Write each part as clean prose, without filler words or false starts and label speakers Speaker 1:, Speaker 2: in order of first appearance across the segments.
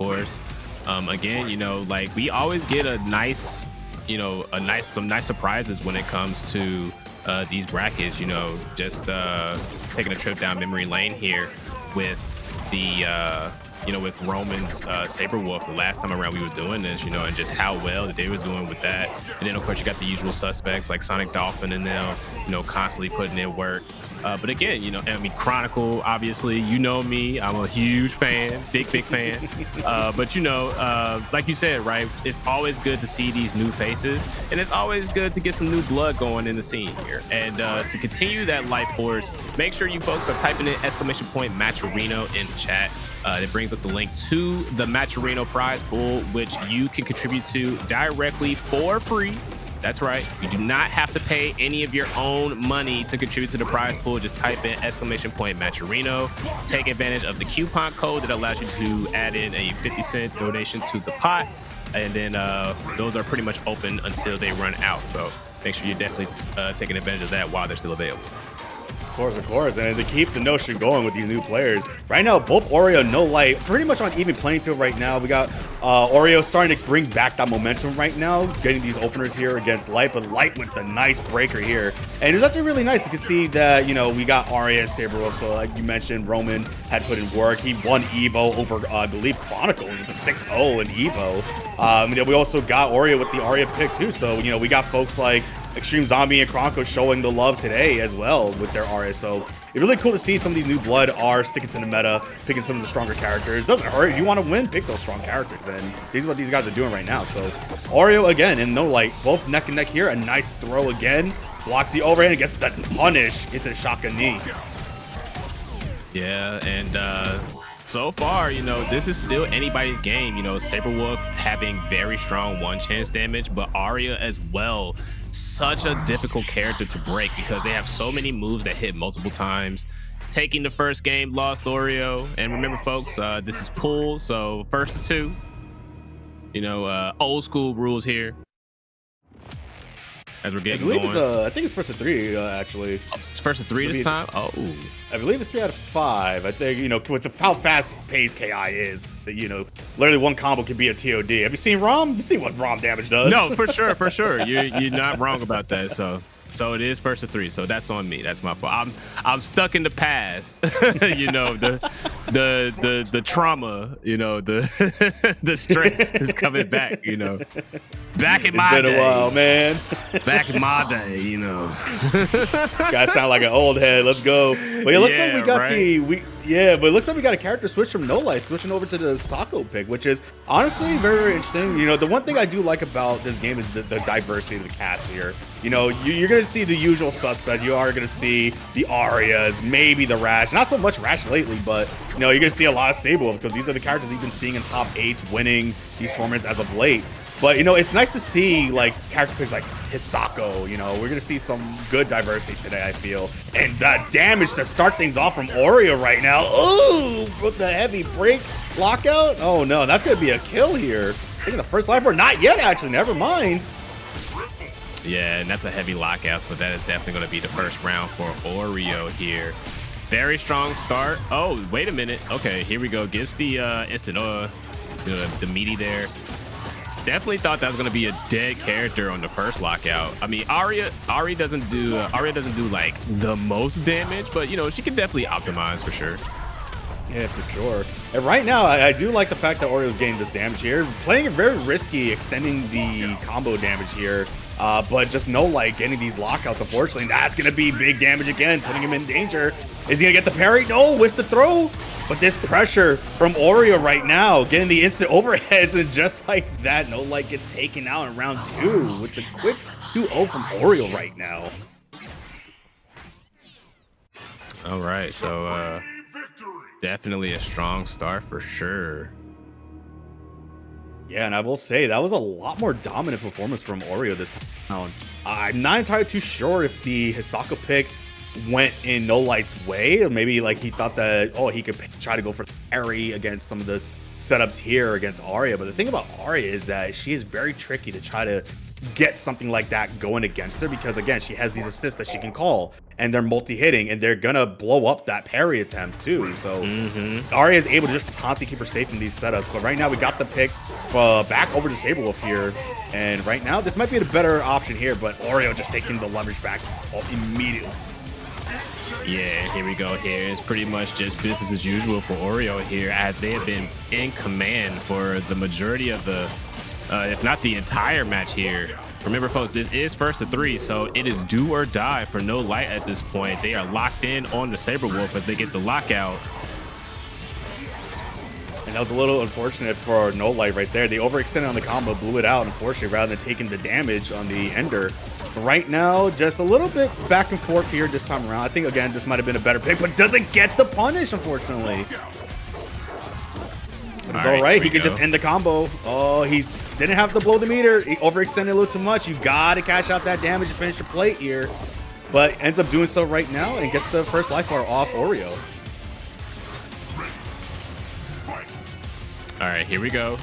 Speaker 1: course. Again, you know, like we always get a nice, you know, some nice surprises when it comes to these brackets. You know, just taking a trip down memory lane here with the you know, with Roman's Sabrewulf the last time around we was doing this, you know, and just how well that they was doing with that. And then of course you got the usual suspects like Sonic Dolphin and them, you know, constantly putting in work. But again, you know, I mean, Chronicle, obviously, you know me, I'm a huge fan, big fan. But you know, like you said, right, it's always good to see these new faces, and it's always good to get some new blood going in the scene here. And to continue that life force, make sure you folks are typing in !Matcherino in the chat. It brings up the link to the Matcherino prize pool, which you can contribute to directly for free. That's right. You do not have to pay any of your own money to contribute to the prize pool. Just type in !Matcherino. Take advantage of the coupon code that allows you to add in a 50-cent donation to the pot. And then those are pretty much open until they run out. So make sure you're definitely taking advantage of that while they're still available.
Speaker 2: Of course, and to keep the notion going with these new players, right now both Oreo and No Light pretty much on even playing field right now. We got Oreo starting to bring back that momentum right now, getting these openers here against Light, but Light with the nice breaker here. And it's actually really nice. You can see that, you know, we got Aria and Sabrewulf, so like you mentioned, Roman had put in work. He won Evo over, I believe, Chronicle with the 6-0 in Evo. You know, we also got Oreo with the Aria pick too, so, you know, we got folks like Extreme Zombie and Chronicle showing the love today as well with their Aria. So it's really cool to see some of these new blood are sticking to the meta, picking some of the stronger characters. Doesn't hurt. If you want to win, pick those strong characters. And this is what these guys are doing right now. So Oreo again and No Light, both neck and neck here. A nice throw again. Blocks the overhand and gets the punish. It's a shotgun knee.
Speaker 1: Yeah, and so far, you know, this is still anybody's game. You know, Sabrewulf having very strong one chance damage, but Aria as well. Such a difficult character to break because they have so many moves that hit multiple times. Taking the first game, lost Oreo. And remember, folks, this is pool, so first to two. You know, old school rules here. As we're getting going.
Speaker 2: I think it's first to three, actually.
Speaker 1: Oh, it's first to three this time? Oh.
Speaker 2: I believe it's 3 out of 5. I think, you know, with how fast-paced KI is, that, you know, literally one combo can be a TOD. Have you seen ROM? You seen what ROM damage does?
Speaker 1: No, for sure. You're not wrong about that. So it is first to 3. So that's on me. That's my fault. I'm stuck in the past. You know, the trauma. You know, the stress is coming back. You know, back in my day.
Speaker 2: It's been a while, man.
Speaker 1: Back in my day. You know.
Speaker 2: Guys sound like an old head. Let's go. But it looks like we got
Speaker 1: right?
Speaker 2: but it looks like we got a character switch from No Light, switching over to the Hisako pick, which is honestly very, very interesting. You know, the one thing I do like about this game is the diversity of the cast here. You know, you're going to see the usual suspect. You are going to see the Arias, maybe the Rash. Not so much Rash lately, but, you know, you're going to see a lot of Sabrewulfs because these are the characters you've been seeing in top 8 winning these tournaments as of late. But, you know, it's nice to see, like, character picks like Hisako. You know, we're going to see some good diversity today, I feel. And the damage to start things off from Oreo right now. Ooh, with the heavy break lockout. Oh, no, that's going to be a kill here. Taking the first life board. Not yet, actually. Never mind.
Speaker 1: Yeah, and that's a heavy lockout, so that is definitely going to be the first round for Oreo here. Very strong start. Oh, wait a minute. Okay, here we go. Gets the instant the meaty there. Definitely thought that was going to be a dead character on the first lockout. I mean, Aria doesn't do like the most damage, but you know, she can definitely optimize for sure.
Speaker 2: Yeah, for sure. And right now, I do like the fact that Oreo's getting this damage here. Playing it very risky, extending the combo damage here. But just No Light getting these lockouts, unfortunately. That's going to be big damage again, putting him in danger. Is he going to get the parry? No, whiffs the throw. But this pressure from Oreo right now, getting the instant overheads, and just like that, No Light gets taken out in round 2 with the quick 2-0 from Oreo right now.
Speaker 1: All right, so definitely a strong start for sure.
Speaker 2: Yeah, and I will say that was a lot more dominant performance from Oreo this round. I'm not entirely too sure if the Hisako pick went in No Light's way, or maybe like he thought that, oh, he could try to go for parry against some of the setups here against Aria. But the thing about Aria is that she is very tricky to try to get something like that going against her, because again, she has these assists that she can call. and they're multi-hitting, and they're gonna blow up that parry attempt too. So Aria is able to just constantly keep her safe in these setups. But right now we got the pick back over to Sabrewulf here, and right now this might be the better option here. But Oreo just taking the leverage back immediately.
Speaker 1: Yeah, here we go. Here it's pretty much just business as usual for Oreo here, as they have been in command for the majority of the, if not the entire match here. Remember, folks, this is first to 3, so it is do or die for No Light at this point. They are locked in on the Sabrewulf as they get the lockout.
Speaker 2: And that was a little unfortunate for No Light right there. They overextended on the combo, blew it out, unfortunately, rather than taking the damage on the Ender. Right now, just a little bit back and forth here this time around. I think, again, this might have been a better pick, but doesn't get the punish, unfortunately. But it's all right. He could just end the combo. Oh, he didn't have to blow the meter. He overextended a little too much. You got to cash out that damage and finish your plate here. But ends up doing so right now and gets the first life bar off Oreo.
Speaker 1: All right, here we go.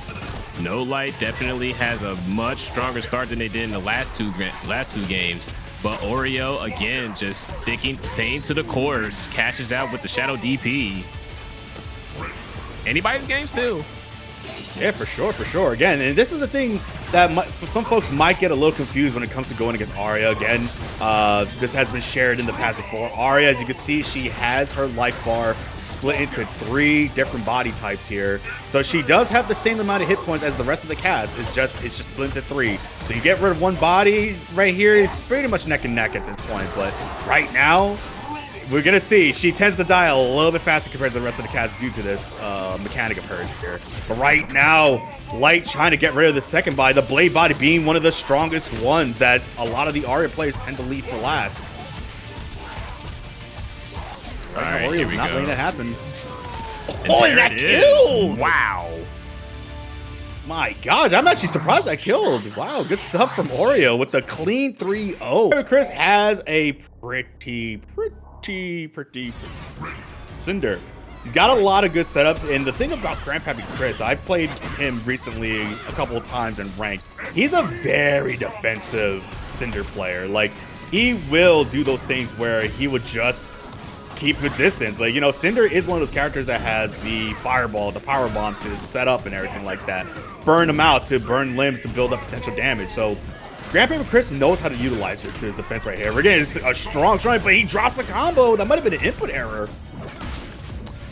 Speaker 1: No Light definitely has a much stronger start than they did in the last two games. But Oreo, again, just staying to the course, cashes out with the Shadow DP. Anybody's game still.
Speaker 2: Yeah, for sure, for sure. Again, and this is the thing that some folks might get a little confused when it comes to going against Aria. Again, this has been shared in the past before. Aria, as you can see, she has her life bar split into 3 different body types here. So she does have the same amount of hit points as the rest of the cast. It's just split into 3. So you get rid of one body right here. It's pretty much neck and neck at this point. But right now, we're going to see. She tends to die a little bit faster compared to the rest of the cast due to this mechanic of hers here. But right now, Light trying to get rid of the second body, the blade body being one of the strongest ones that a lot of the Aria players tend to leave for last.
Speaker 1: All right, here we
Speaker 2: not
Speaker 1: go.
Speaker 2: letting that happen.
Speaker 1: Oh,
Speaker 2: and that killed!
Speaker 1: Wow.
Speaker 2: My gosh, I'm actually surprised that killed. Wow, good stuff from Oreo with the clean 3-0. Chris has a pretty Cinder. He's got a lot of good setups, and the thing about Grandpappy Chris, I've played him recently a couple of times in ranked. He's a very defensive Cinder player. Like, he will do those things where he would just keep the distance. Like, you know, Cinder is one of those characters that has the fireball, the power bombs to set up and everything like that. Burn them out to burn limbs to build up potential damage. So Grandpappy Chris knows how to utilize this to his defense right here. We're getting a strong, but he drops the combo. That might have been an input error.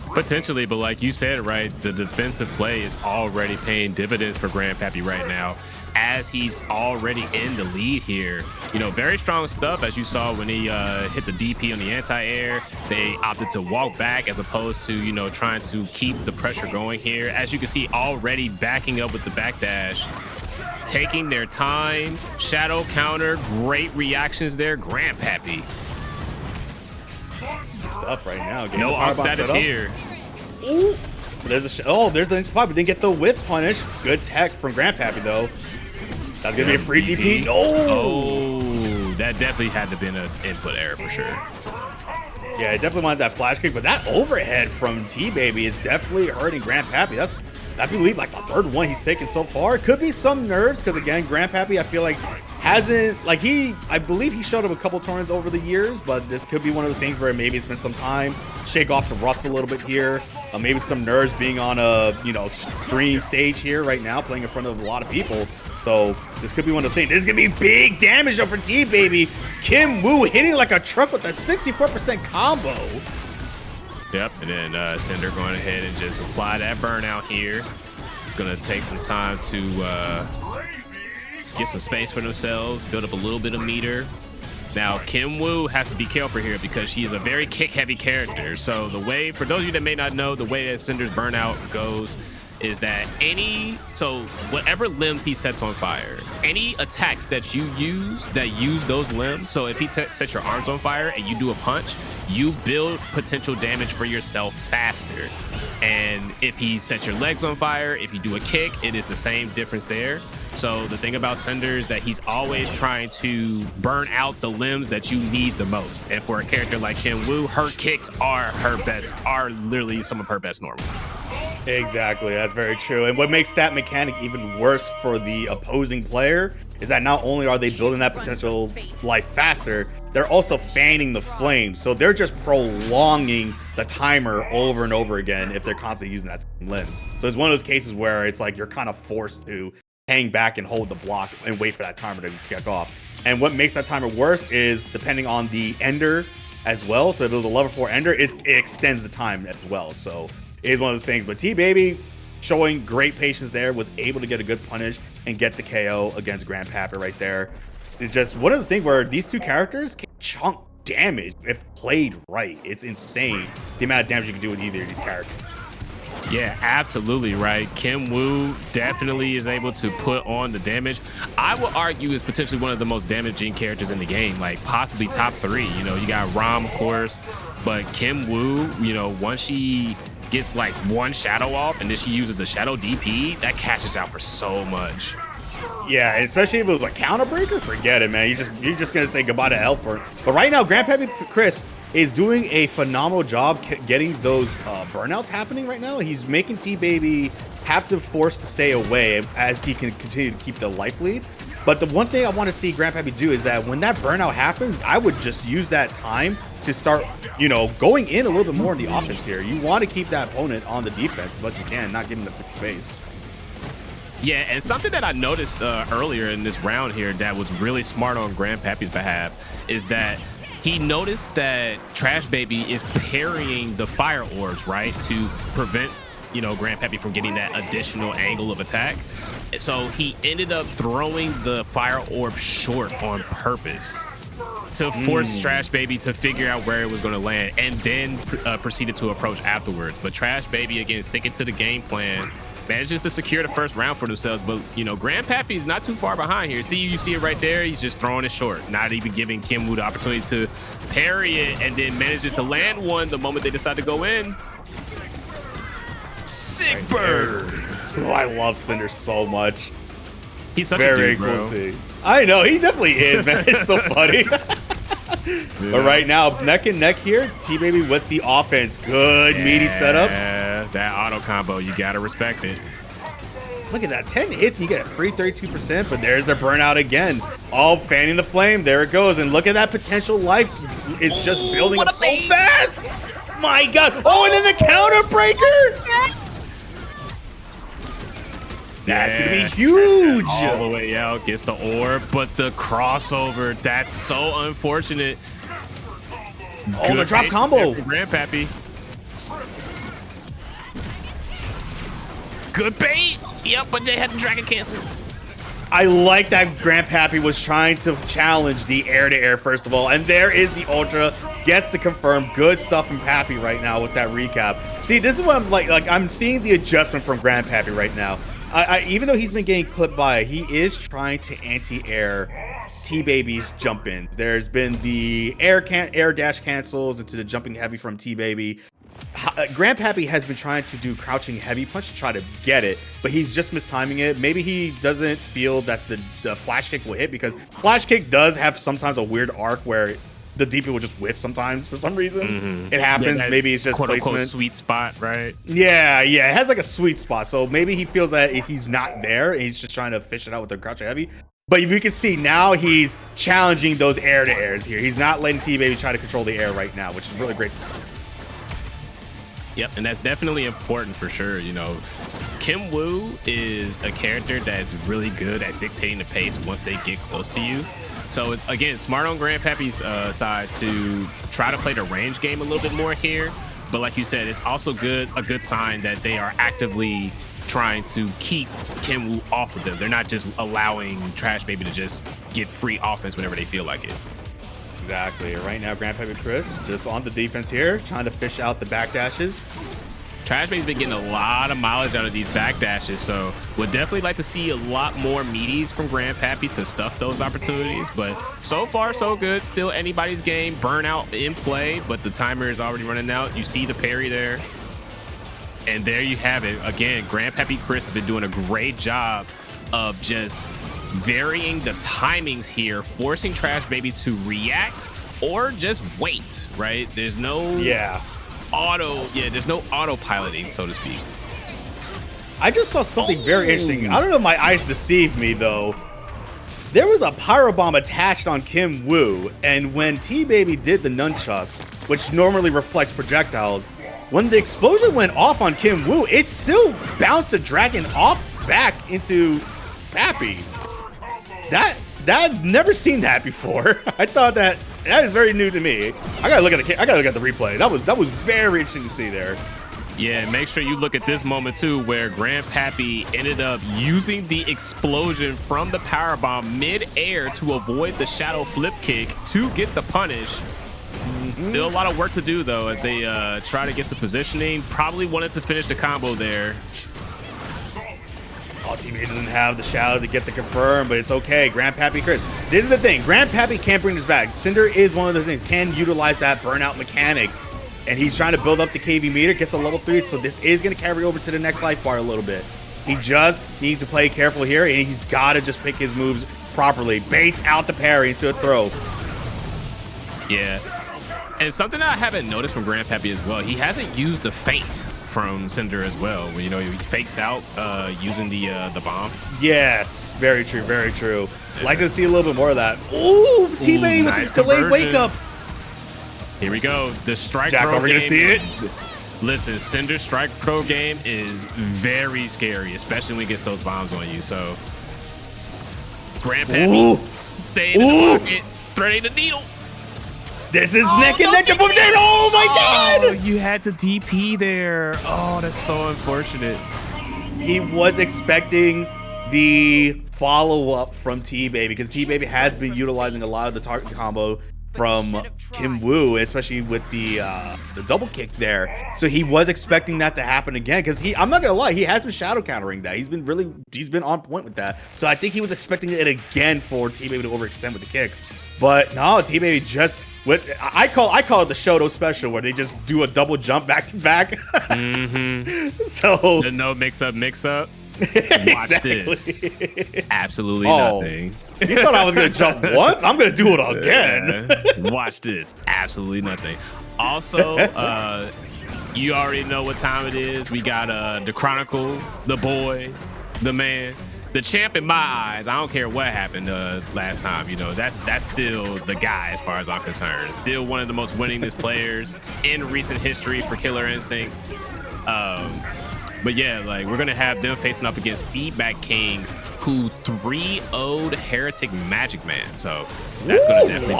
Speaker 1: Potentially, but like you said, right, the defensive play is already paying dividends for Grandpappy right now, as he's already in the lead here. You know, very strong stuff, as you saw when he hit the DP on the anti-air. They opted to walk back as opposed to, you know, trying to keep the pressure going here. As you can see, already backing up with the backdash, taking their time. Shadow counter, great reactions there. Grandpappy.
Speaker 2: Stuff right now.
Speaker 1: No on status here.
Speaker 2: Ooh. There's the spot, but didn't get the whiff punish. Good tech from Grandpappy though. That's gonna be a free DP.
Speaker 1: Oh, that definitely had to have been an input error for sure.
Speaker 2: Yeah, I definitely wanted that flash kick, but that overhead from TBaby is definitely hurting Grandpappy. That's, I believe, like the 3rd one he's taken so far. It could be some nerves, because again, Grandpappy, I feel like hasn't, like, I believe he showed up a couple tournaments over the years, but this could be one of those things where maybe it's been some time, shake off the rust a little bit here. Maybe some nerves being on a, you know, stream stage here right now, playing in front of a lot of people. So this could be one of those things. This is gonna be big damage though for TBaby. Kim Woo hitting like a truck with a 64% combo.
Speaker 1: Yep, and then Cinder going ahead and just apply that burnout here. It's gonna take some time to get some space for themselves, build up a little bit of meter. Now, Kim Woo has to be careful here because she is a very kick-heavy character. So the way, for those of you that may not know, the way that Cinder's burnout goes is that whatever limbs he sets on fire, any attacks that you use those limbs, so if he sets your arms on fire and you do a punch, you build potential damage for yourself faster. And if he sets your legs on fire, if you do a kick, it is the same difference there. So the thing about Cinder is that he's always trying to burn out the limbs that you need the most. And for a character like Kim Woo, her kicks are literally some of her best normally.
Speaker 2: Exactly, that's very true. And what makes that mechanic even worse for the opposing player is that not only are they building that potential life faster, they're also fanning the flame. So they're just prolonging the timer over and over again if they're constantly using that same limb. So it's one of those cases where it's like you're kind of forced to hang back and hold the block and wait for that timer to kick off. And what makes that timer worse is depending on the ender as well. So if it was a level 4 ender, it extends the time as well. So it is one of those things. But TBaby showing great patience there, was able to get a good punish and get the KO against Grandpappy right there. It's just one of those things where these two characters can chunk damage if played right. It's insane the amount of damage you can do with either of these characters.
Speaker 1: Yeah, absolutely right. Kim Woo definitely is able to put on the damage. I would argue is potentially one of the most damaging characters in the game, like possibly top 3. You know, you got Rom, of course, but Kim Woo, you know, once she gets like one shadow off and then she uses the shadow DP, that cashes out for so much.
Speaker 2: Yeah, especially if it was a counter breaker, forget it, man. You're just gonna say goodbye to health for it. But right now, Grandpappy Chris is doing a phenomenal job getting those burnouts happening right now. He's making TBaby have to force to stay away as he can continue to keep the life lead. But the one thing I want to see Grandpappy do is that when that burnout happens, I would just use that time to start, you know, going in a little bit more in the offense here. You want to keep that opponent on the defense as much as you can, not give him the face.
Speaker 1: Yeah, and something that I noticed earlier in this round here that was really smart on Grandpappy's behalf is that he noticed that TrashBaby is parrying the fire orbs, right, to prevent, you know, Grandpappy from getting that additional angle of attack. So he ended up throwing the fire orb short on purpose to force TrashBaby to figure out where it was going to land, and then proceeded to approach afterwards. But TrashBaby, again, sticking to the game plan, manages to secure the first round for themselves. But, you know, Grandpappy's not too far behind here. You see it right there. He's just throwing it short, not even giving Kim Woo the opportunity to parry it, and then manages to land one the moment they decide to go in. Sick bird.
Speaker 2: Oh, I love Cinder so much.
Speaker 1: He's such a dude, bro.
Speaker 2: Cool to see. I know, he definitely is, man. It's so funny. Yeah. But right now, neck and neck here, TBaby with the offense. Good, meaty setup.
Speaker 1: That auto combo, you gotta respect it.
Speaker 2: Look at that, 10 hits, and you get a free 32%, but there's their burnout again. All fanning the flame, there it goes, and look at that potential life. It's just building up so fast. My God, oh, and then the counter breaker. That's gonna be huge.
Speaker 1: All the way out, gets the orb, but the crossover, that's so unfortunate.
Speaker 2: Oh, the drop combo.
Speaker 1: Grandpappy. Good bait. Yep, but they had the dragon cancel.
Speaker 2: I like that Grandpappy was trying to challenge the air-to-air first of all, and there is the ultra. Gets to confirm. Good stuff from Pappy right now with that recap. See, this is what I'm like I'm seeing the adjustment from Grandpappy right now. Even though he's been getting clipped by it, he is trying to anti-air TBaby's jump-ins. There's been the air dash cancels into the jumping heavy from TBaby. Grandpappy has been trying to do crouching heavy punch to try to get it, but he's just mistiming it. Maybe he doesn't feel that the flash kick will hit, because flash kick does have sometimes a weird arc where the DP will just whiff sometimes for some reason. It happens. Yeah, maybe it's just
Speaker 1: quote
Speaker 2: placement.
Speaker 1: Unquote sweet spot, right?
Speaker 2: Yeah, it has like a sweet spot. So maybe he feels that if he's not there, and he's just trying to fish it out with the crouching heavy. But if you can see now, he's challenging those air-to-airs here. He's not letting TBaby try to control the air right now, which is really great to see.
Speaker 1: Yep, and that's definitely important for sure. You know, Kim Woo is a character that's really good at dictating the pace once they get close to you. So it's, again, smart on Grandpappy's side to try to play the range game a little bit more here. But like you said, it's also a good sign that they are actively trying to keep Kim Woo off of them. They're not just allowing TrashBaby to just get free offense whenever they feel like it.
Speaker 2: Exactly. Right now, Grandpappy Chris just on the defense here, trying to fish out the backdashes.
Speaker 1: TrashBaby's been getting a lot of mileage out of these backdashes, so would definitely like to see a lot more meaties from Grandpappy to stuff those opportunities. But so far, so good. Still anybody's game. Burnout in play, but the timer is already running out. You see the parry there. And there you have it. Again, Grandpappy Chris has been doing a great job of just varying the timings here, forcing TrashBaby to react or just wait, right? There's no there's no autopiloting, so to speak.
Speaker 2: I just saw something very interesting. I don't know if my eyes deceived me though. there was a pyro bomb attached on Kim Woo, and when T-Baby did the nunchucks, which normally reflects projectiles, when the explosion went off on Kim Woo, it still bounced the dragon off back into Pappy. I've never seen that before. I thought that is very new to me. I gotta look at the replay. That was very interesting to see there.
Speaker 1: Yeah, make sure you look at this moment too, where Grandpappy ended up using the explosion from the powerbomb mid-air to avoid the shadow flip kick to get the punish. Still a lot of work to do though, as they try to get some positioning. Probably wanted to finish the combo there.
Speaker 2: Oh, T-Baby doesn't have the shadow to get the confirm, but it's okay. Grandpappy Chris. This is the thing. Grandpappy can't bring this back. Cinder is one of those things. Can utilize that burnout mechanic. And he's trying to build up the KV meter, gets a level 3, so this is going to carry over to the next life bar a little bit. He just needs to play careful here, and he's got to just pick his moves properly. Baits out the parry into a throw.
Speaker 1: Yeah. And something that I haven't noticed from Grandpappy as well, he hasn't used the feint from Cinder as well. You know, he fakes out using the bomb.
Speaker 2: Yes, very true, very true. Like to see a little bit more of that. Ooh, T-Baby with
Speaker 1: nice
Speaker 2: the delayed wake up.
Speaker 1: Here we go. The strike
Speaker 2: Jackal,
Speaker 1: pro
Speaker 2: we're gonna
Speaker 1: game.
Speaker 2: see it.
Speaker 1: Listen, Cinder's strike pro game is very scary, especially when he gets those bombs on you. So, Grandpappy staying in the pocket, threading the needle.
Speaker 2: This is neck and neck. Oh my God!
Speaker 1: You had to DP there. Oh, that's so unfortunate.
Speaker 2: He was expecting the follow-up from T-Baby because T-Baby has been utilizing a lot of the target combo from Kim Woo, especially with the double kick there. So he was expecting that to happen again because I'm not gonna lie, he has been shadow countering that. He's been on point with that. So I think he was expecting it again for T-Baby to overextend with the kicks. But no, T-Baby just I call it the Shoto special, where they just do a double jump back to back. So
Speaker 1: the no mix up. Watch
Speaker 2: exactly.
Speaker 1: this. Absolutely nothing.
Speaker 2: You thought I was gonna jump once? I'm gonna do it again.
Speaker 1: Watch this. Absolutely nothing. Also, you already know what time it is. We got DaaChronicle, the boy, the man, the champ in my eyes. I don't care what happened last time. You know, that's still the guy as far as I'm concerned. Still one of the most winningest players in recent history for Killer Instinct. But yeah, like we're gonna have them facing up against Feedback King, who 3-0'd Heretic Magic Man. So that's gonna definitely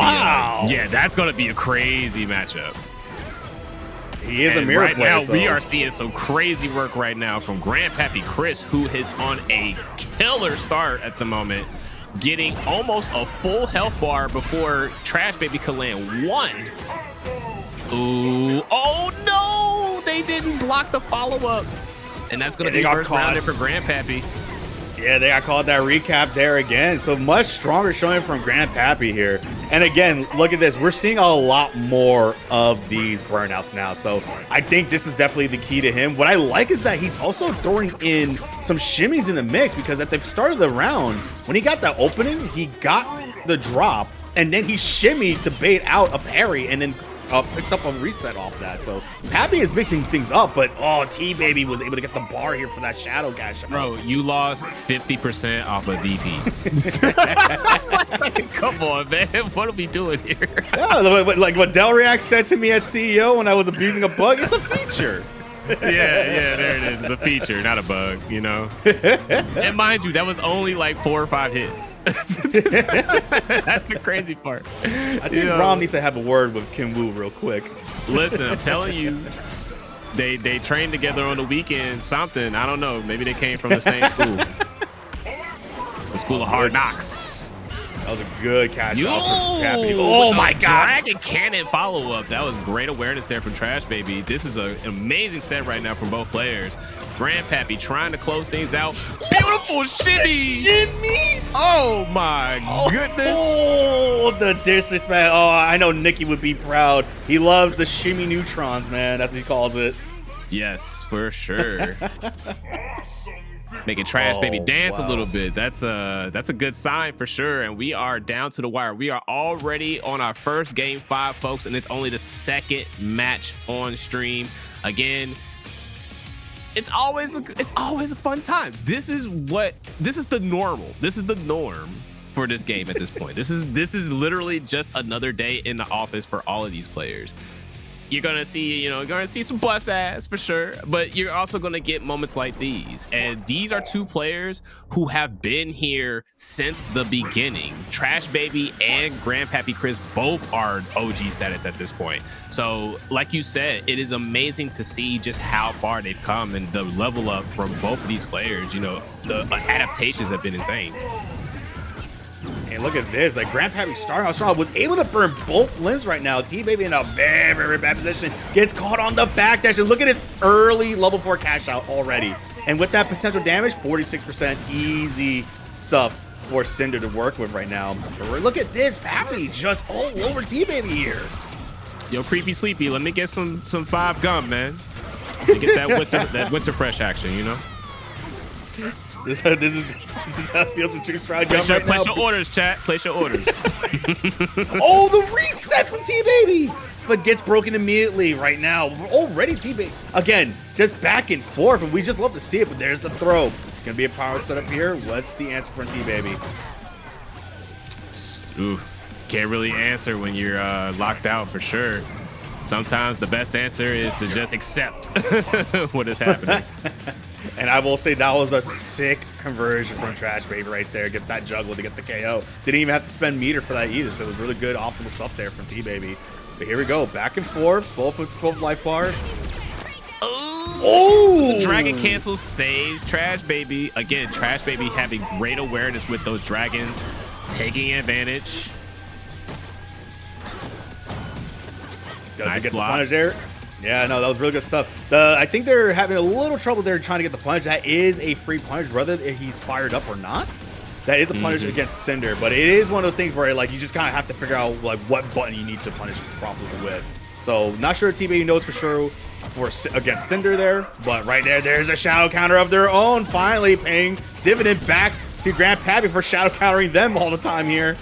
Speaker 1: be that's gonna be a crazy matchup.
Speaker 2: He is a Mira
Speaker 1: right
Speaker 2: player,
Speaker 1: now,
Speaker 2: so
Speaker 1: we are seeing some crazy work right now from Grandpappy Chris, who is on a killer start at the moment, getting almost a full health bar before TrashBaby can land one. Ooh, oh no! They didn't block the follow-up. And that's going to be first round for Grandpappy.
Speaker 2: Yeah, they got called that recap there again. So much stronger showing from Grandpappy here. And again, look at this. We're seeing a lot more of these burnouts now. So I think this is definitely the key to him. What I like is that he's also throwing in some shimmies in the mix, because at the start of the round, when he got that opening, he got the drop and then he shimmied to bait out a parry and then picked up a reset off that. So Pappy is mixing things up, but T-Baby was able to get the bar here for that shadow gash.
Speaker 1: Bro, you lost 50% off of DP. Come on, man. What are we doing here?
Speaker 2: Yeah, like what Delreact said to me at CEO when I was abusing a bug, it's a feature.
Speaker 1: Yeah, there it is. It's a feature, not a bug, you know? And mind you, that was only like 4 or 5 hits. That's the crazy part.
Speaker 2: I think Rom needs to have a word with Kim Woo real quick.
Speaker 1: Listen, I'm telling you, they trained together on the weekend, something. I don't know. Maybe they came from the same school. The School of Hard Knocks.
Speaker 2: That was a good catch.
Speaker 1: Oh my God. Dragon Cannon follow-up. That was great awareness there from TrashBaby. This is an amazing set right now from both players. Grandpappy trying to close things out. Beautiful shimmy.
Speaker 2: Shimmies.
Speaker 1: Oh my goodness.
Speaker 2: Oh, the disrespect. Oh, I know Nikki would be proud. He loves the shimmy neutrons, man. That's what he calls it.
Speaker 1: Yes, for sure. Making TrashBaby dance a little bit. That's a good sign for sure. And we are down to the wire. We are already on our first game 5, folks, and it's only the second match on stream. Again, it's always a fun time. This is the normal. This is the norm for this game at this point. This is literally just another day in the office for all of these players. You're gonna see, you're gonna see some bust ass for sure, but you're also gonna get moments like these. And these are two players who have been here since the beginning. TrashBaby and Grandpappy Chris both are OG status at this point. So, like you said, it is amazing to see just how far they've come and the level up from both of these players. The adaptations have been insane.
Speaker 2: And look at this, like Grandpappy starting out strong, was able to burn both limbs right now. T-Baby in a very, very bad position, gets caught on the backdash, and look at his early level 4 cash out already. And with that potential damage, 46% easy stuff for Cinder to work with right now. But look at this, Pappy just all over T-Baby here.
Speaker 1: Yo, Creepy Sleepy, let me get some 5 gum, man. To get that winter fresh action,
Speaker 2: This is how it feels in Chicken Stride Jump right now.
Speaker 1: Place your orders, chat. Place your orders.
Speaker 2: Oh, the reset from T-Baby! But gets broken immediately right now. Already T-Baby. Again, just back and forth, and we just love to see it, but there's the throw. It's going to be a power setup here. What's the answer from T-Baby?
Speaker 1: Ooh, can't really answer when you're locked out for sure. Sometimes the best answer is to just accept what is happening.
Speaker 2: And I will say that was a sick conversion from TrashBaby right there. Get that juggle to get the KO. Didn't even have to spend meter for that either, so it was really good optimal stuff there from T-Baby. But here we go, back and forth, both with full life bar. Oh!
Speaker 1: The dragon cancel saves TrashBaby. Again, TrashBaby having great awareness with those dragons, taking advantage.
Speaker 2: Does
Speaker 1: Nice
Speaker 2: he get
Speaker 1: block.
Speaker 2: the punish there? Yeah, no, that was really good stuff. I think they're having a little trouble there trying to get the punish. That is a free punish, whether he's fired up or not. That is a punish against Cinder, but it is one of those things where like you just kind of have to figure out like what button you need to punish properly with. So not sure if T-Baby knows for sure against Cinder there, but right there's a shadow counter of their own, finally paying dividend back to Grandpappy for shadow countering them all the time here.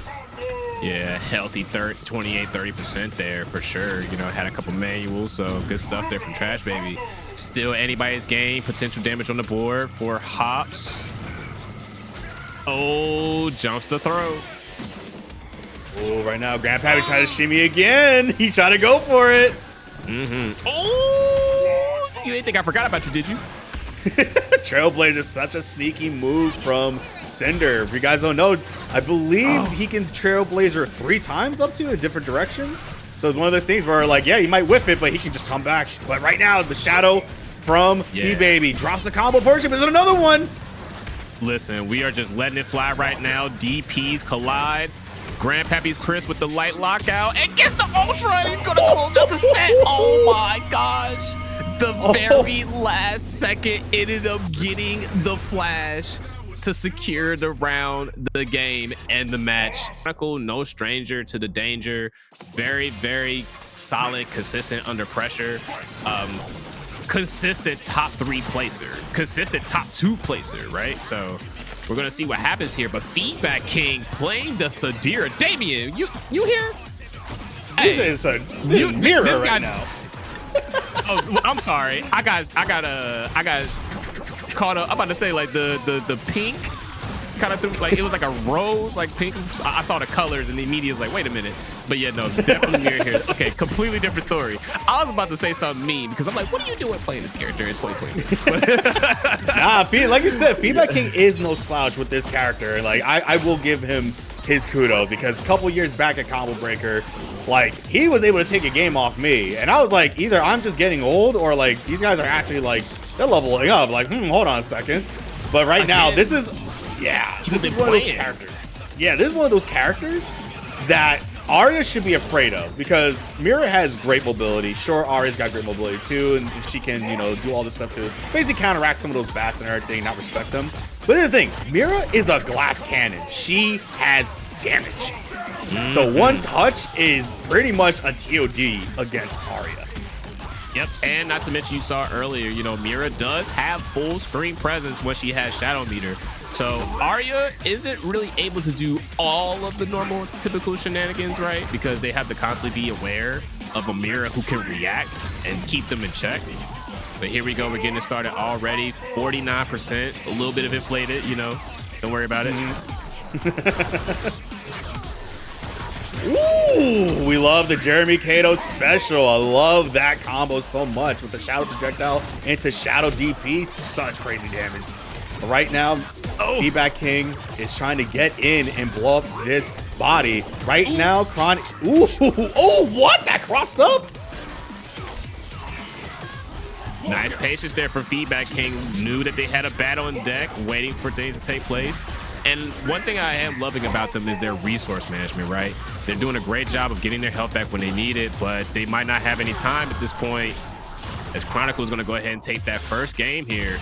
Speaker 1: Yeah, healthy 28-30% there for sure. Had a couple manuals, so good stuff there from TrashBaby. Still anybody's game, potential damage on the board for Hops. Oh, jumps the throat.
Speaker 2: Oh, right now Grandpappy trying to shimmy again. He tried to go for it.
Speaker 1: Oh, you didn't think I forgot about you, did you?
Speaker 2: Trailblazer, such a sneaky move from Cinder. If you guys don't know, I believe he can Trailblazer 3 times up to in different directions. So it's one of those things where like, yeah, he might whiff it, but he can just come back. But right now, the shadow from T-Baby drops a combo version. Is it another one?
Speaker 1: Listen, we are just letting it fly right now. DPs collide. Grandpappy's Chris with the light lockout and gets the ultra, and he's gonna close out the set. Oh my gosh. The very last second ended up getting the flash to secure the round, the game, and the match. DaaChronicle, no stranger to the danger. Very, very solid, consistent under pressure. Consistent top 3 placer. Consistent top 2 placer, right? So we're gonna see what happens here. But Feedback King playing the Sadira. Damien, you here?
Speaker 2: This is Mira right now.
Speaker 1: Oh, I'm sorry. I got caught up. I'm about to say like the pink kind of through, like it was like a rose, like pink. I saw the colors and the media was like, wait a minute. But yeah, no, definitely Mira here. Okay, completely different story. I was about to say something mean because I'm like, what are you doing playing this character in 2026?
Speaker 2: Nah, like you said, Feedback King is no slouch with this character. Like I will give him his kudos because a couple years back at Combo Breaker, like he was able to take a game off me, and I was like, either I'm just getting old or like these guys are actually like they're leveling up. Like, hold on a second. But right now, this is this is one of those characters. Yeah, this is one of those characters that Aria should be afraid of because Mira has great mobility. Sure, Aria's got great mobility too, and she can, do all this stuff to basically counteract some of those bats and everything, not respect them. But here's the thing, Mira is a glass cannon. She has damage. So one touch is pretty much a TOD against Aria.
Speaker 1: Yep, and not to mention you saw earlier, Mira does have full screen presence when she has Shadow Meter. So Aria isn't really able to do all of the normal typical shenanigans, right? Because they have to constantly be aware of a Mira who can react and keep them in check. But here we go, we're getting it started already. 49%, a little bit of inflated, don't worry about it.
Speaker 2: Ooh, we love the Jeremy Kato special. I love that combo so much with the Shadow Projectile into Shadow DP. Such crazy damage. But right now, Feedback King is trying to get in and blow up this body. Right now, Kron. Ooh, oh, what? That crossed up?
Speaker 1: Nice patience there for Feedback King. Knew that they had a battle in deck, waiting for things to take place. And one thing I am loving about them is their resource management, right? They're doing a great job of getting their health back when they need it, but they might not have any time at this point, as Chronicle is going to go ahead and take that first game here.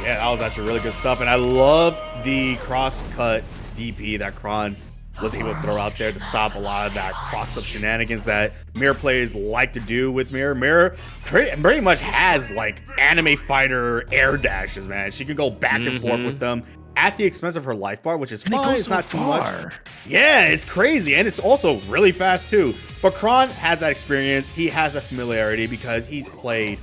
Speaker 2: Yeah, that was actually really good stuff. And I love the cross-cut DP that Kron was able to throw out there to stop a lot of that cross-up shenanigans that Mira players like to do with Mira. Mira pretty much has like anime fighter air dashes, man. She can go back and forth with them at the expense of her life bar, which is fine. It's not too much. Yeah, it's crazy. And it's also really fast too. But Kron has that experience. He has that familiarity because he's played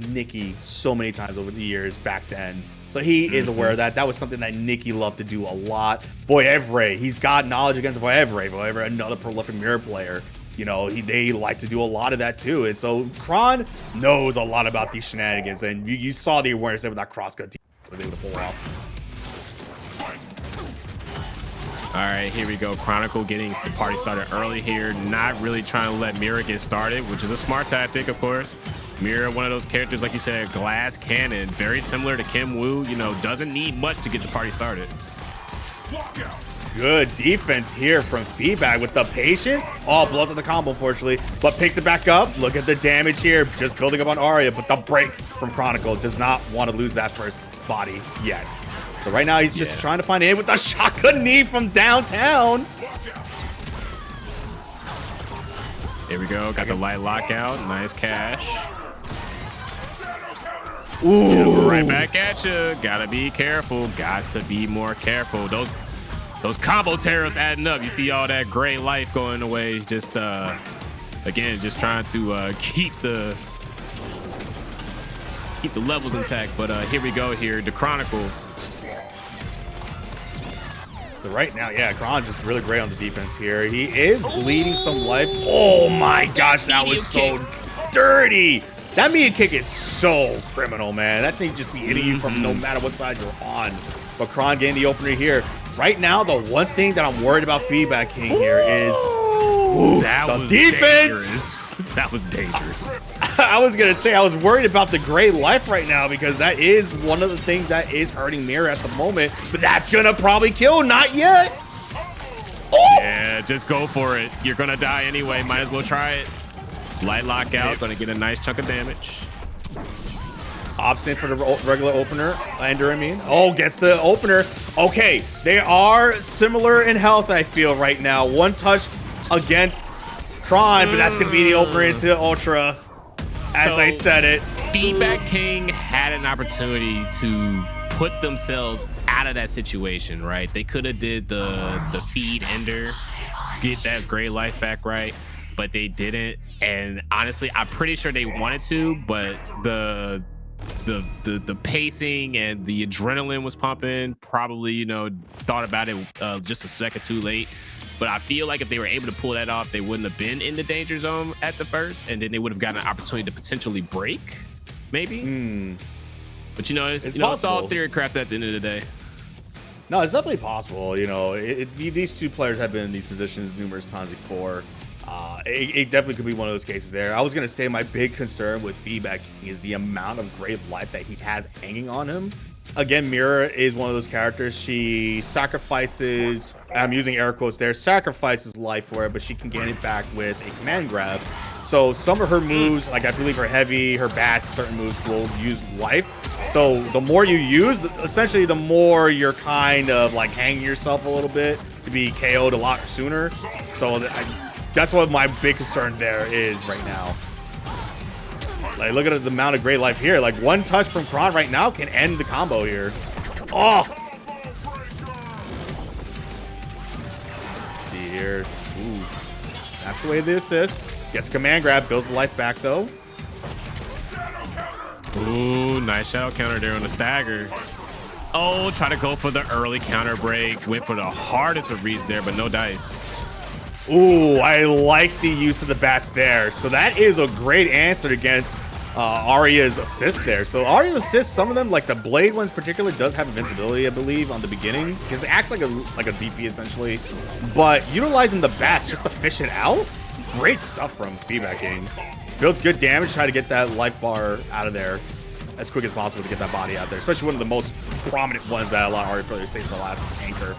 Speaker 2: Nikki so many times over the years back then. So he is aware of that. That was something that Nikki loved to do a lot. Voyevre, he's got knowledge against Voyevre. Voyevre, another prolific Mira player. You know, they like to do a lot of that too. And so Kron knows a lot about these shenanigans. And you saw the awareness there with that crosscut was able to pull off.
Speaker 1: All right, here we go. Chronicle getting the party started early here. Not really trying to let Mira get started, which is a smart tactic, of course. Mira, one of those characters, like you said, glass cannon, very similar to Kim Woo, you know, doesn't need much to get the party started.
Speaker 2: Good defense here from Feedback with the patience. Oh, blows up the combo, unfortunately, but picks it back up. Look at the damage here, just building up on Aria, but the break from Chronicle does not want to lose that first body yet. So right now, he's just trying to find in with the shotgun knee from downtown.
Speaker 1: Here we go, got the light lockout, nice cash.
Speaker 2: Ooh.
Speaker 1: Right back at you. Gotta be careful. Got to be more careful. Those combo tariffs adding up. You see all that gray life going away. Just again, just trying to keep the levels intact. But here we go here. DaaChronicle.
Speaker 2: So right now, yeah, Kron just really great on the defense here. He is bleeding some life. Oh my gosh, that was so dirty. That medium kick is so criminal, man. That thing just be hitting you from no matter what side you're on. But Kron getting the opener here. Right now, the one thing that I'm worried about Feedback King here is the defense.
Speaker 1: Dangerous. That was dangerous.
Speaker 2: I was going to say, I was worried about the gray life right now because that is one of the things that is hurting Mira at the moment. But that's going to probably kill. Not yet. Oh!
Speaker 1: Yeah, just go for it. You're going to die anyway. Might as well try it. Light lockout, gonna get a nice chunk of damage.
Speaker 2: Obstinate for the regular opener. Ender, I mean. Oh, gets the opener. Okay, they are similar in health, I feel, right now. One touch against Kron, but that's gonna be the opener into Ultra. As I said it.
Speaker 1: Feedback King had an opportunity to put themselves out of that situation, right? They could have did the feed Ender, get that gray life back, right? But they didn't, and honestly, I'm pretty sure they wanted to, but the pacing and the adrenaline was pumping. Probably, you know, thought about it just a second too late. But I feel like if they were able to pull that off, they wouldn't have been in the danger zone at the first, and then they would have gotten an opportunity to potentially break, maybe. But you know, it's all theory craft at the end of the day.
Speaker 2: No, it's definitely possible. You know, these two players have been in these positions numerous times before. It definitely could be one of those cases there. I was going to say my big concern with Feedback is the amount of great life that he has hanging on him. Again, Mira is one of those characters. She sacrifices, I'm using air quotes there, sacrifices life for it, but she can gain it back with a command grab. So some of her moves, like I believe her heavy, her bats, certain moves will use life. So the more you use, essentially the more you're kind of like hanging yourself a little bit to be KO'd a lot sooner. So that's what my big concern there is right now. Like, look at the amount of great life here. Like, one touch from Kron right now can end the combo here. Oh! See here. Ooh. That's away the assist. Gets a command grab. Builds the life back, though.
Speaker 1: Ooh, nice shadow counter there on the stagger. Oh, try to go for the early counter break. Went for the hardest of reads there, but no dice.
Speaker 2: Ooh, I like the use of the bats there. So that is a great answer against Aria's assist there. So Aria's assist, some of them, like the blade ones particularly, does have invincibility, I believe, on the beginning, because it acts like a DP essentially. But utilizing the bats just to fish it out, great stuff from FrodoTbagginzz. Builds good damage, try to get that life bar out of there as quick as possible to get that body out there, especially one of the most prominent ones that a lot of Aria players say for the last anchor.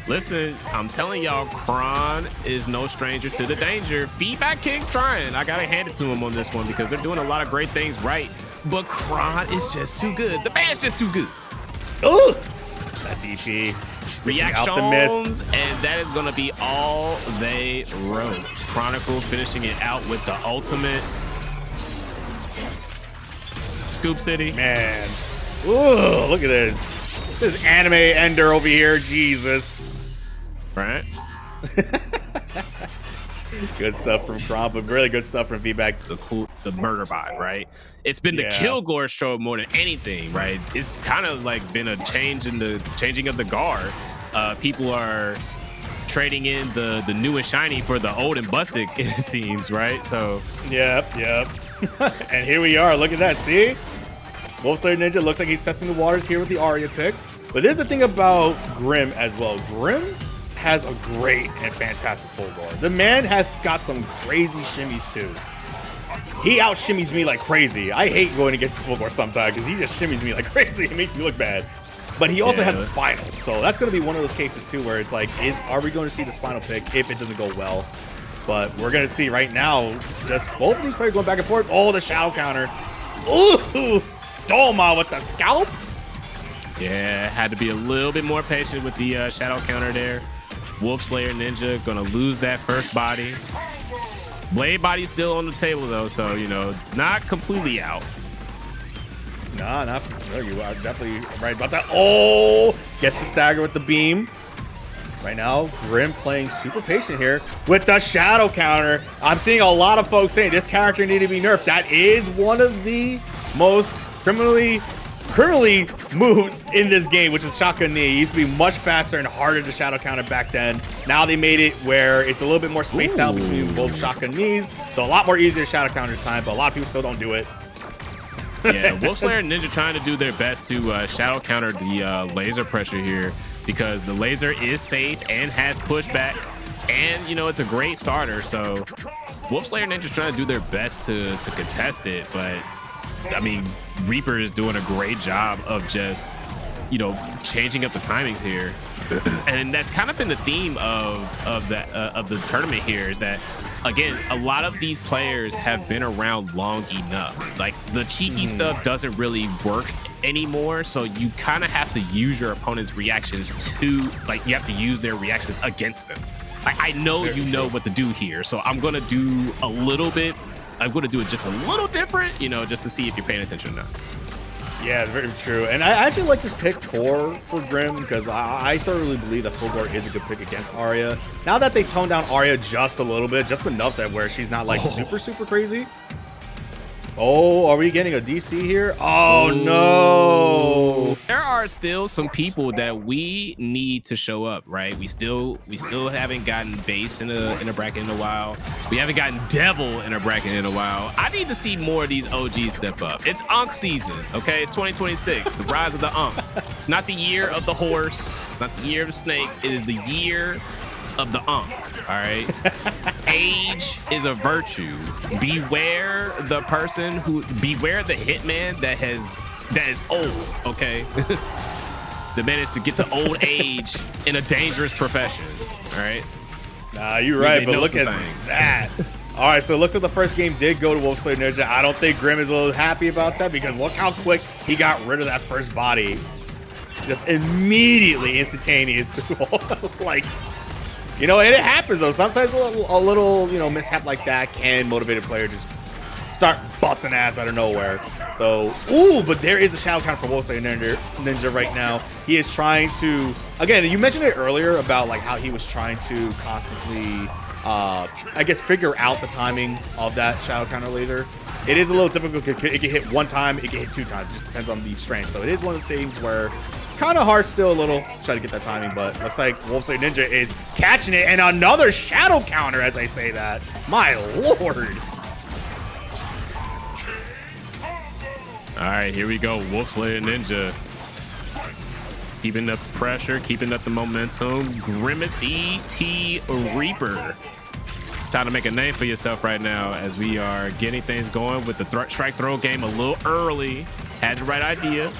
Speaker 1: Listen, I'm telling y'all, Kron is no stranger to the danger. FrodoTbagginzz trying. I gotta hand it to him on this one because they're doing a lot of great things right. But Kron is just too good. The man's just too good.
Speaker 2: Ooh, that DP.
Speaker 1: Reactions, and that is gonna be all they wrote. Chronicle finishing it out with the ultimate. Scoop City.
Speaker 2: Man. Ooh, look at this. This anime ender over here. Jesus.
Speaker 1: Right?
Speaker 2: Good stuff from Kron, but really good stuff from FrodoTbagginzz.
Speaker 1: The murder bot, right? It's been the Fulgore show more than anything, right? It's kind of like been a changing of the guard. People are trading in the new and shiny for the old and busted, it seems, right? So
Speaker 2: yep. And here we are. Look at that. See? WolfSlayerNinja looks like he's testing the waters here with the Aria pick. But there's the thing about Grim as well. Grim has a great and fantastic Fulgore. The man has got some crazy shimmies too. He out shimmies me like crazy. I hate going against his Fulgore sometimes because he just shimmies me like crazy. It makes me look bad. But he also has a Spinal. So that's going to be one of those cases too where it's like, are we going to see the Spinal pick if it doesn't go well? But we're going to see right now just both of these players going back and forth. Oh, the shadow counter. Ooh, Dolma with the scalp.
Speaker 1: Yeah, had to be a little bit more patient with the shadow counter there. WolfSlayerNinja gonna lose that first body. Blade body still on the table though, so you know, not completely out.
Speaker 2: Nah, not you are definitely right about that. Oh, gets the stagger with the beam. Right now, Grim playing super patient here with the shadow counter. I'm seeing a lot of folks saying this character needed to be nerfed. That is one of the most criminally moves in this game, which is shotgun knee. It used to be much faster and harder to shadow counter back then. Now they made it where it's a little bit more spaced out between both shotgun knees, so a lot more easier shadow counter this time, but a lot of people still don't do it.
Speaker 1: Yeah, WolfSlayerNinja trying to do their best to shadow counter the laser pressure here because the laser is safe and has pushback, and you know, it's a great starter. So WolfSlayerNinja trying to do their best to contest it, but I mean, Reaper is doing a great job of just, you know, changing up the timings here. And that's kind of been the theme of the tournament here, is that, again, a lot of these players have been around long enough. Like, the cheeky stuff doesn't really work anymore, so you kind of have to use your opponent's reactions to, like, you have to use their reactions against them. Like, I know you know what to do here, so I'm going to do a little bit. I'm going to do it just a little different, you know, just to see if you're paying attention or not.
Speaker 2: Yeah, it's very true. And I actually like this pick for Grim because I thoroughly believe that Fulgore is a good pick against Aria. Now that they toned down Aria just a little bit, just enough that where she's not like super crazy. Oh, are we getting a DC here? Oh, no.
Speaker 1: There are still some people that we need to show up, right? We still haven't gotten base in a bracket in a while. We haven't gotten devil in a bracket in a while. I need to see more of these OGs step up. It's Ankh season, okay? It's 2026, the rise of the Ankh. It's not the year of the horse. It's not the year of the snake. It is the year of the Ankh. All right. Age is a virtue. Beware the hitman that is old. Okay. That managed to get to old age in a dangerous profession. All right.
Speaker 2: Nah, you're right, but look at that. All right, so it looks like the first game did go to WolfSlayerNinja. I don't think Grim is a little happy about that because look how quick he got rid of that first body. Just immediately instantaneous. Like, you know, and it happens though. Sometimes a little, you know, mishap like that can motivate a player to just start busting ass out of nowhere. So, ooh, but there is a shadow count for WolfSlayerNinja right now. He is trying to, again, you mentioned it earlier about like how he was trying to constantly, I guess, figure out the timing of that shadow counter laser. it is a little difficult. It can hit one time, it can hit 2 times. It just depends on the strength. So it is one of those things where kind of hard still a little to try to get that timing, but looks like WolfSlayerNinja is catching it, and another shadow counter as I say that. My lord.
Speaker 1: All right, here we go. WolfSlayerNinja keeping up pressure, keeping up the momentum. Grimothy T Reaper. Time to make a name for yourself right now as we are getting things going with the strike throw game a little early. Had the right idea.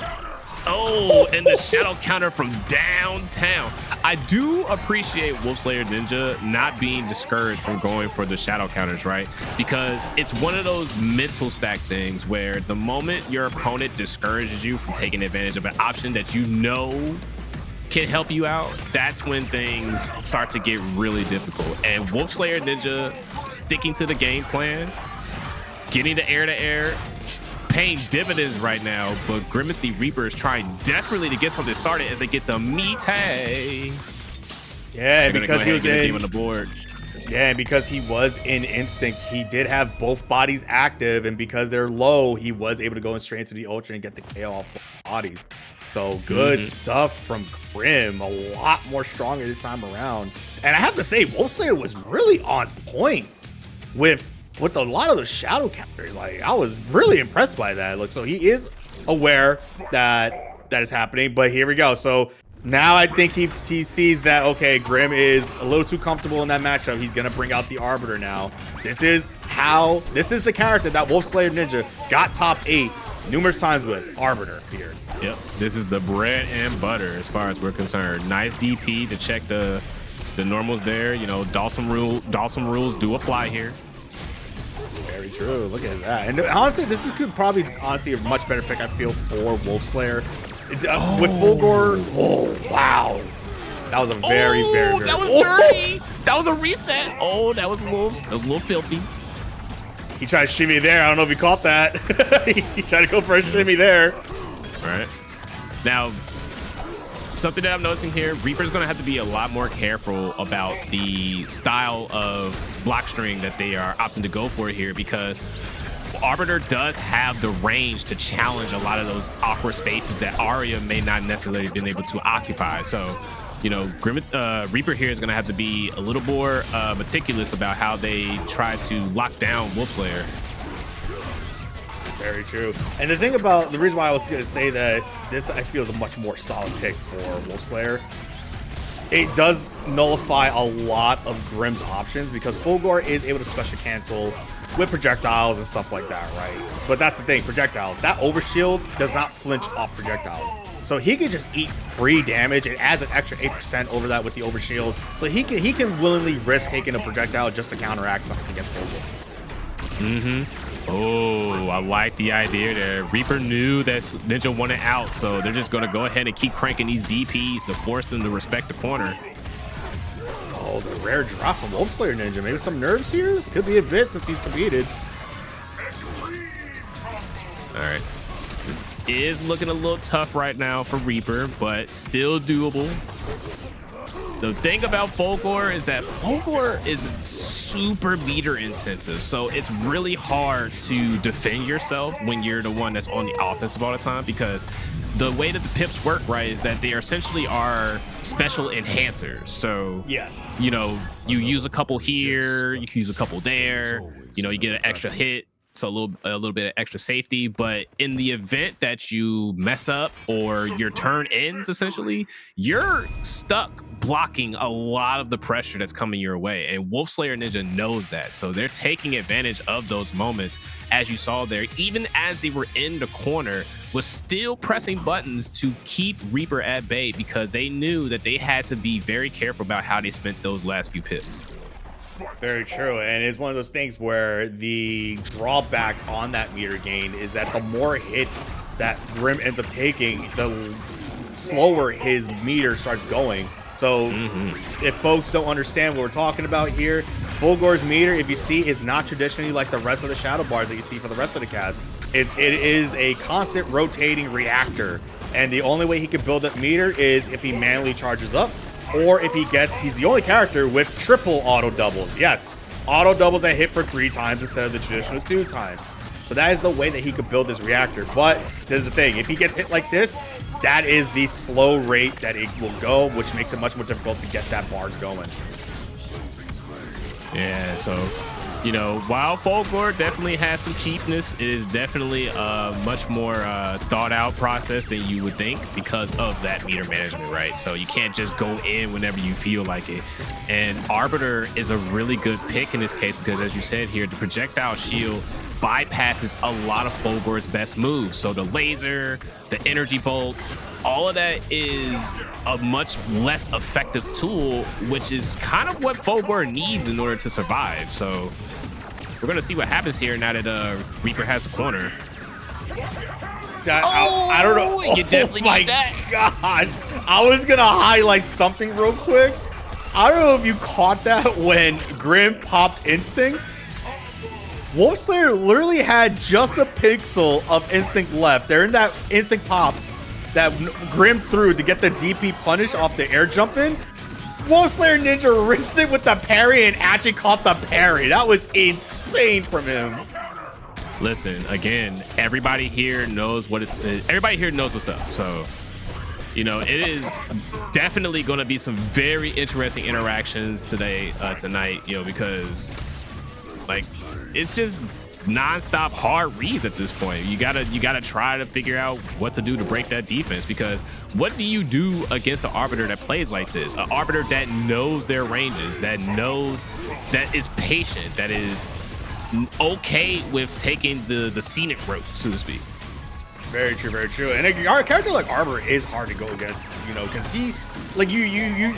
Speaker 1: Oh, and the shadow counter from downtown. I do appreciate WolfSlayerNinja not being discouraged from going for the shadow counters, right? Because it's one of those mental stack things where the moment your opponent discourages you from taking advantage of an option that you know can help you out, that's when things start to get really difficult. And WolfSlayerNinja sticking to the game plan, getting the air-to-air, paying dividends right now, but Grimothy Reaper is trying desperately to get something started as they get the Mite.
Speaker 2: Yeah, and because he was in
Speaker 1: on the board.
Speaker 2: Yeah, and because he was in Instinct, he did have both bodies active, and because they're low, he was able to go straight into the Ultra and get the KO off both bodies. So good stuff from Grim, a lot more stronger this time around. And I have to say, WolfSlayer was really on point with a lot of those shadow counters. Like, I was really impressed by that. Look, so he is aware that that is happening, but here we go. So now I think he sees that, okay, Grim is a little too comfortable in that matchup. He's gonna bring out the Arbiter now. This is the character that WolfSlayerNinja got top 8 numerous times with, Arbiter here.
Speaker 1: Yep, this is the bread and butter as far as we're concerned. Nice DP to check the normals there. You know, Dawson rules do apply here.
Speaker 2: Very true. Look at that. And honestly, this is probably honestly a much better pick, I feel, for WolfSlayer. With Fulgore, oh wow, that was a very
Speaker 1: that was dirty. That was a reset. Oh, that was a little filthy.
Speaker 2: He tried to shimmy there. I don't know if you caught that. He tried to go for a shimmy there.
Speaker 1: All right. Now, something that I'm noticing here, Reaper's going to have to be a lot more careful about the style of block string that they are opting to go for here, because Arbiter does have the range to challenge a lot of those awkward spaces that Aria may not necessarily have been able to occupy. So, you know, Reaper here is going to have to be a little more meticulous about how they try to lock down WolfSlayer.
Speaker 2: Very true. And the reason why I was going to say that this, I feel, is a much more solid pick for WolfSlayer. It does nullify a lot of Grim's options because Fulgore is able to special cancel with projectiles and stuff like that, right? But that's the thing, projectiles. That overshield does not flinch off projectiles. So he can just eat free damage. It adds an extra 8% over that with the overshield. So he can willingly risk taking a projectile just to counteract something against Fulgore.
Speaker 1: Oh, I like the idea there. Reaper knew that Ninja wanted out, so they're just going to go ahead and keep cranking these DPs to force them to respect the corner.
Speaker 2: Oh, the rare drop from WolfSlayerNinja. Maybe some nerves here? Could be a bit since he's competed.
Speaker 1: All right. This is looking a little tough right now for Reaper, but still doable. The thing about Fulgore is that Fulgore is super meter intensive, so it's really hard to defend yourself when you're the one that's on the offensive all the time, because the way that the pips work, right, is that they essentially are special enhancers. So,
Speaker 2: yes,
Speaker 1: you know, you use a couple here, you can use a couple there, you know, you get an extra hit. So a little bit of extra safety, but in the event that you mess up or your turn ends, essentially, you're stuck blocking a lot of the pressure that's coming your way. And WolfSlayerNinja knows that. So they're taking advantage of those moments, as you saw there, even as they were in the corner, was still pressing buttons to keep Reaper at bay because they knew that they had to be very careful about how they spent those last few pips.
Speaker 2: Very true, and it's one of those things where the drawback on that meter gain is that the more hits that Grim ends up taking, the slower his meter starts going. So if folks don't understand what we're talking about here, Fulgore's meter, if you see, is not traditionally like the rest of the shadow bars that you see for the rest of the cast. It is a constant rotating reactor, and the only way he can build that meter is if he manually charges up, or if he's the only character with triple auto doubles. Yes, auto doubles that hit for 3 times instead of the traditional 2 times. So that is the way that he could build this reactor. But there's the thing, if he gets hit like this, that is the slow rate that it will go, which makes it much more difficult to get that barge going.
Speaker 1: Yeah, so, you know, while Fulgore definitely has some cheapness, it is definitely a much more thought out process than you would think because of that meter management, right? So you can't just go in whenever you feel like it. And Arbiter is a really good pick in this case because, as you said here, the projectile shield bypasses a lot of Fulgore's best moves. So the laser, the energy bolts, all of that is a much less effective tool, which is kind of what Fulgore needs in order to survive. So we're gonna see what happens here now that Reaper has the corner.
Speaker 2: I don't know.
Speaker 1: You definitely need that.
Speaker 2: Gosh, I was gonna highlight something real quick. I don't know if you caught that when Grim popped Instinct. WolfSlayer literally had just a pixel of Instinct left. They're in that Instinct pop that Grim threw to get the DP punish off the air jump in. WolfSlayerNinja risked it with the parry and actually caught the parry. That was insane from him.
Speaker 1: Listen, again, everybody here knows what's up. So, you know, it is definitely going to be some very interesting interactions tonight, you know, because like it's just non-stop hard reads at this point. You gotta try to figure out what to do to break that defense, because what do you do against an Arbiter that plays like this? An Arbiter that knows their ranges, that is patient, that is okay with taking the scenic route, so to speak.
Speaker 2: Very true, very true. And a character like Arbiter is hard to go against, you know, because he, like you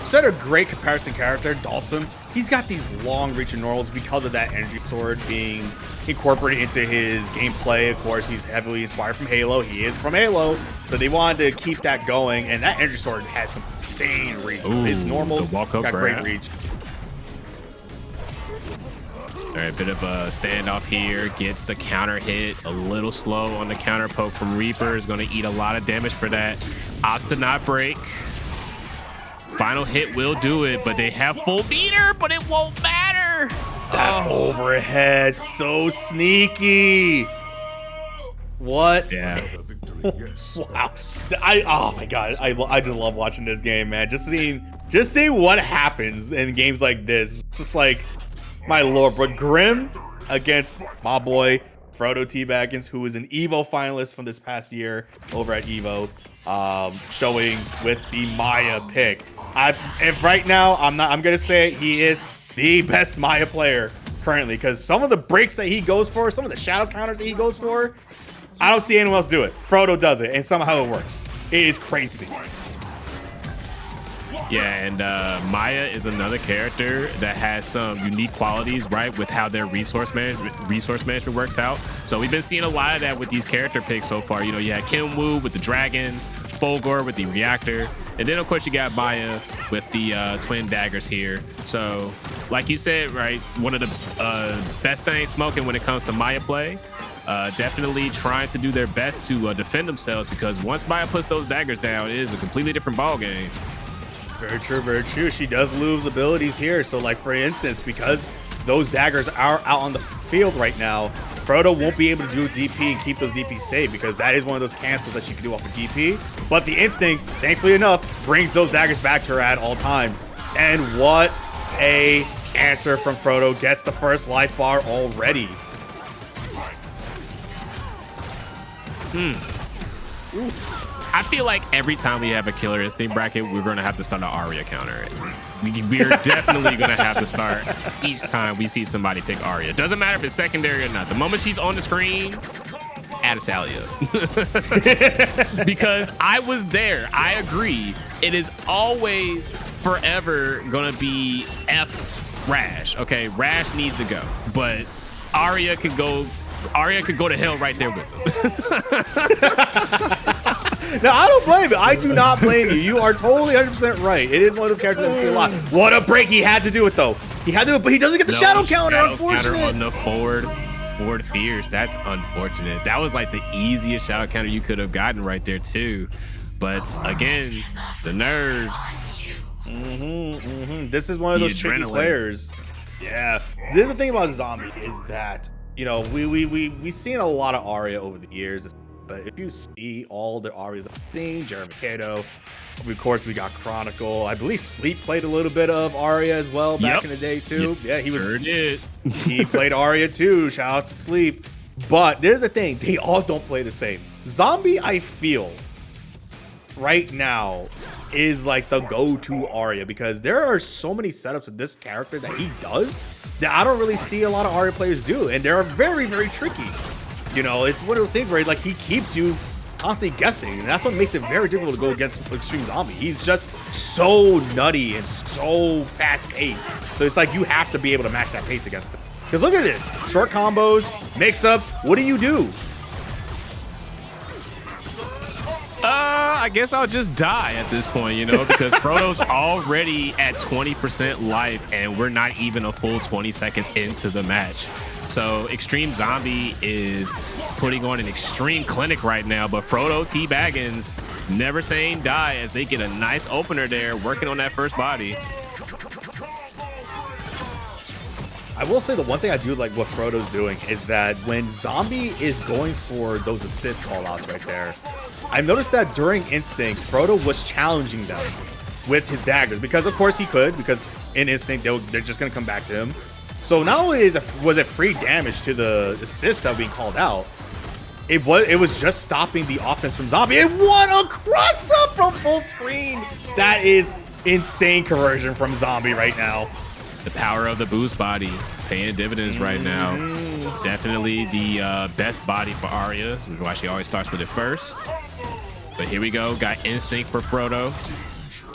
Speaker 2: said a great comparison character, Dawson. He's got these long reaching normals because of that energy sword being incorporated into his gameplay. Of course, he's heavily inspired from Halo. He is from Halo, so they wanted to keep that going. And that energy sword has some insane reach.
Speaker 1: Ooh,
Speaker 2: his normals
Speaker 1: got
Speaker 2: great reach.
Speaker 1: All right, bit of a standoff here. Gets the counter hit. A little slow on the counter poke from Reaper. Is going to eat a lot of damage for that. Opts to not break. Final hit will do it, but they have full meter, but it won't matter.
Speaker 2: That overhead, so sneaky. What?
Speaker 1: Yeah.
Speaker 2: Wow. Oh my god, I just love watching this game, man. Just seeing what happens in games like this. It's just like, my lord, but Grim against my boy FrodoTbagginzz, who is an Evo finalist from this past year over at Evo, showing with the Maya pick. If right now I'm gonna say he is the best Maya player currently, because some of the breaks that he goes for, some of the shadow counters that he goes for, I don't see anyone else do it. Frodo does it, and somehow it works. It is crazy.
Speaker 1: Yeah, and Maya is another character that has some unique qualities, right, with how their resource management works out. So we've been seeing a lot of that with these character picks so far. You know, you had Kinwoo with the dragons, Fulgore with the reactor, and then of course you got Maya with the twin daggers here. So like you said, right, one of the best things smoking when it comes to Maya play. Definitely trying to do their best to defend themselves, because once Maya puts those daggers down, it is a completely different ball game.
Speaker 2: Very true, very true. She does lose abilities here. So, like, for instance, because those daggers are out on the field right now, Frodo won't be able to do DP and keep those DP safe, because that is one of those cancels that she can do off of DP. But the Instinct, thankfully enough, brings those daggers back to her at all times. And what a answer from Frodo. Gets the first life bar already.
Speaker 1: I feel like every time we have a Killer Instinct bracket, we're going to have to start an Aria counter. We're definitely going to have to start each time we see somebody pick Aria. Doesn't matter if it's secondary or not. The moment she's on the screen, add Italia. Because I was there. I agree. It is always forever going to be F Rash. Okay, Rash needs to go. But Aria could go to hell right there with him.
Speaker 2: No, I don't blame you. I do not blame you. You are totally 100% right. It is one of those characters that we see a lot. What a break. He had to do it, though. He had to do it, but he doesn't get the shadow counter, unfortunately.
Speaker 1: On the forward fierce. That's unfortunate. That was like the easiest shadow counter you could have gotten right there, too. But again, the nerves.
Speaker 2: This is one of those tricky players. Yeah. This is the thing about Zombie, is that you know, we've seen a lot of Aria over the years, but if you see all the Arias I've seen, Jeremy Kato, of course we got Chronicle. I believe Sleep played a little bit of Aria as well back in the day too. Yeah, he
Speaker 1: sure did.
Speaker 2: He played Aria too. Shout out to Sleep. But there's the thing, they all don't play the same. Zombie, I feel right now is like the go-to Aria because there are so many setups with this character that he does that I don't really see a lot of Aria players do, and they're very, very tricky. You know, it's one of those things where like he keeps you constantly guessing, and that's what makes it very difficult to go against Extreme Zombie. He's just so nutty and so fast-paced, so it's like you have to be able to match that pace against him. Because look at this, short combos, mix-up. What do you do?
Speaker 1: I guess I'll just die at this point, you know, because Frodo's already at 20% life, and we're not even a full 20 seconds into the match. So Extreme Zombie is putting on an extreme clinic right now, but FrodoTbagginzz never saying die as they get a nice opener there, working on that first body.
Speaker 2: I will say the one thing I do like what Frodo's doing is that when Zombie is going for those assist callouts right there, I've noticed that during Instinct, Frodo was challenging them with his daggers because of course he could, because in Instinct they're just going to come back to him. So not only was it free damage to the assist that was being called out, it was just stopping the offense from Zombie. And what a cross up from full screen! That is insane conversion from Zombie right now.
Speaker 1: The power of the boost body paying dividends right now. Definitely the best body for Aria, which is why she always starts with it first. But here we go, got Instinct for Frodo.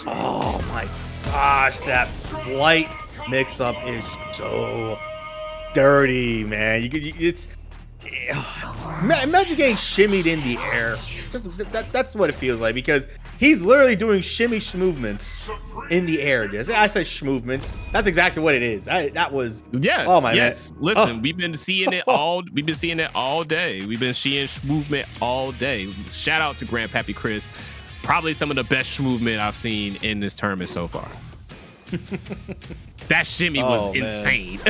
Speaker 2: Oh my gosh, that flight mix-up is so dirty, man. Imagine getting shimmied in the air. That's what it feels like, because he's literally doing shimmy movements in the air. I said movements. That's exactly what it is. That was
Speaker 1: yes.
Speaker 2: Oh my
Speaker 1: yes.
Speaker 2: man.
Speaker 1: Listen, we've been seeing it all. We've been seeing it all day. We've been seeing movement all day. Shout out to Grandpappy Chris. Probably some of the best movement I've seen in this tournament so far. That shimmy was insane.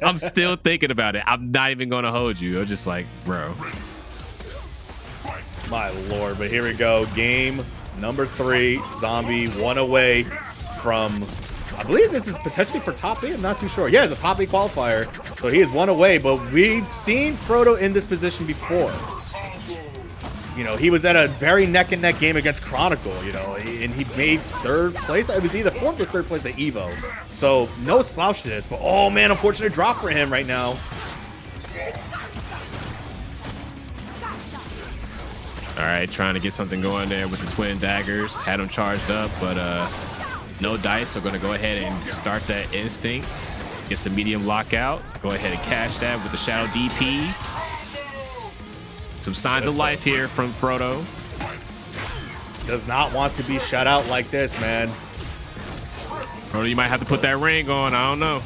Speaker 1: I'm still thinking about it. I'm not even gonna hold you. I'm just like, bro.
Speaker 2: My lord, but here we go. Game number 3. Zombie 1 away from, I believe this is potentially for top 8. I'm not too sure. Yeah, it's a top 8 qualifier. So he is 1 away, but we've seen Frodo in this position before. You know, he was at a very neck-and-neck game against Chronicle, you know, and he made 3rd place. It was either 4th or 3rd place at Evo. So no slouch to this, but oh man, unfortunate drop for him right now.
Speaker 1: All right, trying to get something going there with the twin daggers. Had him charged up, but no dice, so going to go ahead and start that Instinct. Gets the medium lockout. Go ahead and catch that with the Shadow DP. Some signs of life here from Frodo.
Speaker 2: Does not want to be shut out like this, man.
Speaker 1: Frodo, you might have to put that ring on. I don't know.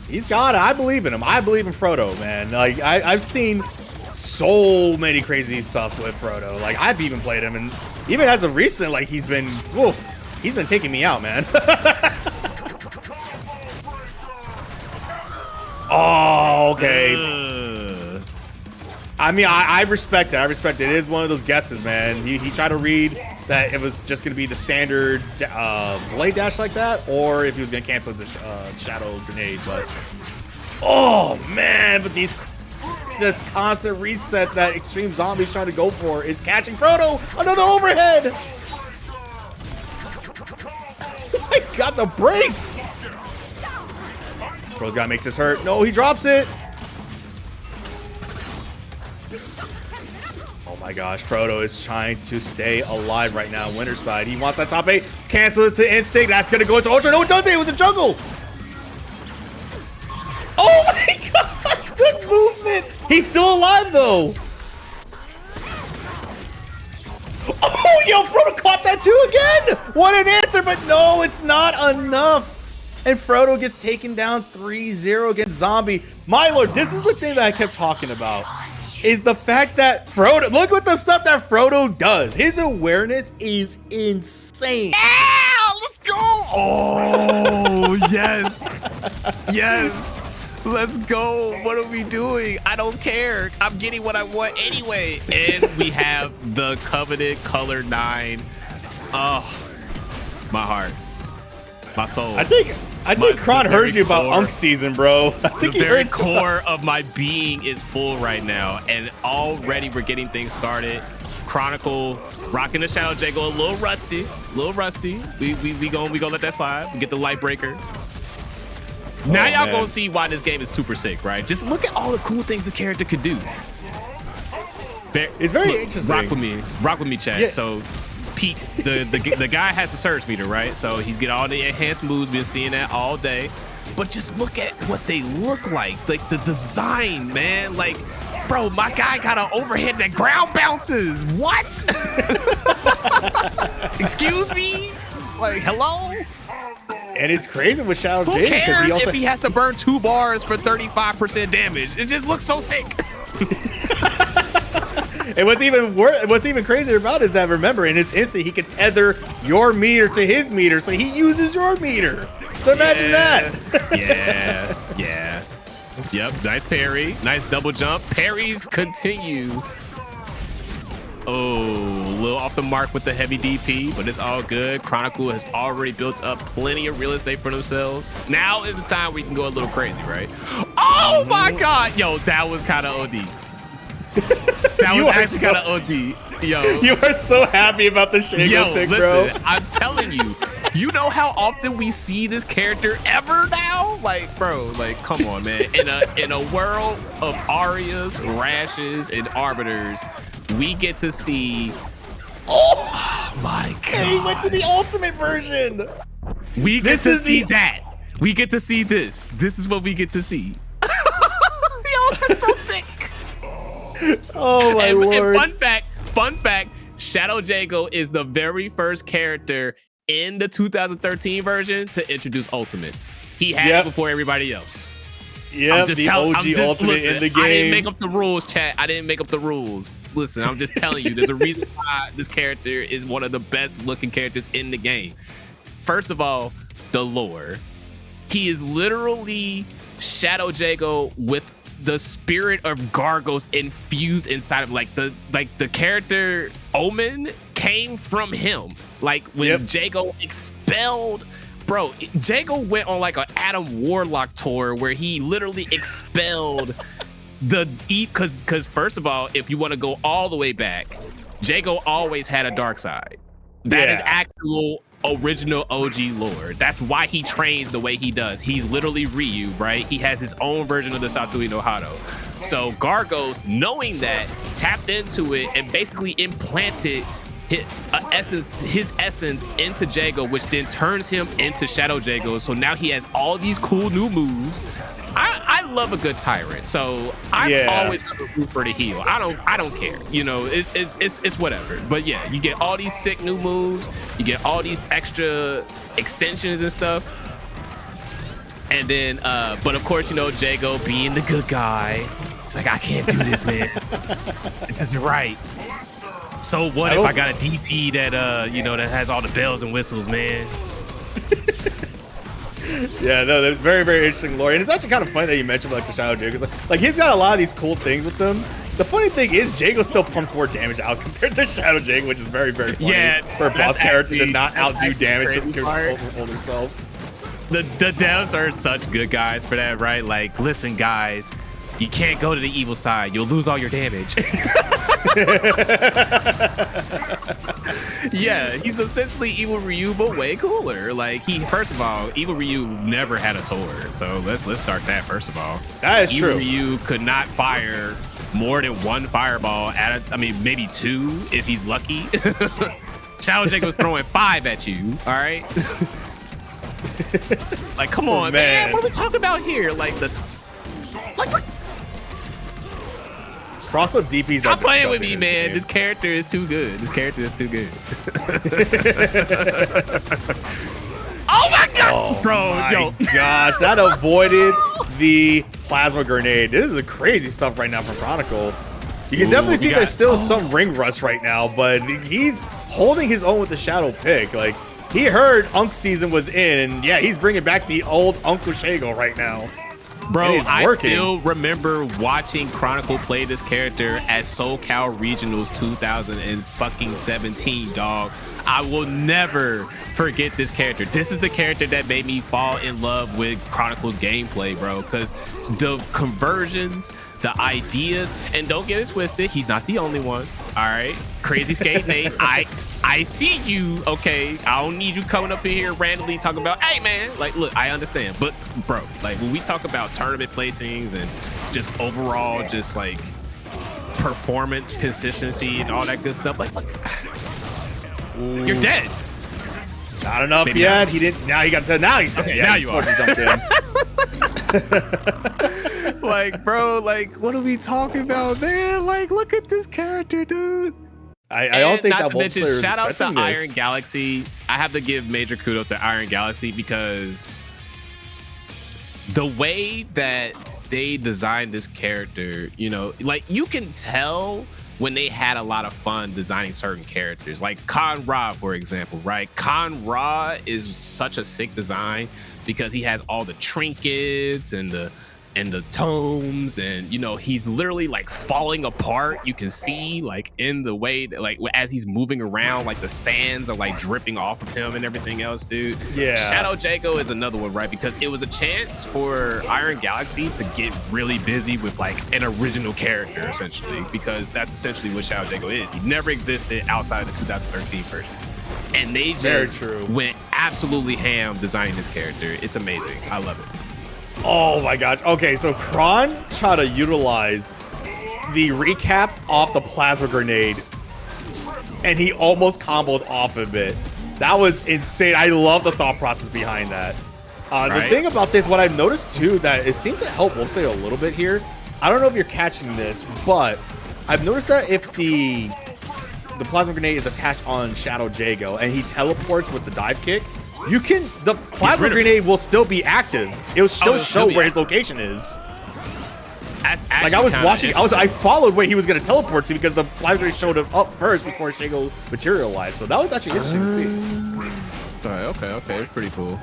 Speaker 2: He's got it. I believe in him. I believe in Frodo, man. Like, I've seen so many crazy stuff with Frodo. Like, I've even played him, and even as of recent, like, he's been taking me out, man. Oh, okay. I mean, I respect it. I respect it. It is one of those guesses, man. He tried to read that it was just going to be the standard blade dash like that, or if he was going to cancel the shadow grenade. But oh man, but this constant reset that Extreme Zombie's trying to go for is catching Frodo. Another overhead. I got the brakes. Frodo's got to make this hurt. No, he drops it. Oh my gosh, Frodo is trying to stay alive right now. Winner's side. He wants that top 8. Cancel it to Instinct. That's going to go into Ultra. No, it doesn't. It was a jungle. Oh my gosh, good movement. He's still alive though. Oh, yo, Frodo caught that too again. What an answer, but no, it's not enough. And Frodo gets taken down 3-0 against Zombie. My lord, this is the thing that I kept talking about. Is the fact that Frodo, look what the stuff that Frodo does. His awareness is insane.
Speaker 1: Yeah, let's go. Oh, yes. Yes. Let's go. What are we doing? I don't care. I'm getting what I want anyway. And we have the coveted color 9. Oh, my heart, my soul.
Speaker 2: I think Kron heard you about Unk season, bro. I think
Speaker 1: the very core of my being is full right now, and already we're getting things started. Chronicle rocking the Shadow Jago, a little rusty. We gonna let that slide. We get the light breaker. Now y'all gonna see why this game is super sick, right? Just look at all the cool things the character could do.
Speaker 2: It's very interesting.
Speaker 1: Rock with me, chat. Yeah. So Pete, the guy has the surge meter, right? So he's getting all the enhanced moves. Been seeing that all day. But just look at what they look like the design, man. Like, bro, my guy got an overhead that ground bounces. What? Excuse me? Like, hello?
Speaker 2: And it's crazy with Shadow
Speaker 1: Who cares if he has to burn 2 bars for 35% damage? It just looks so sick.
Speaker 2: And what's even crazier about it is that, remember, in his instant, he could tether your meter to his meter, so he uses your meter. So imagine that.
Speaker 1: Yeah. Yep, nice parry. Nice double jump. Parries continue. Oh, a little off the mark with the heavy DP, but it's all good. Chronicle has already built up plenty of real estate for themselves. Now is the time we can go a little crazy, right? Oh my God. Yo, that was kind of OD. That was actually kind of OD. Yo,
Speaker 2: you are so happy about the Shago pick, bro.
Speaker 1: I'm telling you, you know how often we see this character ever now? Like, bro, like, come on, man. In a world of Arias, Rashes, and Arbiters, we get to see. Oh my God!
Speaker 2: And he went to the ultimate version.
Speaker 1: We get to see that. We get to see this. This is what we get to see. Yo, that's so sick.
Speaker 2: Oh my Lord.
Speaker 1: And fun fact, Shadow Jago is the very first character in the 2013 version to introduce ultimates. He had it before everybody else.
Speaker 2: Yeah, the OG ultimate in the game.
Speaker 1: I didn't make up the rules, chat. I didn't make up the rules. Listen, I'm just telling you, there's a reason why this character is one of the best looking characters in the game. First of all, the lore. He is literally Shadow Jago with the spirit of Gargos infused inside of the character Omen came from him. Like when Jago expelled, bro, Jago went on like an Adam Warlock tour where he literally expelled because first of all, if you want to go all the way back, Jago always had a dark side. That is actual original OG lore. That's why he trains the way he does. He's literally Ryu, right? He has his own version of the Satsui no Hado. So Gargos, knowing that, tapped into it and basically implanted his essence into Jago, which then turns him into Shadow Jago. So now he has all these cool new moves. I love a good tyrant, so I'm always gonna root for the heel. I don't care, you know. It's whatever. But yeah, you get all these sick new moves, you get all these extra extensions and stuff, and then but of course, you know, Jago being the good guy, it's like, I can't do this, man. This isn't right. So what if I got a DP that you know, that has all the bells and whistles, man?
Speaker 2: Yeah, no, that's very, very interesting lore. And it's actually kind of funny that you mentioned like the Shadow Jago. Like he's got a lot of these cool things with them. The funny thing is Jago still pumps more damage out compared to Shadow Jago, which is very, very funny for a boss character to not outdo damage and hold herself.
Speaker 1: The devs are such good guys for that, right? Like, listen, guys, you can't go to the evil side. You'll lose all your damage. Yeah, he's essentially Evil Ryu, but way cooler. Like, first of all, Evil Ryu never had a sword, so let's start that first of all.
Speaker 2: That is true.
Speaker 1: Evil Ryu could not fire more than one fireball I mean, maybe 2 if he's lucky. Shadow Jago's throwing 5 at you. All right. Like, come on, man. What are we talking about here? Like
Speaker 2: Cross-up DPs are
Speaker 1: stop playing with me, man. This character is too good. Oh my God,
Speaker 2: oh
Speaker 1: bro!
Speaker 2: My gosh, that avoided the plasma grenade. This is crazy stuff right now from Chronicle. You can definitely see there's still some ring rust right now, but he's holding his own with the shadow pick. Like, he heard Unk season was in, and yeah, he's bringing back the old Uncle Shago right now.
Speaker 1: Bro, I still remember watching Chronicle play this character at SoCal Regionals 2017, dog. I will never forget this character. This is the character that made me fall in love with Chronicle's gameplay, bro, because the conversions, the ideas, and don't get it twisted, he's not the only one. All right, Crazy Skate Nate, I see you. Okay, I don't need you coming up in here randomly talking about, hey man, like, look, I understand, but bro, like when we talk about tournament placings and just overall, just like performance consistency and all that good stuff, like, look, you're dead.
Speaker 2: Not enough Maybe yet. Not. He didn't. Now he got to. Now he's dead.
Speaker 1: Okay,
Speaker 2: yeah,
Speaker 1: now you are.
Speaker 2: Jumped in.
Speaker 1: Like, bro, like, what are we talking about, man? Like, look at this character, dude.
Speaker 2: I don't think
Speaker 1: not
Speaker 2: that
Speaker 1: to mention, shout out to
Speaker 2: this.
Speaker 1: Iron Galaxy. I have to give major kudos to Iron Galaxy because the way that they designed this character, you know, like you can tell when they had a lot of fun designing certain characters, like Khan Ra, for example, right? Khan Ra is such a sick design because he has all the trinkets and the tomes, and you know, he's literally like falling apart. You can see like in the way that, like as he's moving around, like the sands are like dripping off of him and everything else, dude.
Speaker 2: Yeah.
Speaker 1: Shadow Jago is another one, right? Because it was a chance for Iron Galaxy to get really busy with like an original character, essentially, because that's essentially what Shadow Jago is. He never existed outside of the 2013 version. And they just went absolutely ham designing this character. It's amazing. I love it.
Speaker 2: Oh my gosh. Okay, so Kron tried to utilize the recap off the plasma grenade, and he almost comboed off of it. That was insane. I love the thought process behind that. The thing about this, what I've noticed too, that it seems to help WolfSlayer a little bit here. I don't know if you're catching this, but I've noticed that if the plasma grenade is attached on Shadow Jago and he teleports with the dive kick, the plasma grenade will still be active. It will still show where his location is. Like I was watching, I followed where he was going to teleport to because the plasma grenade showed up first before Jago materialized. So that was actually interesting to see.
Speaker 1: Okay, it's pretty cool.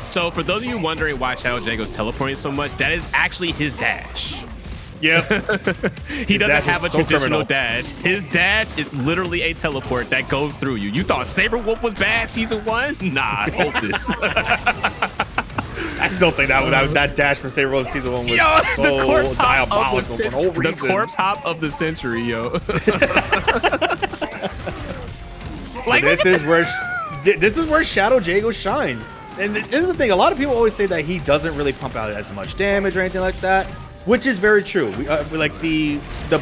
Speaker 1: So for those of you wondering why Shadow Jago's teleporting so much, that is actually his dash.
Speaker 2: Yep.
Speaker 1: He doesn't have a traditional dash. His dash is literally a teleport that goes through you. You thought Sabrewulf was bad season 1? Nah, hold this.
Speaker 2: I still think that dash from Sabrewulf season 1 was so diabolical for no reason.
Speaker 1: The corpse hop of the century, yo.
Speaker 2: Like this is where Shadow Jago shines. And this is the thing. A lot of people always say that he doesn't really pump out as much damage or anything like that, which is very true. Like the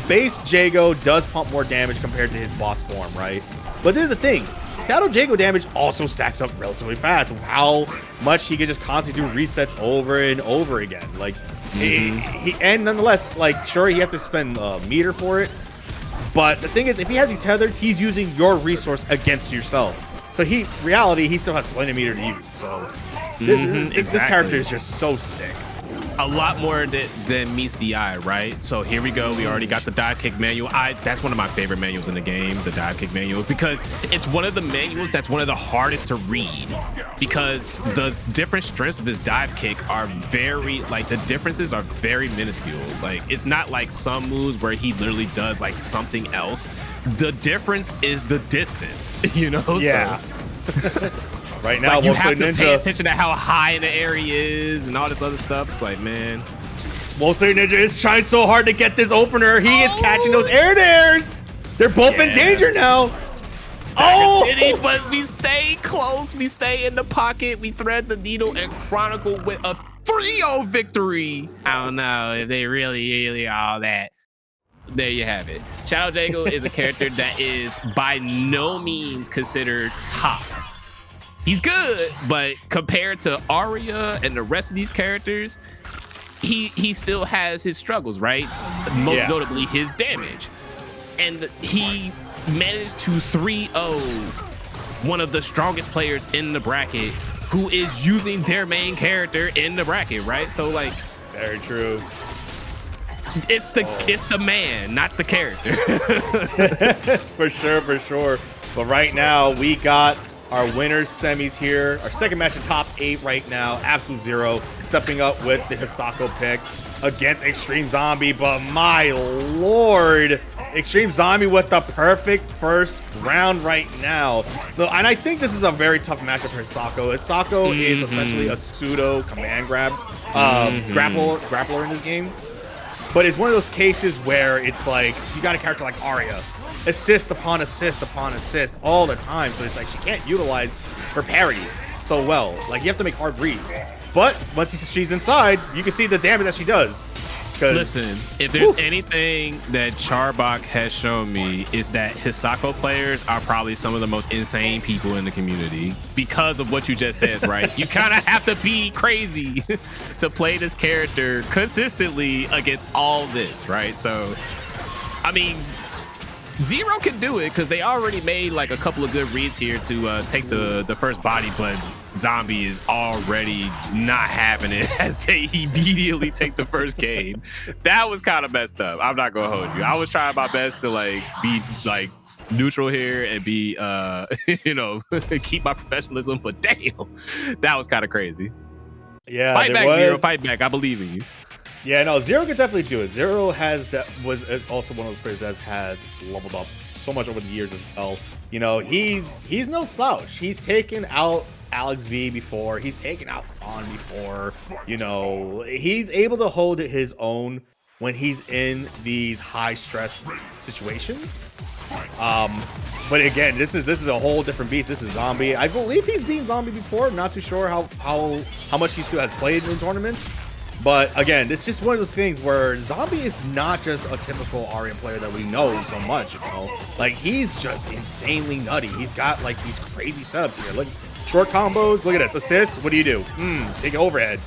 Speaker 2: base Jago does pump more damage compared to his boss form, right? But this is the thing. Shadow Jago damage also stacks up relatively fast with how much he can just constantly do resets over and over again. Like, and nonetheless, like, sure, he has to spend meter for it. But the thing is, if he has you tethered, he's using your resource against yourself. So he still has plenty of meter to use. So this character is just so sick.
Speaker 1: A lot more than meets the eye, right? So here we go. We already got the dive kick manual. That's one of my favorite manuals in the game, the dive kick manual, because it's one of the manuals that's one of the hardest to read, because the different strengths of his dive kick are the differences are very minuscule. Like, it's not like some moves where he literally does like something else. The difference is the distance, you know?
Speaker 2: Yeah. So, right now,
Speaker 1: like, you have to pay attention to how high in the air he is and all this other stuff. It's like, man.
Speaker 2: WolfSlayerNinja is trying so hard to get this opener. He is catching those air to airs. They're both in danger now.
Speaker 1: City, but we stay close. We stay in the pocket. We thread the needle and Chronicle with a 3-0 victory. I don't know if they really all that. There you have it. Shadow Jago is a character that is by no means considered top. He's good, but compared to Aria and the rest of these characters, he still has his struggles, right? Most notably his damage. And he managed to 3-0 one of the strongest players in the bracket who is using their main character in the bracket, right? So like,
Speaker 2: very true.
Speaker 1: It's the man, not the character.
Speaker 2: For sure. But right now we got our winners semis here. Our second match in top 8 right now. Absolute Zero stepping up with the Hisako pick against Extreme Zombie, but my lord, Extreme Zombie with the perfect first round right now. So, and I think this is a very tough matchup for Hisako. Hisako is essentially a pseudo command grab grappler in this game. But it's one of those cases where it's like, you got a character like Aria, assist upon assist upon assist all the time. So it's like, she can't utilize her parry so well. Like, you have to make hard reads. But once she's inside, you can see the damage that she does.
Speaker 1: Listen, if there's anything that Charbak has shown me, is that Hisako players are probably some of the most insane people in the community because of what you just said, right? You kind of have to be crazy to play this character consistently against all this, right? So, I mean, Zero can do it because they already made like a couple of good reads here to take the first body, but Zombie is already not having it as they immediately take the first game. That was kind of messed up. I'm not gonna hold you. I was trying my best to like be like neutral here and be you know, keep my professionalism, but damn, that was kind of crazy.
Speaker 2: Yeah,
Speaker 1: fight back, Zero. Fight back. I believe in you.
Speaker 2: Yeah, no, Zero could definitely do it. Zero is also one of those players that has leveled up so much over the years as well. You know, he's no slouch. He's taken out Alex V before. He's taken out Kron before. You know, he's able to hold his own when he's in these high stress situations. But again, this is a whole different beast. This is Zombie. I believe he's beaten Zombie before. I'm not too sure how much he still has played in tournaments. But again, it's just one of those things where Zombie is not just a typical Aria player that we know so much, you know? Like, he's just insanely nutty. He's got like these crazy setups here. Look, short combos, look at this. Assists, what do you do? Take overhead.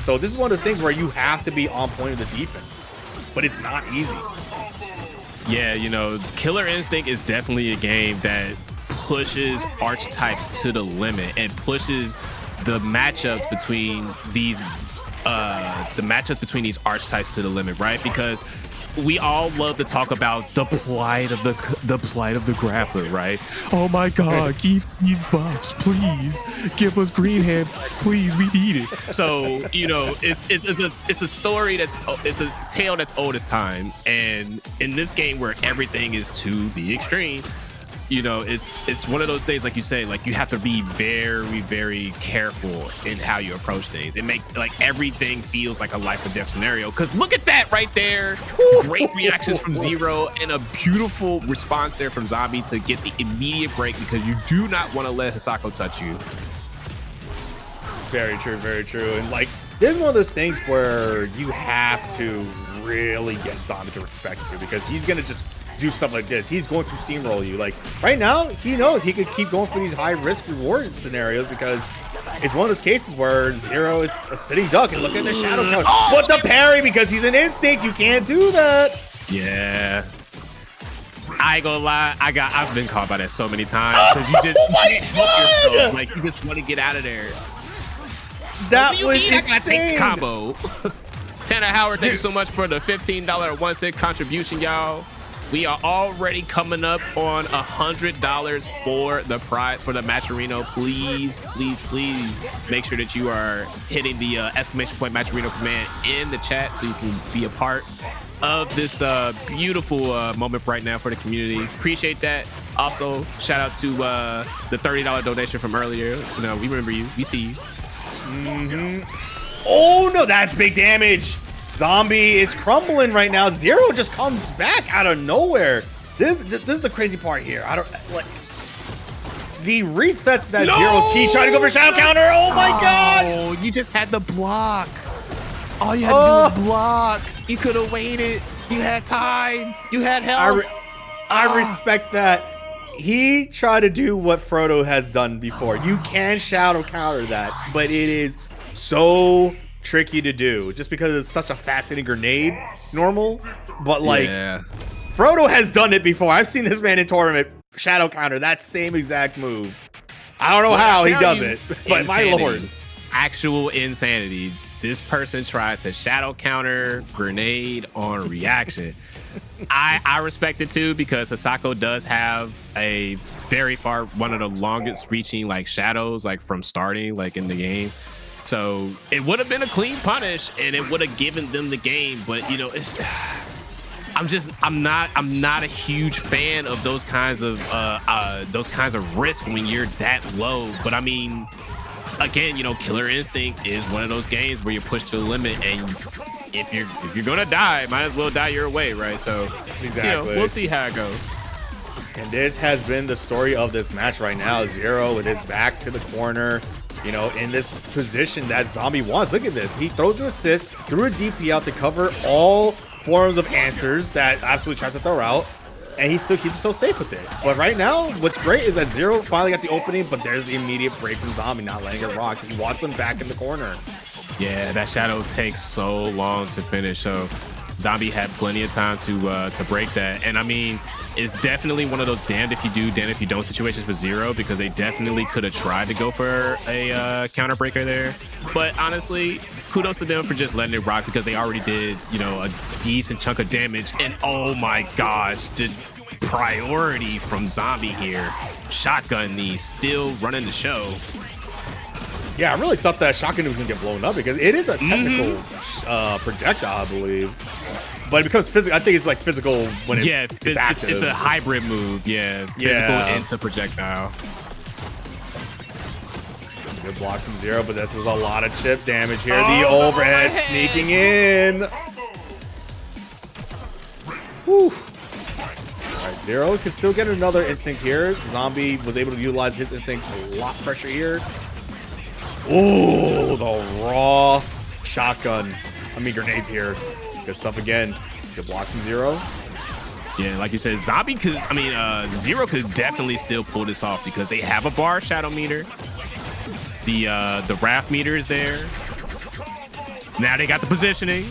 Speaker 2: So this is one of those things where you have to be on point of the defense, but it's not easy.
Speaker 1: Yeah, you know, Killer Instinct is definitely a game that pushes archetypes to the limit and pushes the matchups between these archetypes to the limit, right? Because we all love to talk about the plight of the grappler, right? Oh my God, give these buffs, please. Give us green hand, please. We need it. So, you know, it's a story it's a tale that's old as time. And in this game where everything is to the extreme, you know, it's one of those things, like you say, like you have to be very, very careful in how you approach things. It makes like everything feels like a life or death scenario. Because look at that right there. Great reactions from Zero and a beautiful response there from Zombie to get the immediate break because you do not want to let Hisako touch you.
Speaker 2: Very true, very true. And like, this is one of those things where you have to really get Zombie to respect you because he's going to just do stuff like this. He's going to steamroll you. Like right now, he knows he could keep going for these high risk reward scenarios because it's one of those cases where Zero is a sitting duck and look at the shadow count. But the parry, because he's an instinct, you can't do that.
Speaker 1: Yeah. I ain't gonna lie, I've been caught by that so many times because you just can't help yourself. Like you just want to get out of there.
Speaker 2: That was insane.
Speaker 1: I gotta take the combo. Tanner Howard, thank you so much for the $15.01 contribution, y'all. We are already coming up on $100 for the Matcherino. Please, please, please make sure that you are hitting the exclamation point Matcherino command in the chat so you can be a part of this beautiful moment right now for the community. Appreciate that. Also, shout out to the $30 donation from earlier. You know, we remember you. We see you.
Speaker 2: Oh no, that's big damage. Zombie is crumbling right now. Zero just comes back out of nowhere. This is the crazy part here. I don't like the resets that Zero T trying to go for shadow counter. Oh my gosh!
Speaker 1: Oh, you just had the block. All you had to do was block. You could have waited. You had time. You had help.
Speaker 2: I respect that. He tried to do what Frodo has done before. You can shadow counter that, but it is so tricky to do just because it's such a fascinating grenade normal, but like Frodo has done it before. I've seen this man in tournament shadow counter that same exact move. I don't know how he does it, but insanity. My lord,
Speaker 1: actual insanity. This person tried to shadow counter grenade on reaction. I respect it too because Hisako does have a very one of the longest reaching like shadows like from starting like in the game. So it would have been a clean punish and it would have given them the game. But you know, I'm not a huge fan of those kinds of risk when you're that low. But I mean, again, you know, Killer Instinct is one of those games where you push to the limit, and if you're gonna die, might as well die your way, right? So
Speaker 2: exactly,
Speaker 1: you know, we'll see how it goes.
Speaker 2: And this has been the story of this match right now. Zero with his back to the corner, you know, in this position that Zombie wants. Look at this. He throws an assist, threw a DP out to cover all forms of answers that absolutely tries to throw out, and he still keeps himself safe with it. But right now, what's great is that Zero finally got the opening, but there's the immediate break from Zombie, not letting it rock, because he wants him back in the corner.
Speaker 1: Yeah, that shadow takes so long to finish, so Zombie had plenty of time to break that. And I mean, it's definitely one of those damned if you do, damned if you don't situations for Zero, because they definitely could have tried to go for a counter breaker there. But honestly, kudos to them for just letting it rock, because they already did, you know, a decent chunk of damage. And oh my gosh, just priority from Zombie here. Shotgun these, still running the show.
Speaker 2: Yeah, I really thought that shotgun was gonna get blown up, because it is a technical projectile, I believe. But it becomes physical. I think it's like physical when it's active.
Speaker 1: It's a hybrid move. Yeah, physical into projectile.
Speaker 2: Good block from Zero, but this is a lot of chip damage here. The overhead sneaking in. Whew. All right, Zero can still get another instinct here. Zombie was able to utilize his instinct. A lot of pressure here. Oh, the raw shotgun. I mean, grenades here. Good stuff again. Good block from Zero.
Speaker 1: Yeah, like you said, Zombie could, I mean, Zero could definitely still pull this off, because they have a bar shadow meter. The Wrath meter is there. Now they got the positioning.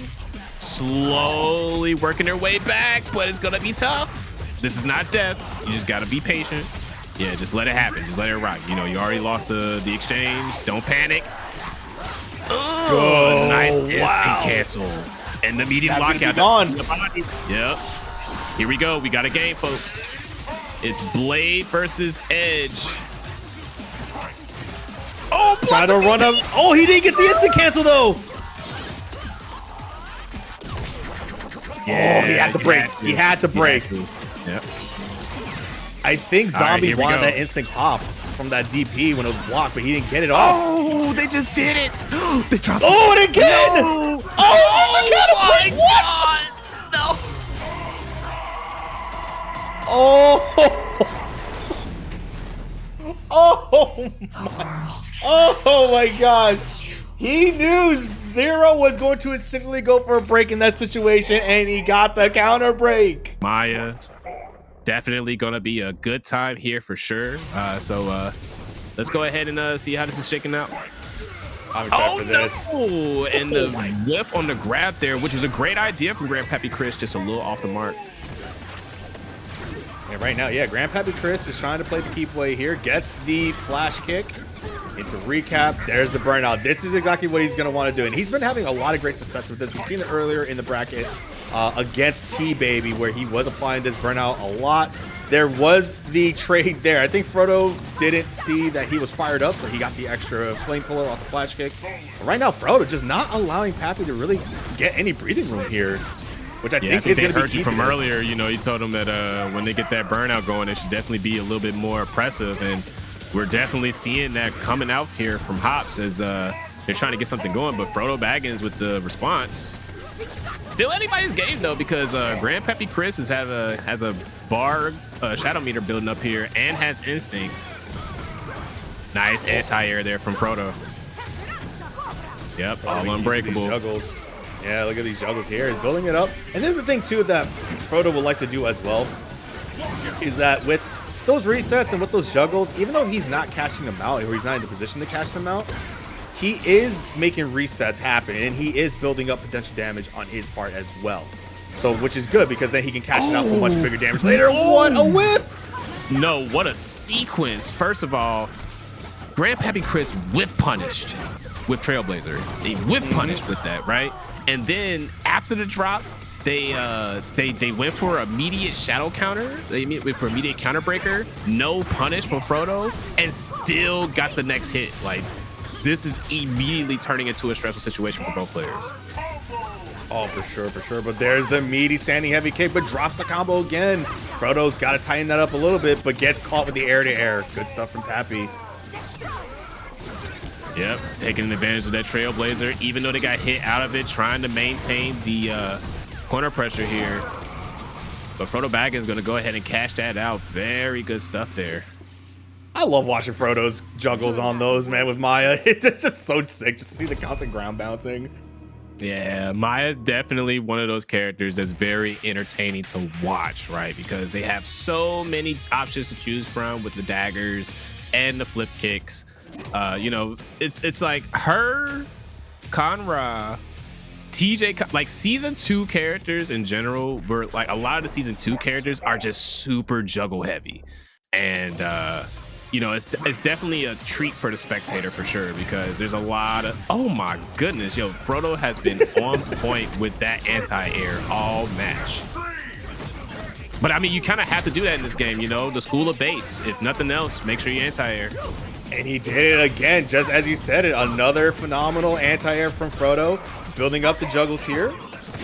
Speaker 1: Slowly working their way back, but it's gonna be tough. This is not death. You just gotta be patient. Yeah, just let it happen. Just let it rock. You know, you already lost the exchange. Don't panic. Oh, nice instant cancel. And the immediate lockout. Yep. Here we go. We got a game, folks. It's Blade versus Edge. Oh,
Speaker 2: trying to run up. Oh, he didn't get the instant cancel though. Yeah, he had to break. He had to break.
Speaker 1: Yep.
Speaker 2: I think Zombie wanted that instant pop from that DP when it was blocked, but he didn't get it off.
Speaker 1: Oh, they just did it. They dropped
Speaker 2: it again. No. Oh, my
Speaker 1: God. No.
Speaker 2: Oh my God. He knew Zero was going to instantly go for a break in that situation, and he got the counter break.
Speaker 1: Maya, definitely gonna be a good time here for sure. So let's go ahead and see how this is shaking out.
Speaker 2: I'm excited for this.
Speaker 1: No! And the whip on the grab there, which was a great idea from Grandpappy Chris, just a little off the mark.
Speaker 2: And right now, yeah, Grandpappy Chris is trying to play the keep away here, gets the flash kick. It's a recap. There's the burnout. This is exactly what he's going to want to do. And he's been having a lot of great success with this. We've seen it earlier in the bracket against TBaby, where he was applying this burnout a lot. There was the trade there. I think Frodo didn't see that he was fired up, so he got the extra flame puller off the flash kick. But right now, Frodo just not allowing Pappy to really get any breathing room here, which I think is going to be
Speaker 1: heard you from earlier. You know, you told them that when they get that burnout going, it should definitely be a little bit more oppressive, and we're definitely seeing that coming out here from Hops as they're trying to get something going. But FrodoTbagginzz with the response. Still anybody's game though, because Grandpappy Chris has a bar shadow meter building up here and has instinct. Nice anti-air there from Frodo. Yep, all unbreakable.
Speaker 2: Juggles. Yeah, look at these juggles here. He's building it up. And this is the thing too that Frodo would like to do as well, is that with those resets and with those juggles, even though he's not cashing them out, or he's not in the position to cash them out, he is making resets happen, and he is building up potential damage on his part as well. So, which is good, because then he can cash it out for much bigger damage later. What a whiff!
Speaker 1: No, what a sequence. First of all, Grandpappy Chris whiff punished with Trailblazer. They whiff punished with that, right? And then after the drop, they went for immediate shadow counter. They went for immediate counter breaker. No punish from Frodo, and still got the next hit. Like, this is immediately turning into a stressful situation for both players.
Speaker 2: Oh, for sure, for sure. But there's the meaty standing heavy kick, but drops the combo again. Frodo's got to tighten that up a little bit, but gets caught with the air-to-air. Good stuff from Pappy.
Speaker 1: Yep, taking advantage of that Trailblazer, even though they got hit out of it, trying to maintain the corner pressure here. But FrodoTbagginzz is going to go ahead and cash that out. Very good stuff there.
Speaker 2: I love watching Frodo's juggles on those, man, with Maya. It's just so sick just to see the constant ground bouncing.
Speaker 1: Yeah, Maya's definitely one of those characters that's very entertaining to watch, right? Because they have so many options to choose from with the daggers and the flip kicks. You know, it's like her, Conra, TJ, like season 2 characters in general were like, a lot of the season 2 characters are just super juggle heavy. And you know, it's definitely a treat for the spectator for sure, because there's a lot of, oh my goodness, yo, Frodo has been on point with that anti-air all match. But I mean, you kind of have to do that in this game, you know, the school of base. If nothing else, make sure you anti-air.
Speaker 2: And he did it again, just as you said it. Another phenomenal anti-air from Frodo, building up the juggles here.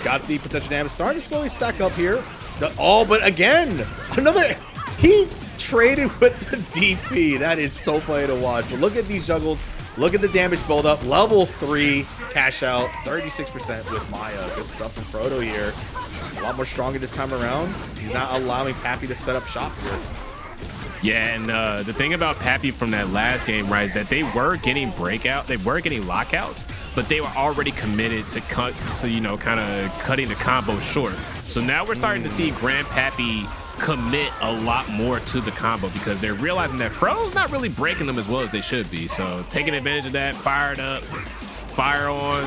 Speaker 2: Got the potential damage starting to slowly stack up here. But again, another, he traded with the DP. That is so funny to watch. But look at these juggles. Look at the damage build up. Level 3 cash out, 36% with Maya. Good stuff from Frodo here. A lot more stronger this time around. He's not allowing Pappy to set up shop here.
Speaker 1: Yeah, and the thing about Pappy from that last game, right, is that they were getting they were getting lockouts, but they were already committed to you know, kind of cutting the combo short. So now we're starting to see Grand Pappy commit a lot more to the combo, because they're realizing that Frodo's not really breaking them as well as they should be. So taking advantage of that, fired up, fire on.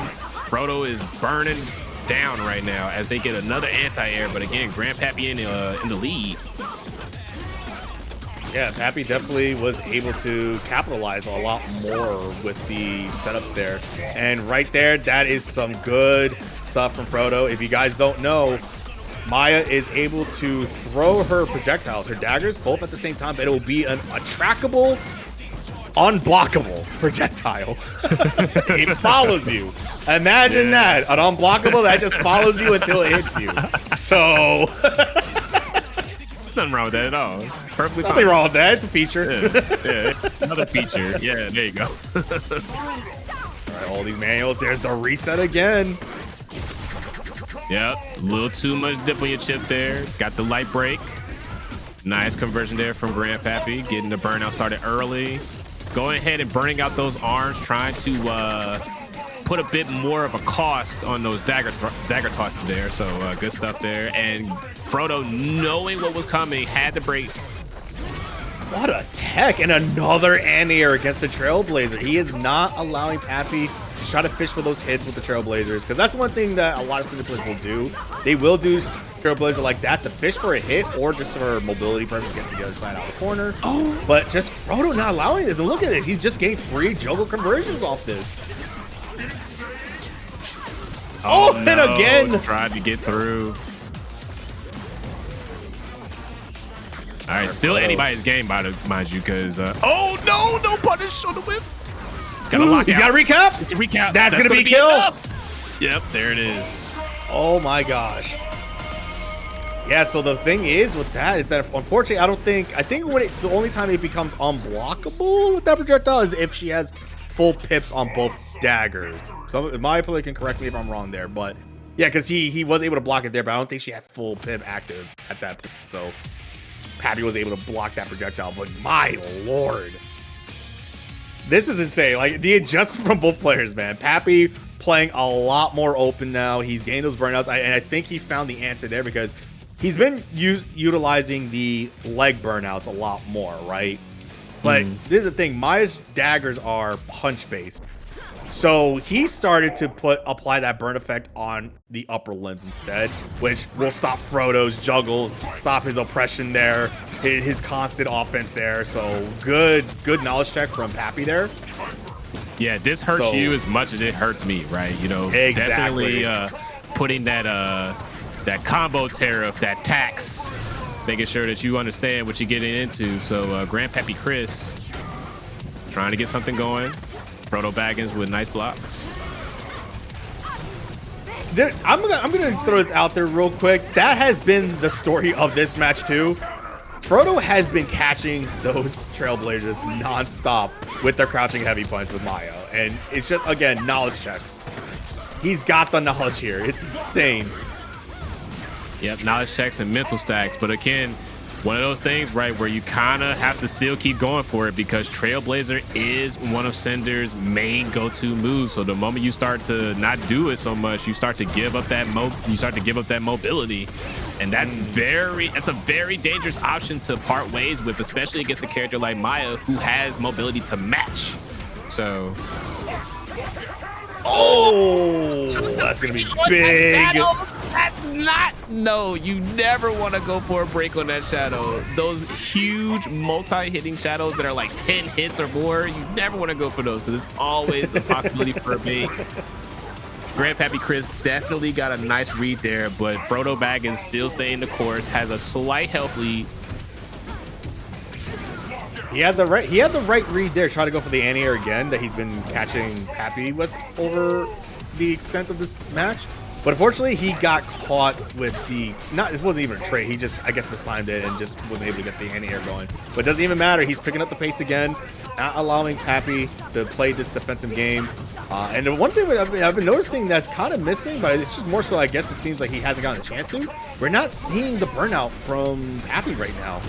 Speaker 1: Frodo is burning down right now as they get another anti-air, but again, Grand Pappy in the lead.
Speaker 2: Yeah, Pappy definitely was able to capitalize a lot more with the setups there. And right there, that is some good stuff from Frodo. If you guys don't know, Maya is able to throw her projectiles, her daggers, both at the same time, but it will be a trackable, unblockable projectile. It follows you. Imagine that, an unblockable that just follows you until it hits you. So
Speaker 1: nothing wrong with that at all. Perfectly
Speaker 2: nothing
Speaker 1: fine.
Speaker 2: wrong with that. It's a feature.
Speaker 1: Yeah, another feature. Yeah, there you go.
Speaker 2: All right, all these manuals. There's the reset again.
Speaker 1: Yep, a little too much dip on your chip there. Got the light break. Nice conversion there from Grand Pappy, getting the burnout started early. Going ahead and burning out those arms, trying to put a bit more of a cost on those dagger tosses there. So good stuff there. And Frodo, knowing what was coming, had to break.
Speaker 2: What a tech, and another anti-air against the Trailblazer. He is not allowing Pappy to try to fish for those hits with the Trailblazers, because that's one thing that a lot of Cinder players will do. They will do Trailblazer like that to fish for a hit, or just for mobility purposes, get to the other side out of the corner. Oh, but just Frodo not allowing this. And look at this, he's just getting free juggle conversions off this. Oh, no. And again,
Speaker 1: tried to get through. All right, still anybody's game, mind you, because oh no punish on the whip. Got a lockout.
Speaker 2: He's got a recap.
Speaker 1: It's a recap.
Speaker 2: That's gonna be kill.
Speaker 1: Enough. Yep, there it is.
Speaker 2: Oh my gosh. Yeah, so the thing is with that is that unfortunately, I think the only time it becomes unblockable with that projectile is if she has full pips on both daggers. So my player can correct me if I'm wrong there, but yeah, because he was able to block it there, but I don't think she had full pip active at that point. So Pappy was able to block that projectile, but my lord, this is insane. Like the adjustment from both players, man. Pappy playing a lot more open now. He's getting those burnouts, and I think he found the answer there, because he's been utilizing the leg burnouts a lot more, right? But this is the thing, Maya's daggers are punch based. So he started to apply that burn effect on the upper limbs instead, which will stop Frodo's juggles, stop his oppression there, his constant offense there. So good knowledge check from Pappy there.
Speaker 1: Yeah, this hurts you as much as it hurts me, right? You know,
Speaker 2: exactly.
Speaker 1: Definitely putting that combo tariff, that tax, making sure that you understand what you're getting into. So Grand Pappy Chris trying to get something going. FrodoTbagginzz with nice blocks.
Speaker 2: I'm gonna throw this out there real quick. That has been the story of this match too. Frodo has been catching those Trailblazers nonstop with their crouching heavy punch with Maya, and it's just, again, knowledge checks. He's got the knowledge here. It's insane.
Speaker 1: Yep, knowledge checks and mental stacks. But again, one of those things, right, where you kind of have to still keep going for it because Trailblazer is one of Cinder's main go-to moves. So the moment you start to not do it so much, you start to give up that mobility, and that's a very dangerous option to part ways with, especially against a character like Maya who has mobility to match. So.
Speaker 2: Oh, that's gonna be big.
Speaker 1: That's not, no, you never want to go for a break on that shadow. Those huge multi-hitting shadows that are like 10 hits or more, you never want to go for those because it's always a possibility for a bait. Grandpappy Chris definitely got a nice read there, but FrodoTbagginzz still staying the course, has a slight health lead.
Speaker 2: He had the right read there, trying to go for the anti-air again that he's been catching Pappy with over the extent of this match. But unfortunately, he got caught with the, this wasn't even a trade. He just, I guess, mistimed it and just wasn't able to get the anti-air going. But it doesn't even matter. He's picking up the pace again, not allowing Pappy to play this defensive game. And the one thing I've been noticing that's kind of missing, but it's just more so, I guess it seems like he hasn't gotten a chance to. We're not seeing the burnout from Pappy right now.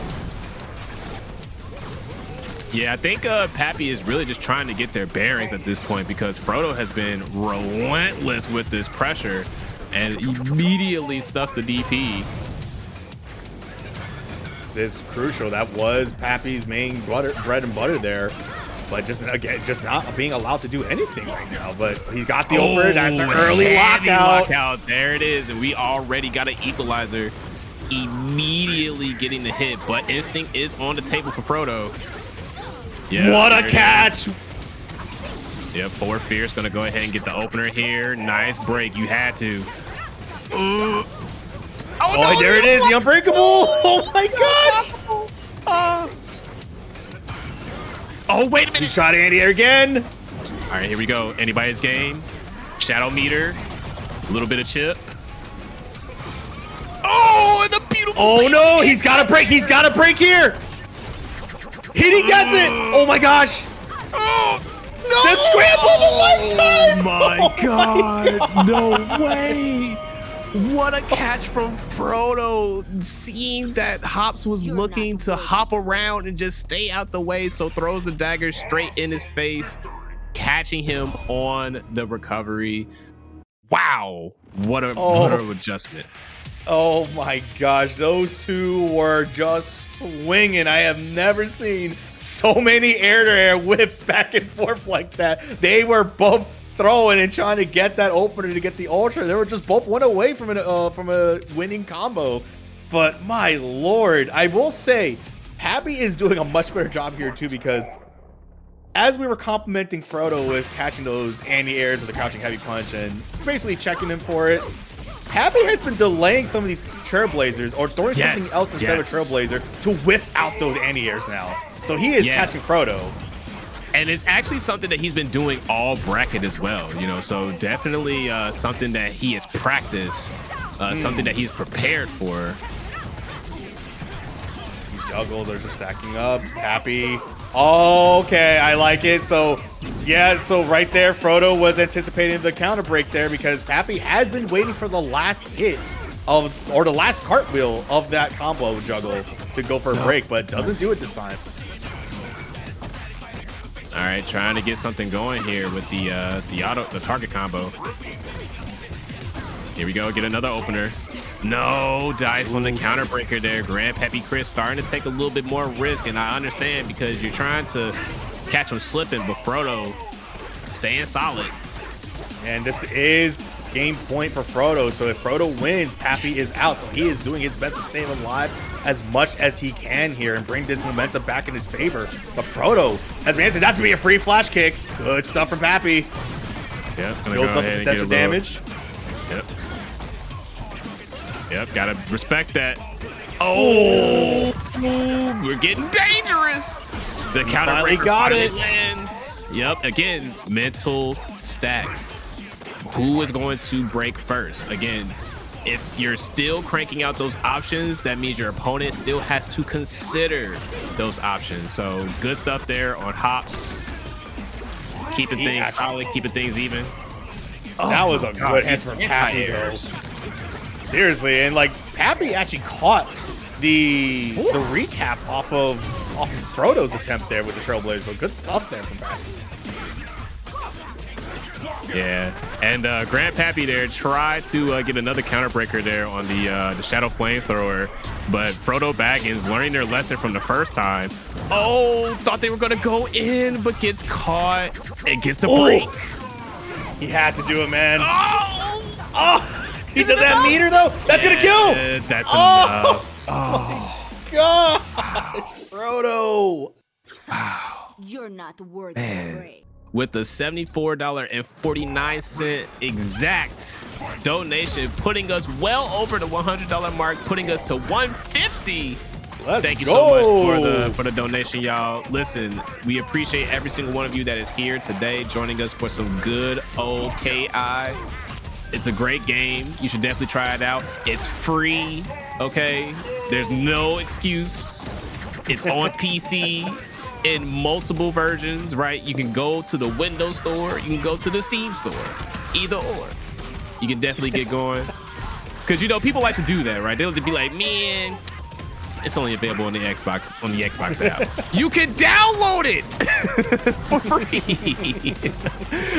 Speaker 1: Yeah, I think Pappy is really just trying to get their bearings at this point because Frodo has been relentless with this pressure and immediately stuffs the DP.
Speaker 2: This is crucial. That was Pappy's main bread and butter there. But just, again, just not being allowed to do anything right now. But he got the over. That's an early lockout.
Speaker 1: There it is. And we already got an equalizer immediately getting the hit. But instinct is on the table for Frodo. Yeah,
Speaker 2: what a catch!
Speaker 1: Yep, Forward Fierce gonna go ahead and get the opener here. Nice break, you had to. Oh,
Speaker 2: no, there it is, the Unbreakable! Oh my gosh!
Speaker 1: Oh, wait a minute!
Speaker 2: He shot anti-air again.
Speaker 1: All right, here we go. Anybody's game. Shadow meter, a little bit of chip. Oh, and a beautiful.
Speaker 2: Oh no, he's got a break. He's got a break here. He gets it! Oh my gosh!
Speaker 1: Oh, no!
Speaker 2: The scramble of a lifetime!
Speaker 1: Oh my god! No way! What a catch from Frodo! Seeing that Hops was looking to hop around and just stay out the way, so throws the dagger straight in his face, catching him on the recovery. Wow! What a adjustment.
Speaker 2: Oh my gosh, those two were just swinging. I have never seen so many air-to-air whips back and forth like that. They were both throwing and trying to get that opener to get the ultra. They were just both one away from a winning combo. But my lord, I will say, Pappy is doing a much better job here too, because as we were complimenting Frodo with catching those anti-airs with the crouching heavy punch and basically checking him for it, Pappy has been delaying some of these Trailblazers or throwing something else instead of Trailblazer to whiff out those anti-airs now. So he is catching Frodo.
Speaker 1: And it's actually something that he's been doing all bracket as well, you know, so definitely something that he has practiced, something that he's prepared for.
Speaker 2: These juggles are just stacking up. Pappy. Oh, okay, I like it. So, yeah, so right there, Frodo was anticipating the counter break there because Pappy has been waiting for the last hit or the last cartwheel of that combo juggle to go for a break, but doesn't do it this time.
Speaker 1: All right, trying to get something going here with the target combo. Here we go, get another opener. No dice on the counter breaker there. Grandpappy Chris starting to take a little bit more risk, and I understand because you're trying to catch him slipping, but Frodo staying solid.
Speaker 2: And this is game point for Frodo. So if Frodo wins, Pappy is out. So he is doing his best to stay alive as much as he can here and bring this momentum back in his favor. But Frodo has been answered. That's gonna be a free flash kick. Good stuff from Pappy.
Speaker 1: Yeah,
Speaker 2: builds up the potential damage.
Speaker 1: Yep. Yep, gotta respect that. Oh, we're getting dangerous. The counter breaker
Speaker 2: got it.
Speaker 1: Lands. Yep. Again, mental stacks. Who is going to break first? Again, if you're still cranking out those options, that means your opponent still has to consider those options. So good stuff there on Hops. Keeping things solid, keeping things even.
Speaker 2: That was a good hit from Pappy. Seriously, and like Pappy actually caught the recap off of Frodo's attempt there with the Trailblazer. So good stuff there from Pappy.
Speaker 1: Yeah, and Grandpappy there tried to get another counterbreaker there on the Shadow Flamethrower, but FrodoTbagginzz learning their lesson from the first time. Oh, thought they were gonna go in, but gets caught and gets the break.
Speaker 2: He had to do it, man.
Speaker 1: Oh,
Speaker 2: he doesn't have meter though. That's gonna kill.
Speaker 1: That's enough.
Speaker 2: Oh God, Frodo.
Speaker 1: Wow.
Speaker 3: You're not worthy of break.
Speaker 1: With the $74.49 exact donation, putting us well over the $100 mark, putting us to $150. Thank you so much for the donation, y'all. Listen, we appreciate every single one of you that is here today, joining us for some good old KI. It's a great game. You should definitely try it out. It's free, okay? There's no excuse. It's on PC. In multiple versions, right? You can go to the Windows Store, you can go to the Steam Store, either or. You can definitely get going. Because, you know, people like to do that, right? They'll be like, man, it's only available on the Xbox app. You can download it for free.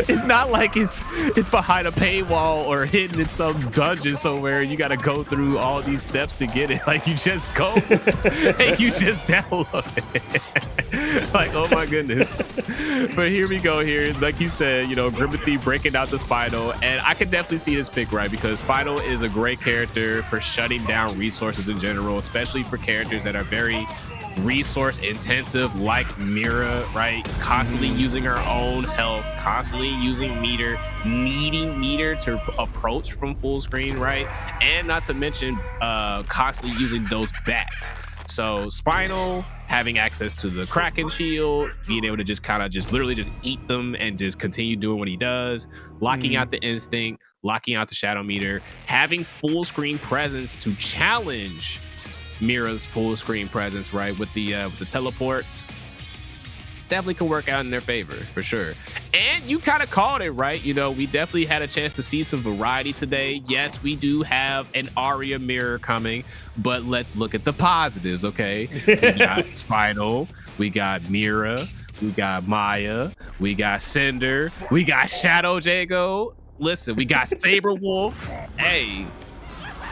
Speaker 1: It's not like it's behind a paywall or hidden in some dungeon somewhere. You got to go through all these steps to get it. Like, you just go and you just download it. Like, oh my goodness. But here we go here. Like you said, you know, Grimothy breaking out the Spinal. And I can definitely see this pick, right? Because Spinal is a great character for shutting down resources in general, especially for characters that are very resource intensive, like Mira, right? Constantly using her own health, constantly using meter, needing meter to approach from full screen, right? And not to mention constantly using those bats. So Spinal having access to the Kraken shield, being able to just kind of just literally just eat them and just continue doing what he does, locking out the instinct, locking out the shadow meter, having full screen presence to challenge Mira's full screen presence, right? With the teleports, definitely can work out in their favor for sure. And you kind of called it, right? You know, we definitely had a chance to see some variety today. Yes, we do have an Aria mirror coming, but let's look at the positives, okay? We got Spinal, we got Mira, we got Maya, we got Cinder, we got Shadow Jago. Listen, we got Sabrewulf. Hey,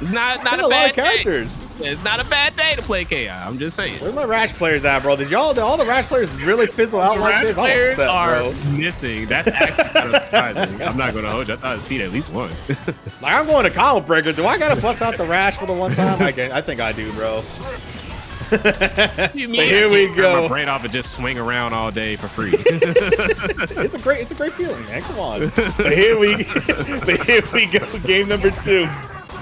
Speaker 1: it's not a bad characters. It's not a bad day to play KI. I'm just saying.
Speaker 2: Where's my Rash players at, bro? Did all the Rash players really fizzle out like this? I'm upset, bro.
Speaker 1: Missing. That's actually kind of surprising. I'm not gonna hold you. I thought I'd seen at least one.
Speaker 2: Like, I'm going to Comment Breaker. Do I gotta bust out the Rash for the one time? I think I do, bro.
Speaker 1: But here we go. My brain off and just swing around all day for free.
Speaker 2: It's a great feeling, man. Come on. But here we go. Game number 2.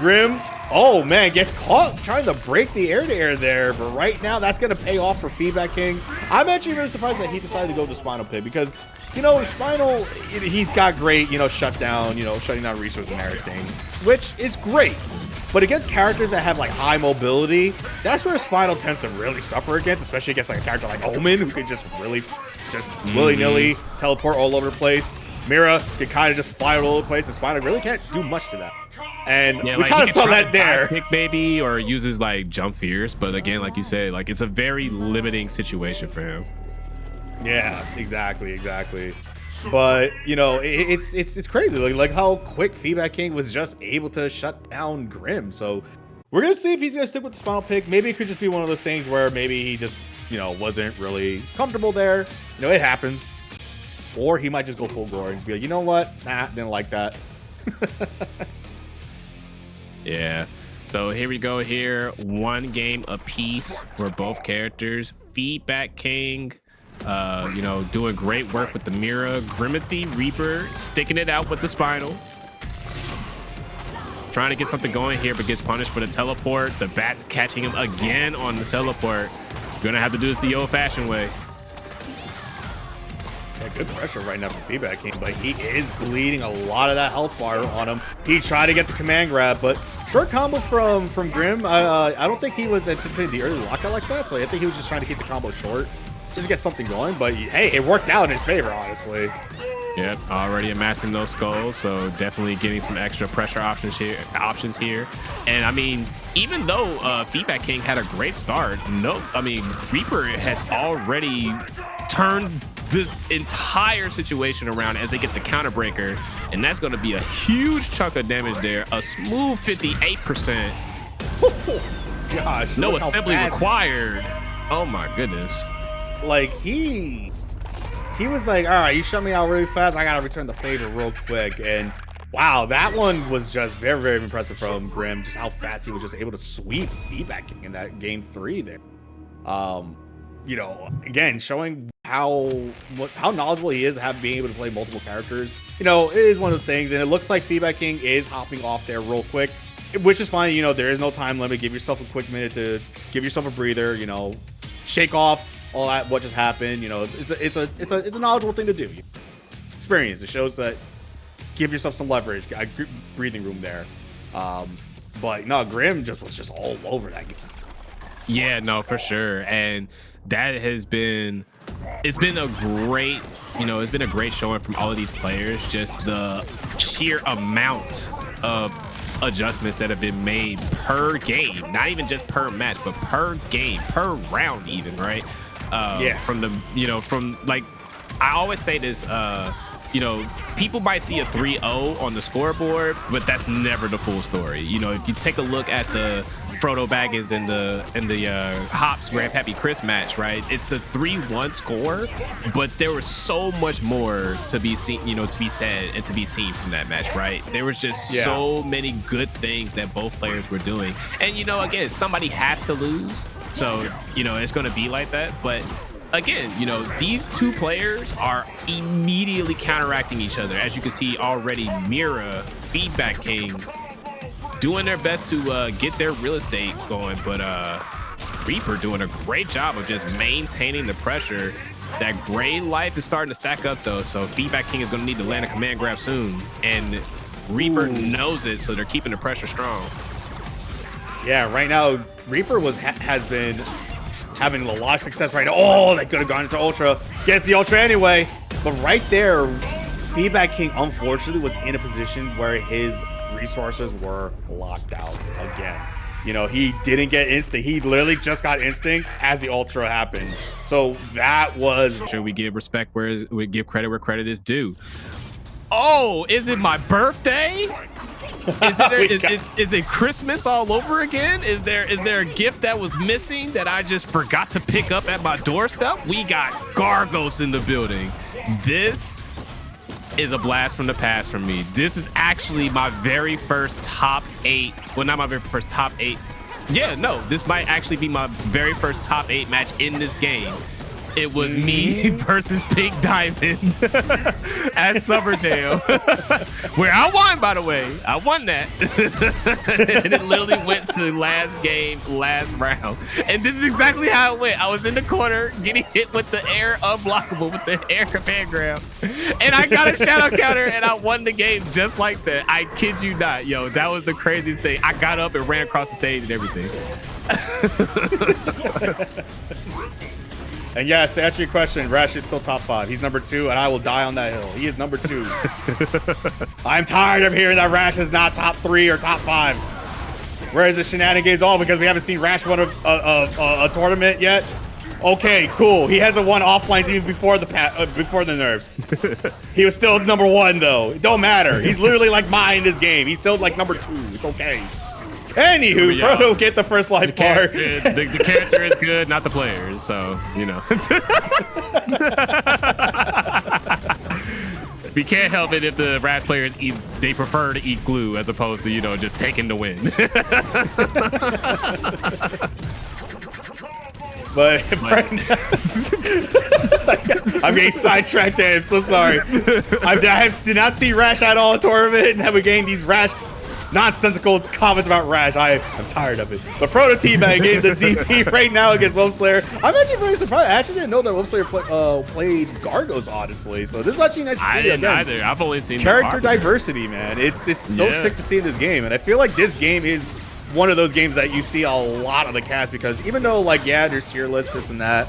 Speaker 2: Grim. Oh man, gets caught trying to break the air-to-air there, but right now that's gonna pay off for Feedback King. I'm actually really surprised that he decided to go to Spinal Pit because, you know, Spinal, he's got great, you know, shutdown, you know, shutting down resources and everything, which is great. But against characters that have like high mobility, that's where Spinal tends to really suffer against, especially against like a character like Omen, who could just really willy-nilly teleport all over the place. Mira can kind of just fly all over the place, and Spinal really can't do much to that. And yeah, we like, kind of saw that there.
Speaker 1: Pick baby or uses like jump fears, but again, like you said, like it's a very limiting situation for him.
Speaker 2: Yeah, exactly. But you know, it's crazy, like how quick Feedback King was just able to shut down Grim. So we're gonna see if he's gonna stick with the Spinal pick. Maybe it could just be one of those things where maybe he just, you know, wasn't really comfortable there. You know, it happens. Or he might just go Fulgore and just be like, you know what? Nah, didn't like that.
Speaker 1: Yeah. So here we go here. 1 game apiece for both characters. Feedback King, you know, doing great work with the Mira. Grimothy Reaper sticking it out with the Spinal. Trying to get something going here, but gets punished for the teleport. The bat's catching him again on the teleport. Gonna have to do this the old-fashioned way.
Speaker 2: Yeah, good pressure right now from Feedback King, but he is bleeding a lot of that health bar on him. He tried to get the command grab, but short combo from Grim. I don't think he was anticipating the early lockout like that, so I think he was just trying to keep the combo short, just to get something going. But hey, it worked out in his favor, honestly.
Speaker 1: Yep, already amassing those skulls, so definitely getting some extra pressure options here. And I mean, even though Feedback King had a great start, Reaper has already turned this entire situation around as they get the counter breaker, and that's going to be a huge chunk of damage there. A smooth 58%.
Speaker 2: Gosh,
Speaker 1: no assembly required. Oh my goodness.
Speaker 2: Like he was like, all right, you shut me out really fast. I got to return the favor real quick. And wow, that one was just very, very impressive from Grim, just how fast he was just able to sweep Feedback King in that game 3 there. You know, again, showing how knowledgeable he is at being able to play multiple characters. You know, it is one of those things, and it looks like Feedback King is hopping off there real quick, which is fine. You know, there is no time limit. Give yourself a quick minute to give yourself a breather. You know, shake off all that what just happened. You know, it's a knowledgeable thing to do. Experience. It shows that give yourself some leverage, breathing room there. But no, Grim was just all over that game.
Speaker 1: Yeah, no, for sure. And that has been, it's been a great showing from all of these players. Just the sheer amount of adjustments that have been made per game, not even just per match, but per game, per round even, right?
Speaker 2: Yeah.
Speaker 1: From the, from like, I always say this, people might see a 3-0 on the scoreboard, but that's never the full story. You know, if you take a look at the FrodoTbagginzz and the Hops Grandpappy Chris match, right? It's a 3-1 score, but there was so much more to be seen, to be said and to be seen from that match, right? There was just so many good things that both players were doing. And, again, somebody has to lose. So, it's going to be like that. But again, these two players are immediately counteracting each other. As you can see already, Mira, Feedback King, doing their best to get their real estate going, but Reaper doing a great job of just maintaining the pressure. That gray life is starting to stack up though, so Feedback King is going to need to land a command grab soon, and Reaper knows it, so they're keeping the pressure strong.
Speaker 2: Yeah, right now Reaper has been having a lot of success right now. Oh, that could have gone into Ultra. Gets the Ultra anyway, but right there, Feedback King unfortunately was in a position where his resources were locked out again. He didn't get instinct. He literally just got instinct as the Ultra happened. So that was.
Speaker 1: Should we give respect where we give credit where credit is due? Oh, is it my birthday? Is it Christmas all over again? Is there a gift that was missing that I just forgot to pick up at my doorstep? We got Gargos in the building. This is a blast from the past for me. This is actually my very first top 8. Well, not my very first top 8. Yeah, no, this might actually be my very first top 8 match in this game. It was me versus Pink Diamond at Summer Jam, where I won, by the way. I won that. And it literally went to last game, last round. And this is exactly how it went. I was in the corner getting hit with the air unblockable, with the air command grab. And I got a shadow counter and I won the game just like that. I kid you not. Yo, that was the craziest thing. I got up and ran across the stage and everything.
Speaker 2: And yes, to answer your question, Rash is still top 5. He's number 2, and I will die on that hill. He is number 2. I'm tired of hearing that Rash is not top 3 or top 5. Where is the shenanigans all? Because we haven't seen Rash win a tournament yet. Okay, cool. He hasn't won offlines even before the nerfs. He was still number 1 though. It don't matter. He's literally like mine in this game. He's still like number 2. It's okay. Anywho, Frodo get the first life bar.
Speaker 1: The character is good, not the players. So, We can't help it if the Rat players they prefer to eat glue as opposed to, just taking the win.
Speaker 2: But right now, I'm getting sidetracked. I'm so sorry. I did not see Rash at all in tournament, and have we gained these Rash nonsensical comments about Rash. I'm tired of it. But FrodoTbagginzz getting the DP right now against WolfSlayer. I'm actually really surprised. I actually didn't know that WolfSlayer played Gargos, honestly. So this is actually nice to see.
Speaker 1: I didn't either. I've only seen
Speaker 2: character diversity, man. It's so sick to see in this game, and I feel like this game is one of those games that you see a lot of the cast, because even though, like, yeah, there's tier lists, this and that,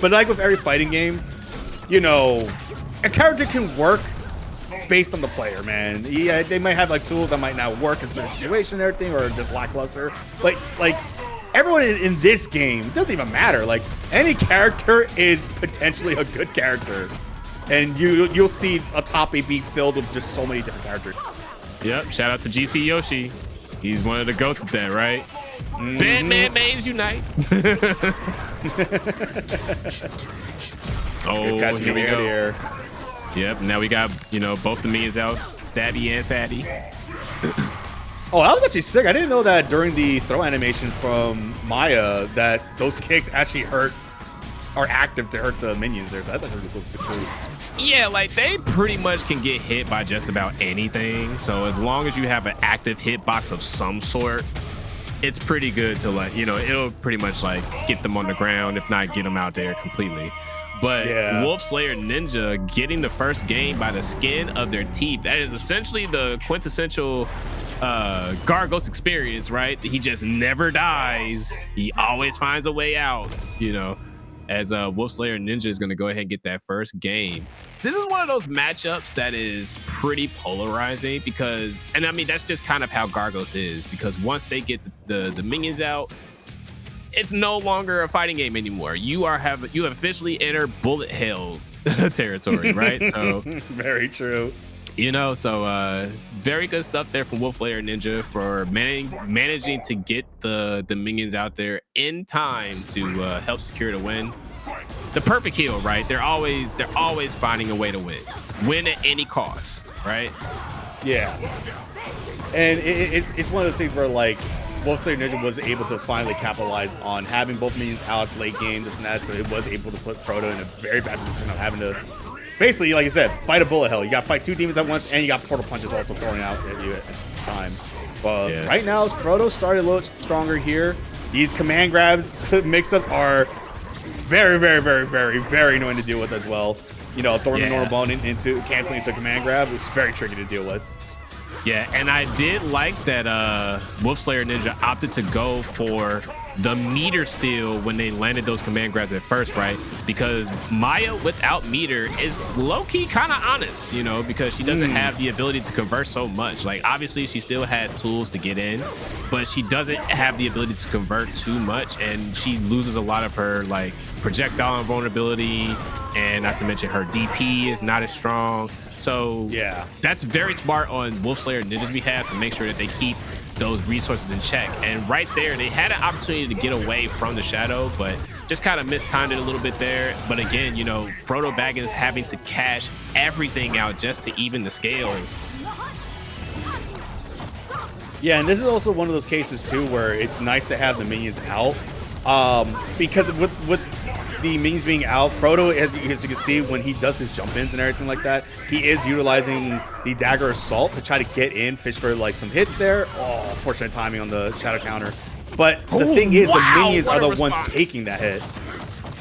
Speaker 2: but like with every fighting game, you know, a character can work based on the player, man. Yeah, they might have like tools that might not work in certain situations and everything, or just lackluster. But like everyone in this game, it doesn't even matter. Like any character is potentially a good character, and you'll see a top 8 be filled with just so many different characters.
Speaker 1: Yep. Shout out to GC Yoshi. He's one of the goats at that, right? Batman mains unite. Oh, here we go. Yep, now we got, you know, both the minions out, Stabby and Fatty.
Speaker 2: Oh, that was actually sick. I didn't know that during the throw animation from Maya that those kicks actually are active to hurt the minions there. So that's actually really cool to see.
Speaker 1: Yeah, like they pretty much can get hit by just about anything. So as long as you have an active hitbox of some sort, it's pretty good to, like, you know, it'll pretty much like get them on the ground, if not get them out there completely. But yeah, WolfSlayerNinja getting the first game by the skin of their teeth. That is essentially the quintessential Gargos experience, right? He just never dies. He always finds a way out, you know, as WolfSlayerNinja is going to go ahead and get that first game. This is one of those matchups that is pretty polarizing because, and I mean, that's just kind of how Gargos is, because once they get the minions out, it's no longer a fighting game anymore. You have officially entered bullet hell territory, right? So
Speaker 2: very true.
Speaker 1: You know, so very good stuff there from WolfSlayerNinja for managing to get the minions out there in time to help secure the win. The perfect heal, right? They're always finding a way to win at any cost, right?
Speaker 2: Yeah, and it's one of those things where, like, WolfSlayerNinja was able to finally capitalize on having both minions out late game, this and that, so it was able to put Frodo in a very bad position of having to basically, like I said, fight a bullet hell. You got to fight 2 demons at once, and you got portal punches also throwing out at you at the time. But yeah, right now, Frodo started a little stronger here. These command grabs mix-ups are very, very, very, very, very annoying to deal with as well. You know, throwing the normal bone into canceling into command grab is very tricky to deal with.
Speaker 1: Yeah, and I did like that WolfSlayerNinja opted to go for the meter steal when they landed those command grabs at first, right? Because Maya without meter is low-key kind of honest, you know, because she doesn't have the ability to convert so much. Like, obviously, she still has tools to get in, but she doesn't have the ability to convert too much, and she loses a lot of her, like, projectile invulnerability, and not to mention her DP is not as strong. So yeah, that's very smart on WolfSlayerNinja's behalf to make sure that they keep those resources in check. And right there, they had an opportunity to get away from the shadow, but just kind of mistimed it a little bit there. But again, you know, FrodoTbagginzz having to cash everything out just to even the scales.
Speaker 2: Yeah, and this is also one of those cases too where it's nice to have the minions out, because with the minions being out, Frodo, as you can see, when he does his jump-ins and everything like that, he is utilizing the dagger assault to try to get in, fish for like some hits there. Oh, fortunate timing on the shadow counter. But the thing is, the minions are the ones taking that hit.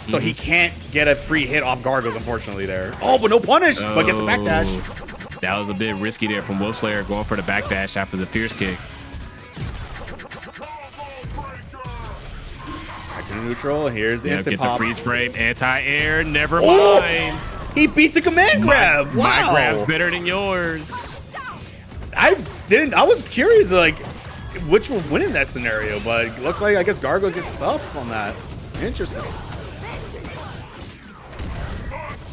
Speaker 2: So he can't get a free hit off Gargos, unfortunately, there. Oh, but no punish, but gets a backdash.
Speaker 1: That was a bit risky there from WolfSlayer, going for the backdash after the fierce kick.
Speaker 2: Neutral. Here's the instant
Speaker 1: get
Speaker 2: pop.
Speaker 1: The freeze frame, anti-air, never mind.
Speaker 2: He beat the command grab. Wow.
Speaker 1: My grab's better than yours.
Speaker 2: I was curious, like, which will win in that scenario, but it looks like, I guess, Gargos gets stuffed on that. Interesting.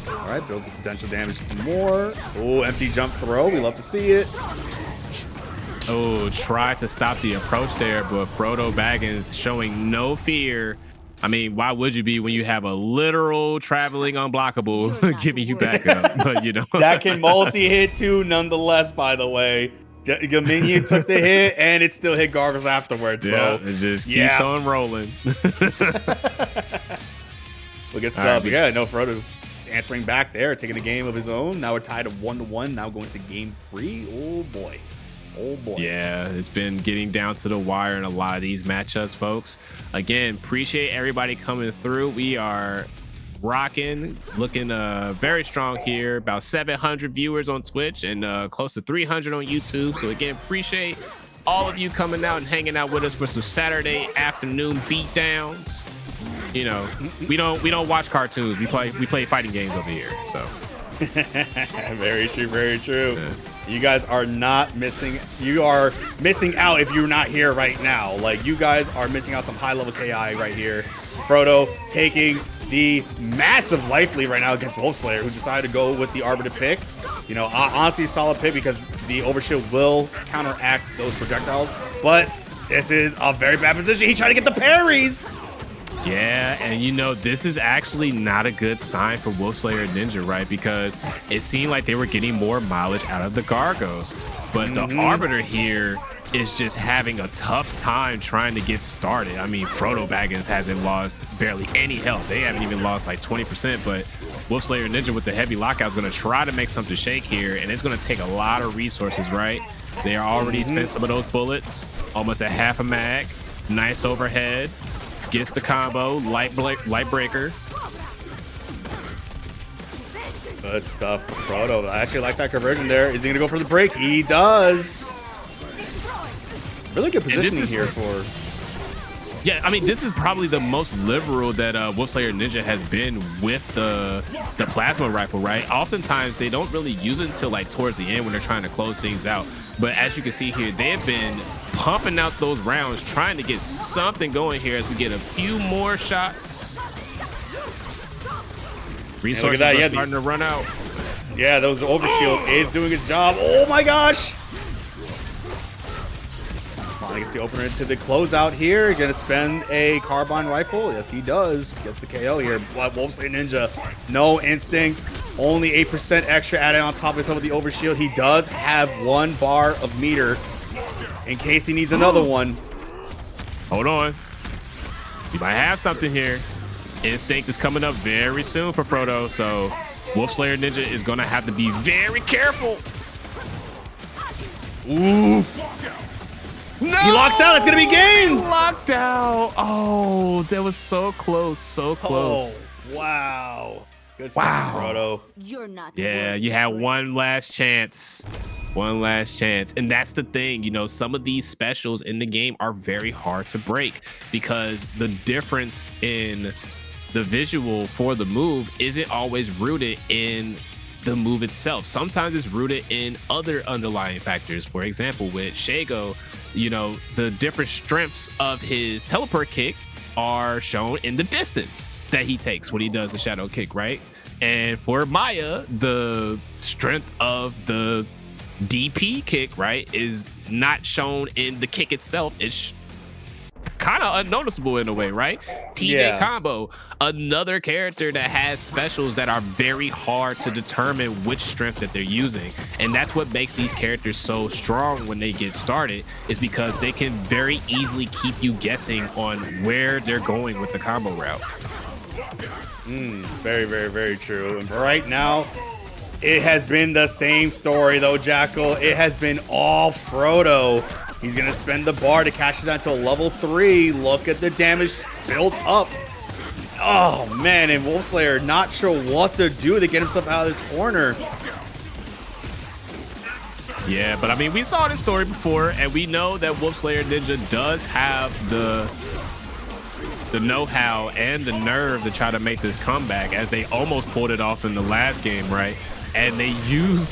Speaker 2: All right, builds the potential damage more. Oh, empty jump throw. We love to see it.
Speaker 1: Oh, tried to stop the approach there, but FrodoTbagginzz showing no fear. I mean, why would you be when you have a literal traveling unblockable giving you back up? But, you know.
Speaker 2: That can multi-hit too, nonetheless, by the way. The minion took the hit, and it still hit Gargos afterwards.
Speaker 1: Yeah,
Speaker 2: so
Speaker 1: it just keeps on rolling.
Speaker 2: Look at stuff. Right, yeah, no, Frodo answering back there, taking a game of his own. Now we're tied at 1-1. Now going to game 3. Oh, boy. Oh boy.
Speaker 1: Yeah, it's been getting down to the wire in a lot of these matchups, folks. Again, appreciate everybody coming through. We are rocking, looking very strong here. About 700 viewers on Twitch and close to 300 on YouTube. So again, appreciate all of you coming out and hanging out with us for some Saturday afternoon beatdowns. You know, we don't watch cartoons. We play fighting games over here. So
Speaker 2: very true, very true.
Speaker 1: Yeah.
Speaker 2: You guys are not missing. You are missing out if you're not here right now. Like, you guys are missing out some high level KI right here. Frodo taking the massive life lead right now against WolfSlayer, who decided to go with the Arbiter pick. You know, honestly, solid pick because the overshield will counteract those projectiles. But this is a very bad position. He tried to get the parries.
Speaker 1: Yeah, and you know, this is actually not a good sign for WolfSlayerNinja, right? Because it seemed like they were getting more mileage out of the Gargos. But the Arbiter here is just having a tough time trying to get started. I mean, FrodoTbagginzz hasn't lost barely any health. They haven't even lost like 20%, but WolfSlayerNinja with the heavy lockout is going to try to make something shake here, and it's going to take a lot of resources, right? They are already spent some of those bullets, almost at half a mag. Nice overhead. Gets the combo, light breaker.
Speaker 2: Good stuff for Frodo. I actually like that conversion there. Is he gonna go for the break? He does. Really good positioning here for.
Speaker 1: Yeah, I mean, this is probably the most liberal that WolfSlayerNinja has been with the plasma rifle, right? Oftentimes they don't really use it until like towards the end when they're trying to close things out. But as you can see here, they've been pumping out those rounds, trying to get something going here as we get a few more shots. Resources are starting to run out.
Speaker 2: Yeah, those overshield is doing its job. Oh my gosh! Finally gets the opener to the closeout here. Gonna spend a carbine rifle. Yes, he does. Gets the KO here. But WolfSlayerNinja, no instinct. Only 8% extra added on top of some of the overshield. He does have 1 bar of meter in case he needs another one.
Speaker 1: Hold on. You might have something here. Instinct is coming up very soon for Frodo, so WolfSlayerNinja is going to have to be very careful.
Speaker 2: Ooh.
Speaker 1: No!
Speaker 2: He locks out. It's going to be game.
Speaker 1: Locked out. Oh, that was so close. So close.
Speaker 2: Oh, wow. Good stuff, Frodo.
Speaker 3: You're not.
Speaker 1: Yeah, you had one last chance. One last chance. And that's the thing, you know, some of these specials in the game are very hard to break because the difference in the visual for the move isn't always rooted in the move itself. Sometimes it's rooted in other underlying factors. For example, with Jago, you know, the different strengths of his teleport kick are shown in the distance that he takes when he does the shadow kick, right? And for Maya, the strength of the DP kick, right, is not shown in the kick itself. It's kind of unnoticeable in a way, right? TJ Combo, another character that has specials that are very hard to determine which strength that they're using. And that's what makes these characters so strong when they get started, is because they can very easily keep you guessing on where they're going with the combo route.
Speaker 2: Very, very, very true. And right now, it has been the same story, though, Jackal. It has been all Frodo. He's going to spend the bar to cash this out to level 3. Look at the damage built up. Oh, man. And WolfSlayer not sure what to do to get himself out of this corner.
Speaker 1: Yeah, but I mean, we saw this story before, and we know that WolfSlayerNinja does have the know-how and the nerve to try to make this comeback, as they almost pulled it off in the last game, right? And they used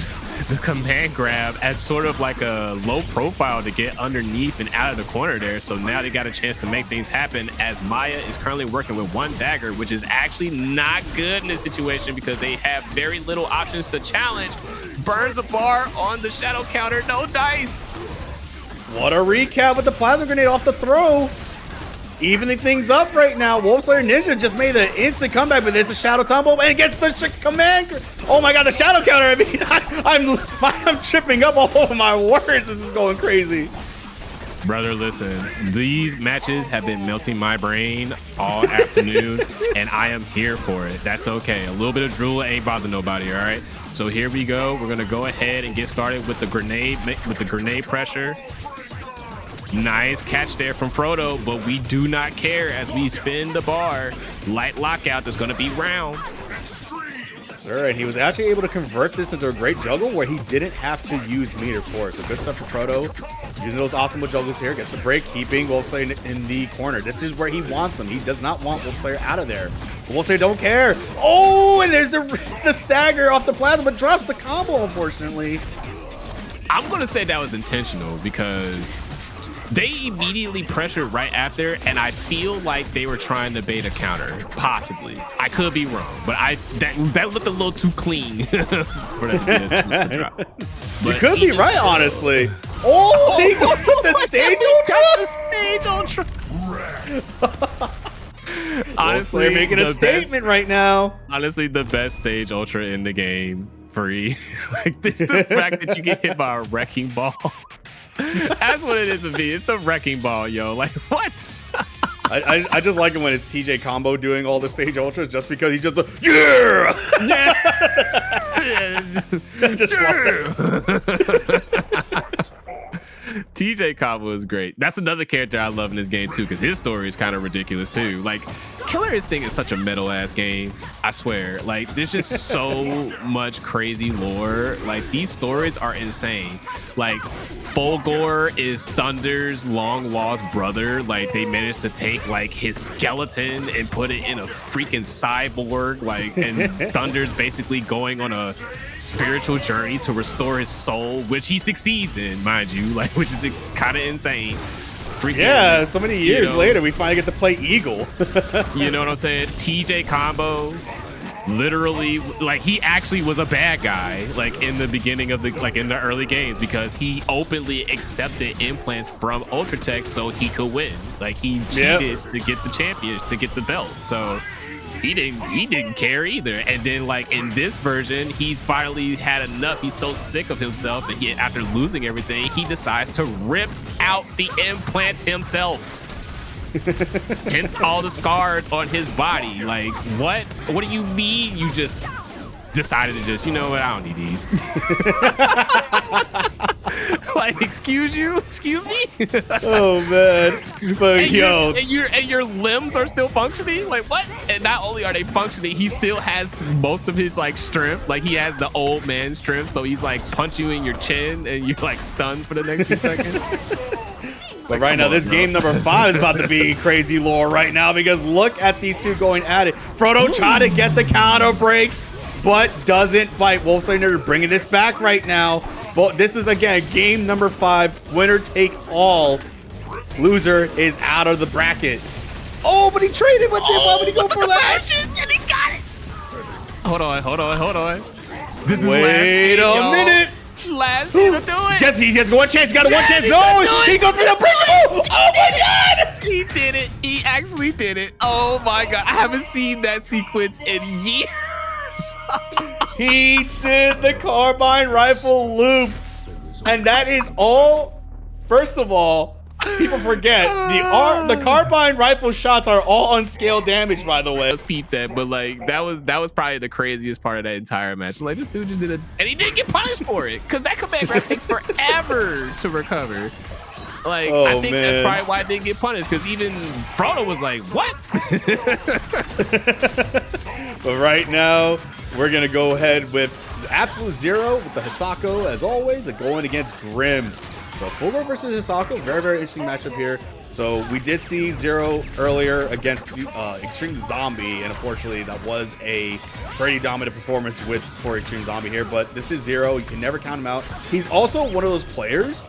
Speaker 1: the command grab as sort of like a low profile to get underneath and out of the corner there. So now they got a chance to make things happen, as Maya is currently working with 1 dagger, which is actually not good in this situation because they have very little options to challenge. Burns a bar on the shadow counter, no dice.
Speaker 2: What a recap with the plasma grenade off the throw. Evening things up right now. WolfSlayerNinja just made an instant comeback, but there's a shadow tumble and gets the command. Oh my god, the shadow counter. I mean, I'm tripping up all over my words. This is going crazy.
Speaker 1: Brother, listen, these matches have been melting my brain all afternoon, and I am here for it. That's okay. A little bit of drool ain't bother nobody, all right? So here we go. We're gonna go ahead and get started with the grenade pressure. Nice catch there from Frodo, but we do not care as we spin the bar. Light lockout is gonna be round.
Speaker 2: Sure, and he was actually able to convert this into a great juggle where he didn't have to use meter for it. So good stuff for Frodo. Using those optimal juggles here, gets the break, keeping WolfSlayer in the corner. This is where he wants him. He does not want WolfSlayer out of there. But WolfSlayer don't care. Oh, and there's the stagger off the plasma, but drops the combo, unfortunately.
Speaker 1: I'm gonna say that was intentional because they immediately pressured right after, and I feel like they were trying to bait a counter, possibly. I could be wrong, but that looked a little too clean for that to be a drop.
Speaker 2: You could be right, honestly. Oh, he goes with the stage ultra.
Speaker 1: Honestly,
Speaker 2: making a statement right now.
Speaker 1: Honestly, the best stage ultra in the game, free. Like this, the fact that you get hit by a wrecking ball. That's what it is with me. It's the wrecking ball, yo. Like what?
Speaker 2: I just like it when it's TJ Combo doing all the stage ultras, just because he just yeah. Just
Speaker 1: TJ Combo is great. That's another character I love in this game too, because his story is kind of ridiculous too. Like Killer Instinct is such a metal ass game. I swear. Like there's just so much crazy lore. Like these stories are insane. Like Fulgore is Thunder's long lost brother. Like they managed to take like his skeleton and put it in a freaking cyborg. Like and Thunder's basically going on a spiritual journey to restore his soul, which he succeeds in, mind you, like which is kind of insane. Freaking,
Speaker 2: yeah, so many years later we finally get to play Eagle.
Speaker 1: You know what I'm saying? TJ Combo literally, like he actually was a bad guy like in the beginning of the in the early games, because he openly accepted implants from Ultratech so he could win. Like he cheated to get the champion, to get the belt. So he didn't care either. And then like in this version, he's finally had enough. He's so sick of himself that after losing everything, he decides to rip out the implants himself. Hence all the scars on his body. Like what do you mean you just decided to just, you know what, I don't need these. Like, excuse me?
Speaker 2: Oh man. But
Speaker 1: and
Speaker 2: yo,
Speaker 1: your limbs are still functioning? Like what? And not only are they functioning, he still has most of his like strength. Like he has the old man strength, so he's like punch you in your chin and you're like stunned for the next few seconds.
Speaker 2: But right now, this game number 5 is about to be crazy lore right now, because look at these two going at it. Frodo tried to get the counter break, but doesn't fight. WolfSlayerNinja bringing this back right now. But this is, again, game number 5. Winner take all. Loser is out of the bracket. Oh, but he traded with him. Why would he go for that?
Speaker 1: And he got it. Hold on. This is
Speaker 2: Wait a minute.
Speaker 1: Last hit to do it.
Speaker 2: Yes, he has one chance. He got one chance. No, he goes for the breakable. Oh my God.
Speaker 1: He did it. He actually did it. Oh my God. I haven't seen that sequence in years.
Speaker 2: He did the carbine rifle loops. And that is all. First of all, people forget the carbine rifle shots are all on scale damage, by the way.
Speaker 1: Let's peep that, but like that was probably the craziest part of that entire match. Like this dude just did it, and he didn't get punished for it, because that command grab takes forever to recover. Like I think that's probably why it didn't get punished, because even Frodo was like, "What?"
Speaker 2: But right now, we're gonna go ahead with Absolute Zero with the Hisako as always, going against Grim. So Fulgore versus Hisako, very, very interesting matchup here. So we did see Zero earlier against the Extreme Zombie, and unfortunately that was a pretty dominant performance for Extreme Zombie here. But this is Zero, you can never count him out. He's also one of those players,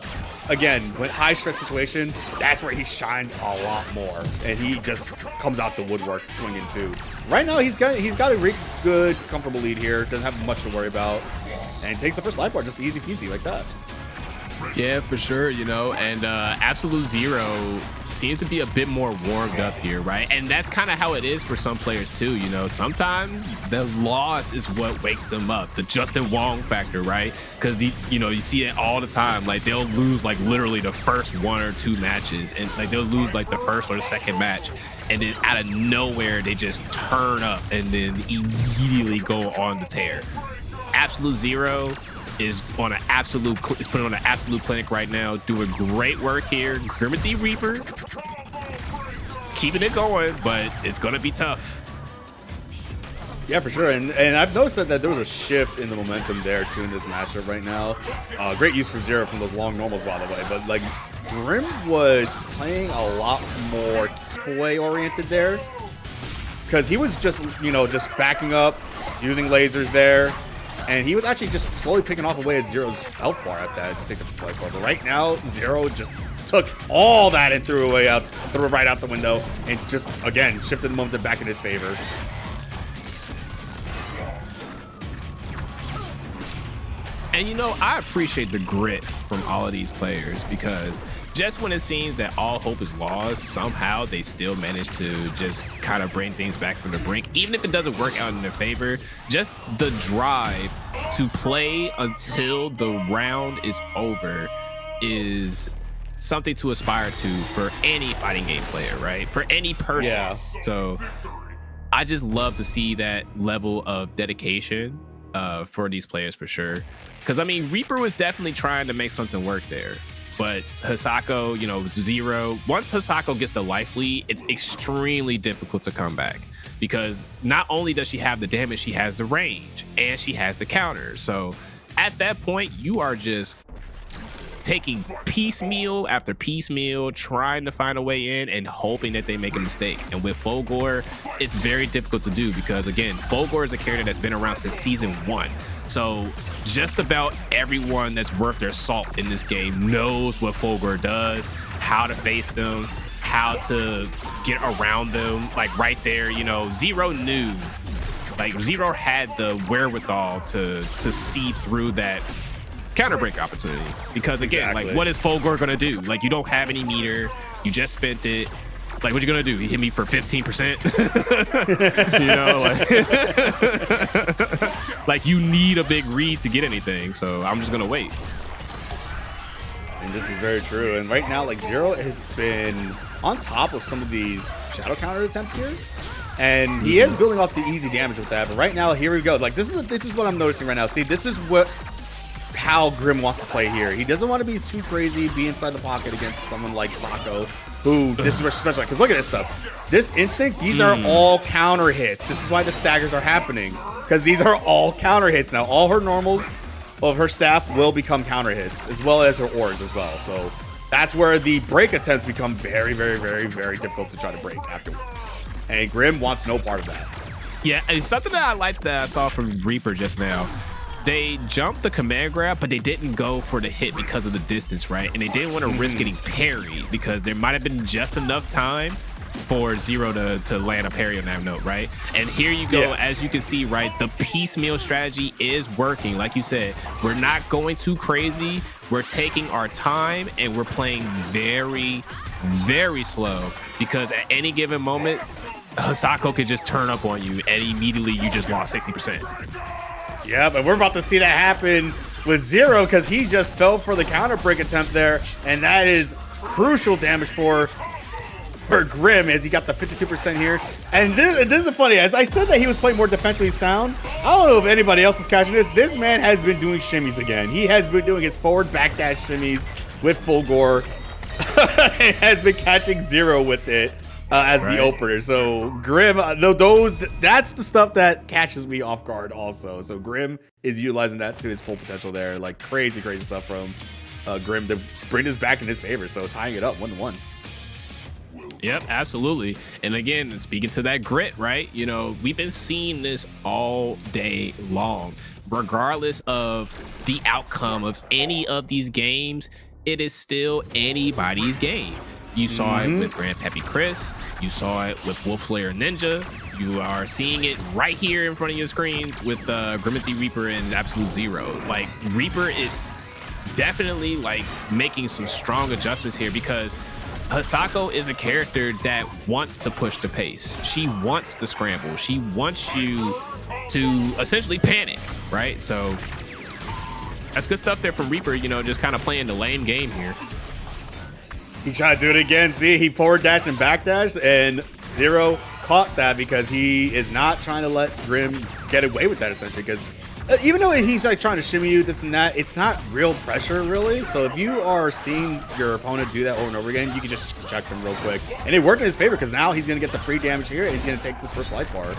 Speaker 2: again, when high stress situation, that's where he shines a lot more, and he just comes out the woodwork swinging too. Right now he's got a really good, comfortable lead here. Doesn't have much to worry about, and he takes the first life bar just easy peasy like that.
Speaker 1: Yeah, for sure, you know, and Absolute Zero seems to be a bit more warmed up here, right? And that's kind of how it is for some players too, you know. Sometimes the loss is what wakes them up, the Justin Wong factor, right? Because you see it all the time. Like they'll lose like literally the first 1 or 2 matches, and like they'll lose like the first or the second match, and then out of nowhere they just turn up and then immediately go on the tear. Absolute Zero is on an absolute is putting on an absolute clinic right now, doing great work here. Grimothy Reaper keeping it going, but it's gonna be tough.
Speaker 2: Yeah, for sure. And I've noticed that there was a shift in the momentum there too in this matchup right now. Great use for Zero from those long normals, by the way. But like Grim was playing a lot more toy oriented there, because he was just, you know, just backing up, using lasers there, and he was actually just slowly picking off away at Zero's health bar at that to take the play bar. But right now, Zero just took all that and threw it right out the window, and just again shifted the momentum back in his favor.
Speaker 1: And, you know, I appreciate the grit from all of these players, because just when it seems that all hope is lost, somehow they still manage to just kind of bring things back from the brink. Even if it doesn't work out in their favor, just the drive to play until the round is over is something to aspire to for any fighting game player, right? For any person.
Speaker 2: Yeah.
Speaker 1: So I just love to see that level of dedication for these players, for sure. Because I mean, Reaper was definitely trying to make something work there, but Hisako, you know, Zero, once Hisako gets the life lead, it's extremely difficult to come back, because not only does she have the damage, she has the range and she has the counter. So at that point, you are just taking piecemeal after piecemeal, trying to find a way in and hoping that they make a mistake. And with Fulgore, it's very difficult to do, because again, Fulgore is a character that's been around since season 1. So just about everyone that's worth their salt in this game knows what Fulgore does, how to face them, how to get around them. Like right there, you know, Zero knew, like Zero had the wherewithal to see through that counter break opportunity, because again, like what is Fulgore gonna do? Like, you don't have any meter, you just spent it. Like, what you gonna do? You hit me for 15%? You know, like, like you need a big read to get anything. So I'm just gonna wait.
Speaker 2: And this is very true. And right now, like, Zero has been on top of some of these shadow counter attempts here, and he is building off the easy damage with that. But right now, here we go. Like, this is what I'm noticing right now. See, this is how Grim wants to play here. He doesn't want to be too crazy, be inside the pocket against someone like Hisako, who disrespects. Because look at this stuff. This instinct, these are all counter hits. This is why the staggers are happening, because these are all counter hits. Now, all her normals of her staff will become counter hits, as well as her ores as well. So that's where the break attempts become very, very, very, very difficult to try to break afterwards. And Grim wants no part of that.
Speaker 1: Yeah, and something that I liked that I saw from Reaper just now, they jumped the command grab, but they didn't go for the hit because of the distance, right? And they didn't want to risk getting parried, because there might have been just enough time for Zero to land a parry on that note, right? And here you go, as you can see, right, the piecemeal strategy is working. Like you said, we're not going too crazy. We're taking our time, and we're playing very, very slow, because at any given moment, Hisako could just turn up on you, and immediately you just lost 60%.
Speaker 2: Yeah, but we're about to see that happen with Zero, because he just fell for the counter break attempt there, and that is crucial damage for Grim, as he got the 52% here. And this is funny, as I said that he was playing more defensively sound, I don't know if anybody else was catching this. This man has been doing shimmies again. He has been doing his forward backdash shimmies with Fulgore. And has been catching Zero with it. As the opener. So Grim, that's the stuff that catches me off guard also. So Grim is utilizing that to his full potential there. Like crazy stuff from Grim to bring this back in his favor. So tying it up 1-1.
Speaker 1: Yep, absolutely. And again, speaking to that grit, right? You know, we've been seeing this all day long. Regardless of the outcome of any of these games, it is still anybody's game. You saw it with Grandpappy Chris. You saw it with WolfSlayerNinja. You are seeing it right here in front of your screens with Grimothy Reaper and Absolute Zero. Like, Reaper is definitely like making some strong adjustments here, because Hisako is a character that wants to push the pace. She wants to scramble. She wants you to essentially panic, right? So that's good stuff there from Reaper, you know, just kind of playing the lame game here.
Speaker 2: He tried to do it again. See, he forward dashed and back dashed, and Zero caught that, because he is not trying to let Grim get away with that, essentially, because even though he's like trying to shimmy you, this and that, it's not real pressure really. So if you are seeing your opponent do that over and over again, you can just check him real quick. And it worked in his favor because now he's gonna get the free damage here and he's gonna take this first life bar.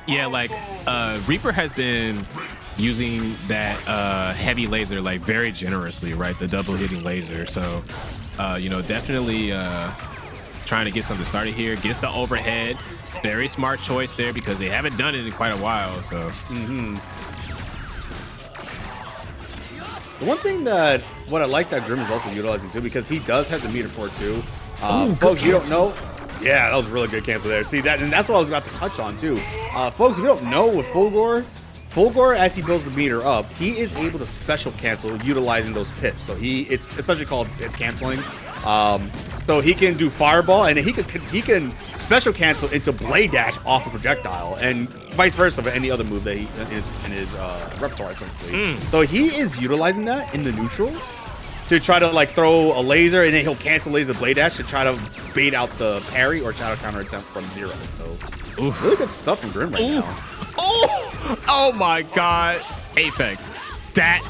Speaker 1: Yeah, like Reaper has been using that heavy laser like very generously, right? The double hitting laser. So you know, definitely trying to get something started here. Gets the overhead. Very smart choice there because they haven't done it in quite a while. So
Speaker 2: the one thing that what I like that Grim is also utilizing too, because he does have the meter for it too. Folks, you don't know. Yeah, that was a really good cancel there. See that, and that's what I was about to touch on too. Folks, if you don't know, with Fulgore, as he builds the meter up, he is able to special cancel utilizing those pips. So it's essentially called pip canceling. So he can do fireball, and he can special cancel into blade dash off a projectile, and vice versa for any other move that he is in his repertoire essentially. So he is utilizing that in the neutral to try to like throw a laser, and then he'll cancel laser blade dash to try to bait out the parry or shadow counter attempt from zero. So really good stuff from Grim right now.
Speaker 1: Oh my God, Aphex. That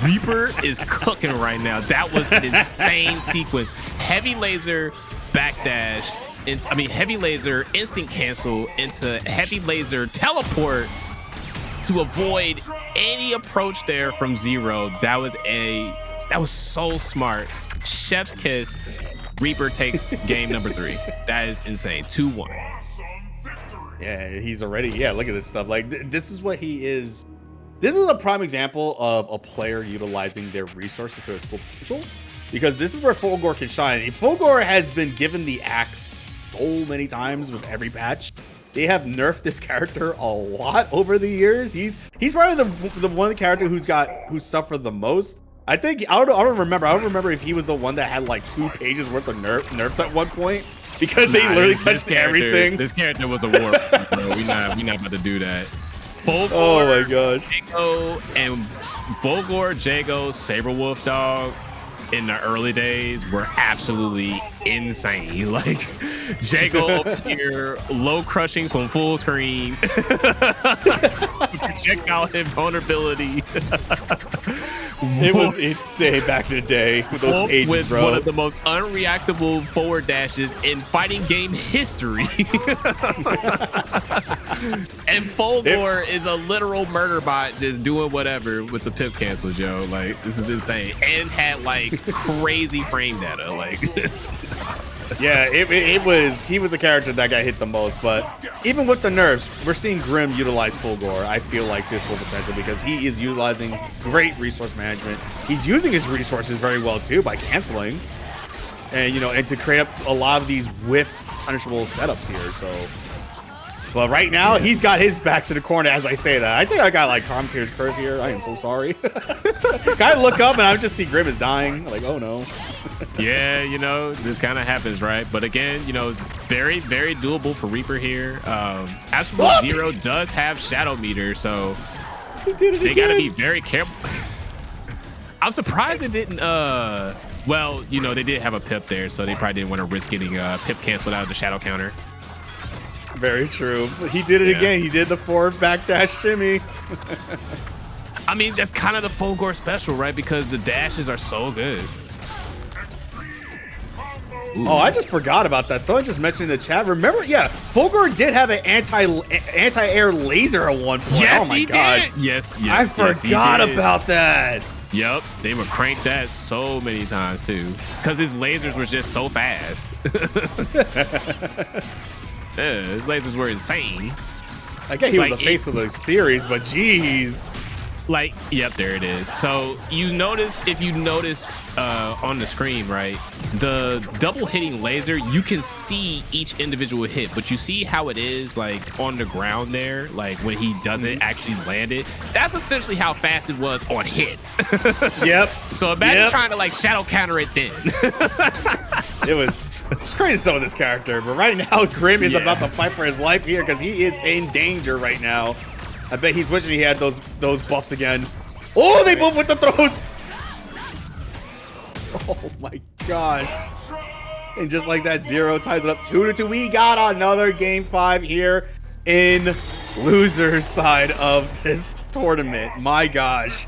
Speaker 1: Reaper is cooking right now. That was an insane sequence. Heavy laser backdash, heavy laser instant cancel into heavy laser teleport to avoid any approach there from zero. That was so smart. Chef's kiss. Reaper takes game number 3. That is insane. 2-1.
Speaker 2: Yeah, he's already. Yeah, look at this stuff. Like this is what he is. This is a prime example of a player utilizing their resources to its full potential, because this is where Fulgore can shine. Fulgore has been given the axe so many times with every patch. They have nerfed this character a lot over the years. He's probably the one of the character who's suffered the most. I think I don't remember if he was the one that had like 2 pages worth of nerfs at one point, because they literally touched everything.
Speaker 1: This character was a war, bro. We not about to do that. Fulgore,
Speaker 2: oh my gosh.
Speaker 1: Jago and Fulgore, Jago, Sabrewulf dog in the early days were absolutely insane. Like Jago over here, low crushing from full screen, projectile hit vulnerability.
Speaker 2: It was insane back in the day with those pages,
Speaker 1: with
Speaker 2: bro.
Speaker 1: One of the most unreactable forward dashes in fighting game history. And Fulgore is a literal murder bot just doing whatever with the pip cancel, Joe. Like, this is insane. And had like crazy frame data. Like,
Speaker 2: yeah, he was a character that got hit the most. But even with the nerfs, we're seeing Grim utilize Fulgore, I feel like, to his full potential, because he is utilizing great resource management. He's using his resources very well too by canceling, and and to create up a lot of these whiff punishable setups here. So, but right now he's got his back to the corner as I say that. I think I got like Commentators curse here. I am so sorry. I look up and I just see Grim is dying. Like, oh no.
Speaker 1: Yeah, this kind of happens, right? But again, very, very doable for Reaper here. Absolute Zero does have Shadow Meter, so they got to be very careful. I'm surprised it didn't. Well, they did have a pip there, so they probably didn't want to risk getting pip canceled out of the Shadow counter.
Speaker 2: Very true. He did it again. He did the forward backdash shimmy.
Speaker 1: I mean, that's kind of the Fulgore special, right? Because the dashes are so good. Ooh.
Speaker 2: Oh, I just forgot about that. Someone just mentioned in the chat. Remember, yeah, Fulgore did have an anti-air laser at one point.
Speaker 1: Yes,
Speaker 2: oh my
Speaker 1: he
Speaker 2: gosh.
Speaker 1: did. Yes,
Speaker 2: I forgot about that.
Speaker 1: Yep, they would crank that so many times too, because his lasers were just so fast. Yeah, his lasers were insane.
Speaker 2: I guess he was the face of the series, but geez.
Speaker 1: Like, yep, there it is. So if you notice on the screen, right, the double hitting laser, you can see each individual hit, but you see how it is like on the ground there, like when he doesn't actually land it. That's essentially how fast it was on hit.
Speaker 2: Yep.
Speaker 1: So imagine trying to like shadow counter it then.
Speaker 2: It was crazy some of this character, but right now Grim is about to fight for his life here because he is in danger right now. I bet he's wishing he had those buffs again. Oh, they both with the throws. Oh my gosh. And just like that, Zero ties it up 2-2. We got another game 5 here in loser side of this tournament. My gosh.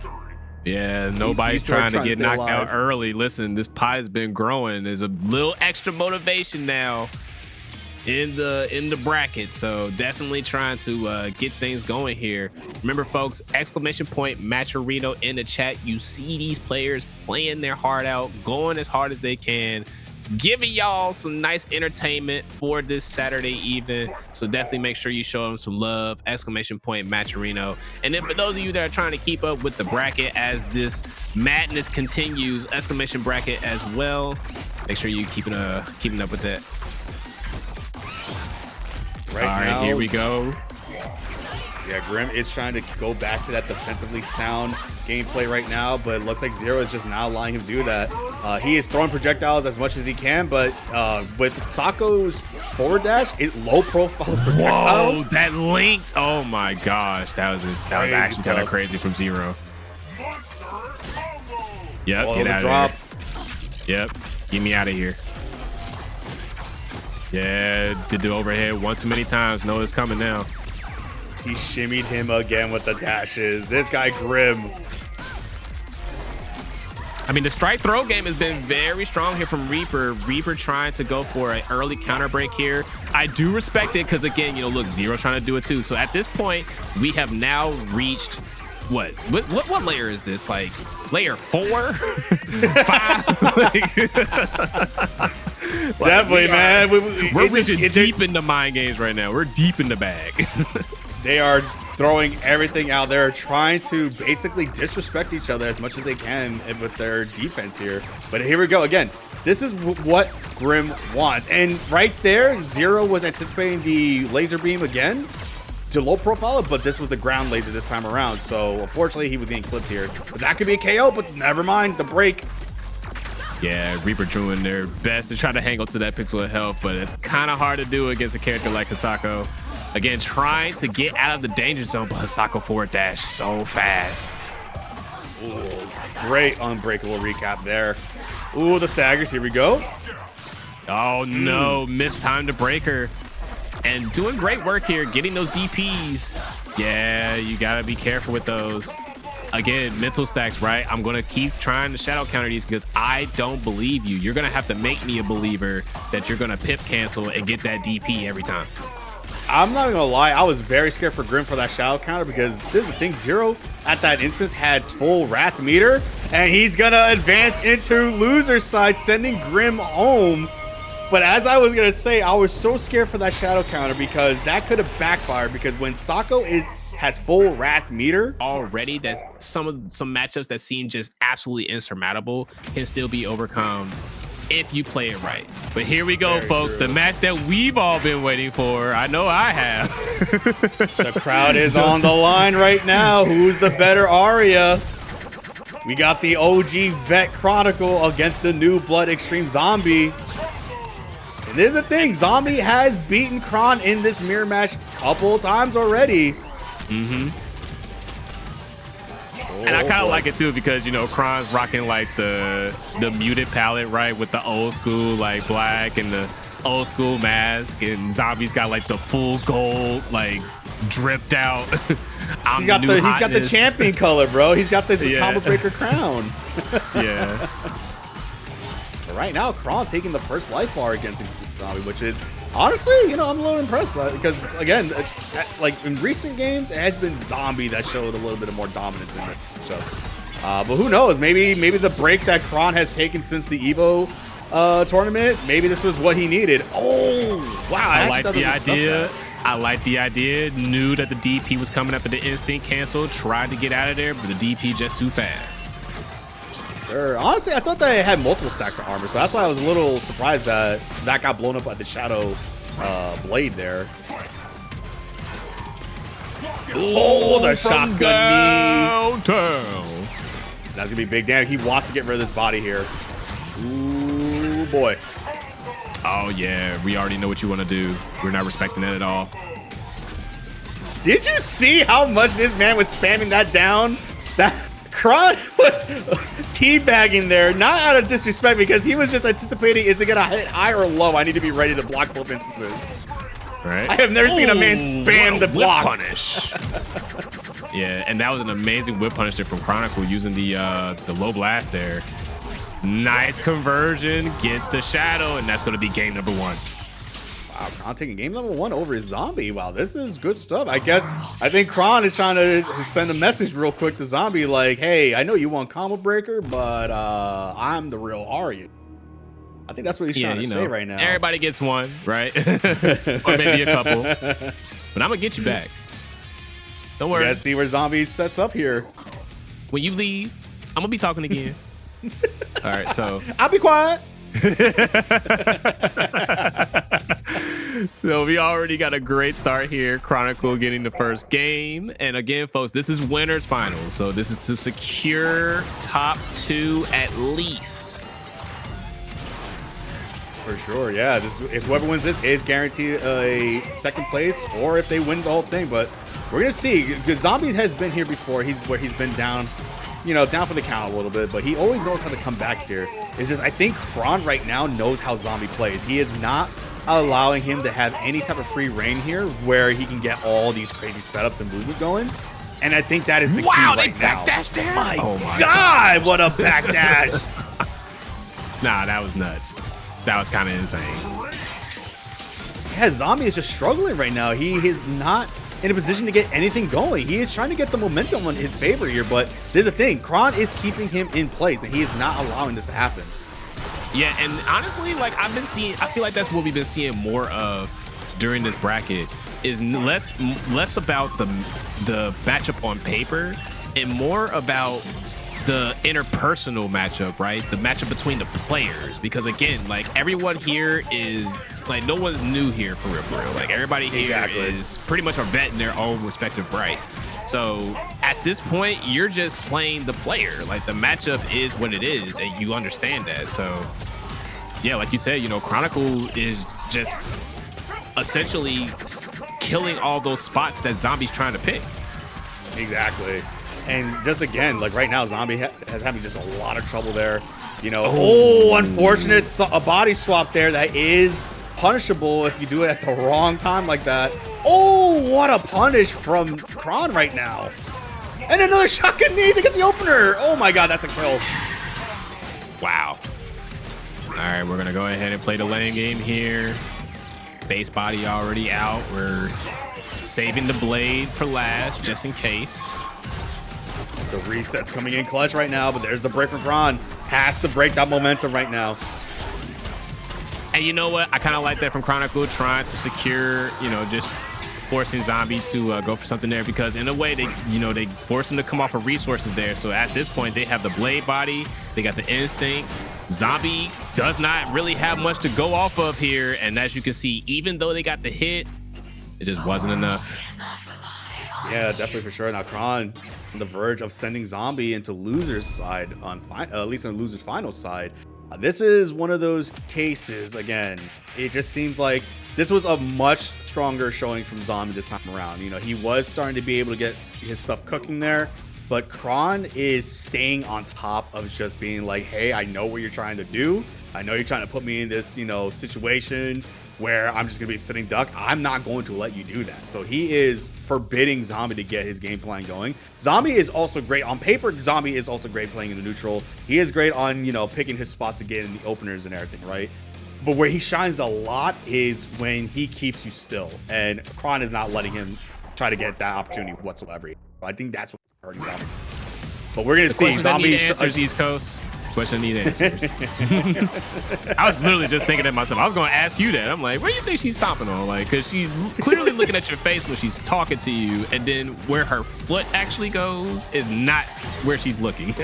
Speaker 1: Yeah, nobody's
Speaker 2: These two are
Speaker 1: trying to get
Speaker 2: stay
Speaker 1: knocked
Speaker 2: alive.
Speaker 1: out early. Listen, this pie has been growing. There's a little extra motivation now in the bracket, so definitely trying to get things going here. Remember, folks, !Matcherino in the chat. You see these players playing their heart out, going as hard as they can, giving y'all some nice entertainment for this Saturday evening. So definitely make sure you show them some love. !Matcherino. And then for those of you that are trying to keep up with the bracket as this madness continues, exclamation bracket as well. Make sure you keeping up with that.
Speaker 2: Right
Speaker 1: All right,
Speaker 2: now,
Speaker 1: here we go.
Speaker 2: Yeah, Grim is trying to go back to that defensively sound gameplay right now, but it looks like Zero is just not allowing him to do that. He is throwing projectiles as much as he can, but with Hisako's forward dash, it low profiles projectiles.
Speaker 1: Whoa, that linked. Oh my gosh, that was actually kind of crazy from Zero. Yep, get out of here. Yep, get me out of here. Yeah, did the overhead one too many times. No, it's coming now.
Speaker 2: He shimmied him again with the dashes. This guy Grim.
Speaker 1: I mean, the strike throw game has been very strong here from Reaper. Reaper trying to go for an early counter break here. I do respect it because, again, you know, look, Zero's trying to do it too. So at this point, we have now reached what layer is this? Like layer 4, 5?
Speaker 2: Definitely, man.
Speaker 1: We're reaching deep into mind games right now. We're deep in the bag.
Speaker 2: They are throwing everything out there, trying to basically disrespect each other as much as they can with their defense here. But here we go again. This is what Grim wants. And right there, Zero was anticipating the laser beam again to low profile it, but this was the ground laser this time around. So unfortunately, he was getting clipped here. But that could be a KO, but never mind, the break.
Speaker 1: Yeah, Reaper doing their best to try to hang on to that pixel of health, but it's kind of hard to do against a character like Hisako. Again, trying to get out of the danger zone, but Hisako forward dash so fast.
Speaker 2: Ooh, great unbreakable recap there. Ooh, the staggers, here we go.
Speaker 1: Oh no, missed time to breaker. And doing great work here, getting those DPs. Yeah, you gotta be careful with those. Again, mental stacks, right? I'm gonna keep trying to shadow counter these because I don't believe you. You're gonna have to make me a believer that you're gonna pip cancel and get that DP every time.
Speaker 2: I'm not gonna lie, I was very scared for Grim for that shadow counter because this is the thing, Zero at that instance had full wrath meter, and he's gonna advance into loser side, sending Grim home. But as I was gonna say, I was so scared for that shadow counter because that could have backfired, because when Sako has full wrath meter
Speaker 1: already, that some matchups that seem just absolutely insurmountable can still be overcome if you play it right. But here we go,
Speaker 2: Very
Speaker 1: folks.
Speaker 2: true.
Speaker 1: The match that we've all been waiting for. I know I have.
Speaker 2: The crowd is on the line right now. Who's the better Aria? We got the OG Vet Chronicle against the new Blood Extreme Zombie. And there's the thing, Zombie has beaten Kron in this mirror match a couple times already.
Speaker 1: Mm-hmm. And I kind of like it too because, you know, Kron's rocking like the muted palette, right, with the old school like black and the old school mask, and Zombie's got like the full gold, like dripped out.
Speaker 2: He's got the champion color, bro. He's got the combo breaker crown.
Speaker 1: Yeah.
Speaker 2: So right now, Kron taking the first life bar against Zombie, which is honestly, you know, I'm a little impressed because again, it's, like in recent games, it has been Zombie that showed a little bit of more dominance in the show. But who knows? Maybe the break that Kron has taken since the Evo tournament, maybe this was what he needed. Oh wow!
Speaker 1: I like the idea. I like the idea. Knew that the DP was coming after the instinct cancel. Tried to get out of there, but the DP just too fast.
Speaker 2: Sure. Honestly, I thought they had multiple stacks of armor, so that's why I was a little surprised that that got blown up by the shadow blade there. Oh, the shotgun knee. That's gonna be big damage. He wants to get rid of this body here. Ooh boy.
Speaker 1: Oh yeah, we already know what you want to do. We're not respecting it at all.
Speaker 2: Did you see how much this man was spamming that down? That Kron was teabagging there, not out of disrespect, because he was just anticipating, is it gonna hit high or low? I need to be ready to block both instances.
Speaker 1: Right?
Speaker 2: I have never seen a man spam the block.
Speaker 1: Punish. Yeah, and that was an amazing whip punish there from Chronicle using the low blast there. Nice conversion, gets the shadow, and that's going to be game number 1.
Speaker 2: Wow, Kron taking game number 1 over his zombie. Wow, this is good stuff. I think Kron is trying to send a message real quick to Zombie like, hey, I know you want combo breaker, but I'm the real Aria. I think that's what he's trying to say right now.
Speaker 1: Everybody gets one, right? Or maybe a couple. But I'm going to get you back. Don't worry.
Speaker 2: You gotta see where Zombie sets up here.
Speaker 1: When you leave, I'm going to be talking again. All right, so.
Speaker 2: I'll be quiet.
Speaker 1: So we already got a great start here. Chronicle getting the first game. And again, folks, this is winners finals. So this is to secure top 2 at least.
Speaker 2: For sure, yeah. If whoever wins this is guaranteed a 2nd place, or if they win the whole thing. But we're gonna see. Because Zombie has been here before. He's been down, down for the count a little bit, but he always knows how to come back here. It's just I think Kron right now knows how Zombie plays. He is not allowing him to have any type of free reign here, where he can get all these crazy setups and movement going. And I think that is the key right now.
Speaker 1: Backdash there?
Speaker 2: Oh my God! What a backdash!
Speaker 1: Nah, that was nuts. That was kind of insane.
Speaker 2: Yeah, Zombie is just struggling right now. He is not in a position to get anything going. He is trying to get the momentum on his favor here, but there's a thing. Kron is keeping him in place, and he is not allowing this to happen.
Speaker 1: Yeah, and honestly, like I feel like that's what we've been seeing more of during this bracket is less about the matchup on paper and more about the interpersonal matchup, right? The matchup between the players, because again, like everyone here is like no one's new here for real. Like everybody here is pretty much a vet in their own respective right. So at this point, you're just playing the player. Like the matchup is what it is, and you understand that. So yeah, like you said, Chronicle is just essentially killing all those spots that Zombie's trying to pick.
Speaker 2: Exactly. And just again, like right now, Zombie has having just a lot of trouble there. Unfortunate a body swap there that is punishable if you do it at the wrong time like that. Oh, what a punish from Kron right now. And another shotgun knee to get the opener. Oh my God, that's a kill.
Speaker 1: Wow. All right, we're going to go ahead and play the lane game here. Base body already out. We're saving the blade for last, just in case.
Speaker 2: The reset's coming in clutch right now, but there's the break from Kron. Has to break that momentum right now.
Speaker 1: And you know what? I kind of like that from Chronicle, trying to secure, just forcing Zombie to go for something there, because in a way they force him to come off of resources there. So at this point, they have the blade body, they got the instinct. Zombie does not really have much to go off of here. And as you can see, even though they got the hit, it just wasn't enough.
Speaker 2: Yeah, definitely for sure. Now Kron on the verge of sending Zombie into loser's side at least on loser's final side. This is one of those cases, again, it just seems like this was a much stronger showing from Zombie this time around. He was starting to be able to get his stuff cooking there, but Kron is staying on top of just being like, hey, I know what you're trying to do. I know you're trying to put me in this, situation where I'm just going to be sitting duck. I'm not going to let you do that. So he is forbidding Zombie to get his game plan going. Zombie is also great on paper. Zombie is also great playing in the neutral. He is great on, picking his spots to get in the openers and everything, right? But where he shines a lot is when he keeps you still. And Kron is not letting him try to get that opportunity whatsoever. I think that's what hurting Zombie. But we're going to see Zombie
Speaker 1: answers East Coast. Question need answers. I was literally just thinking to myself, I was going to ask you that. I'm like, where do you think she's stomping on? Like, because she's clearly looking at your face when she's talking to you, and then where her foot actually goes is not where she's looking.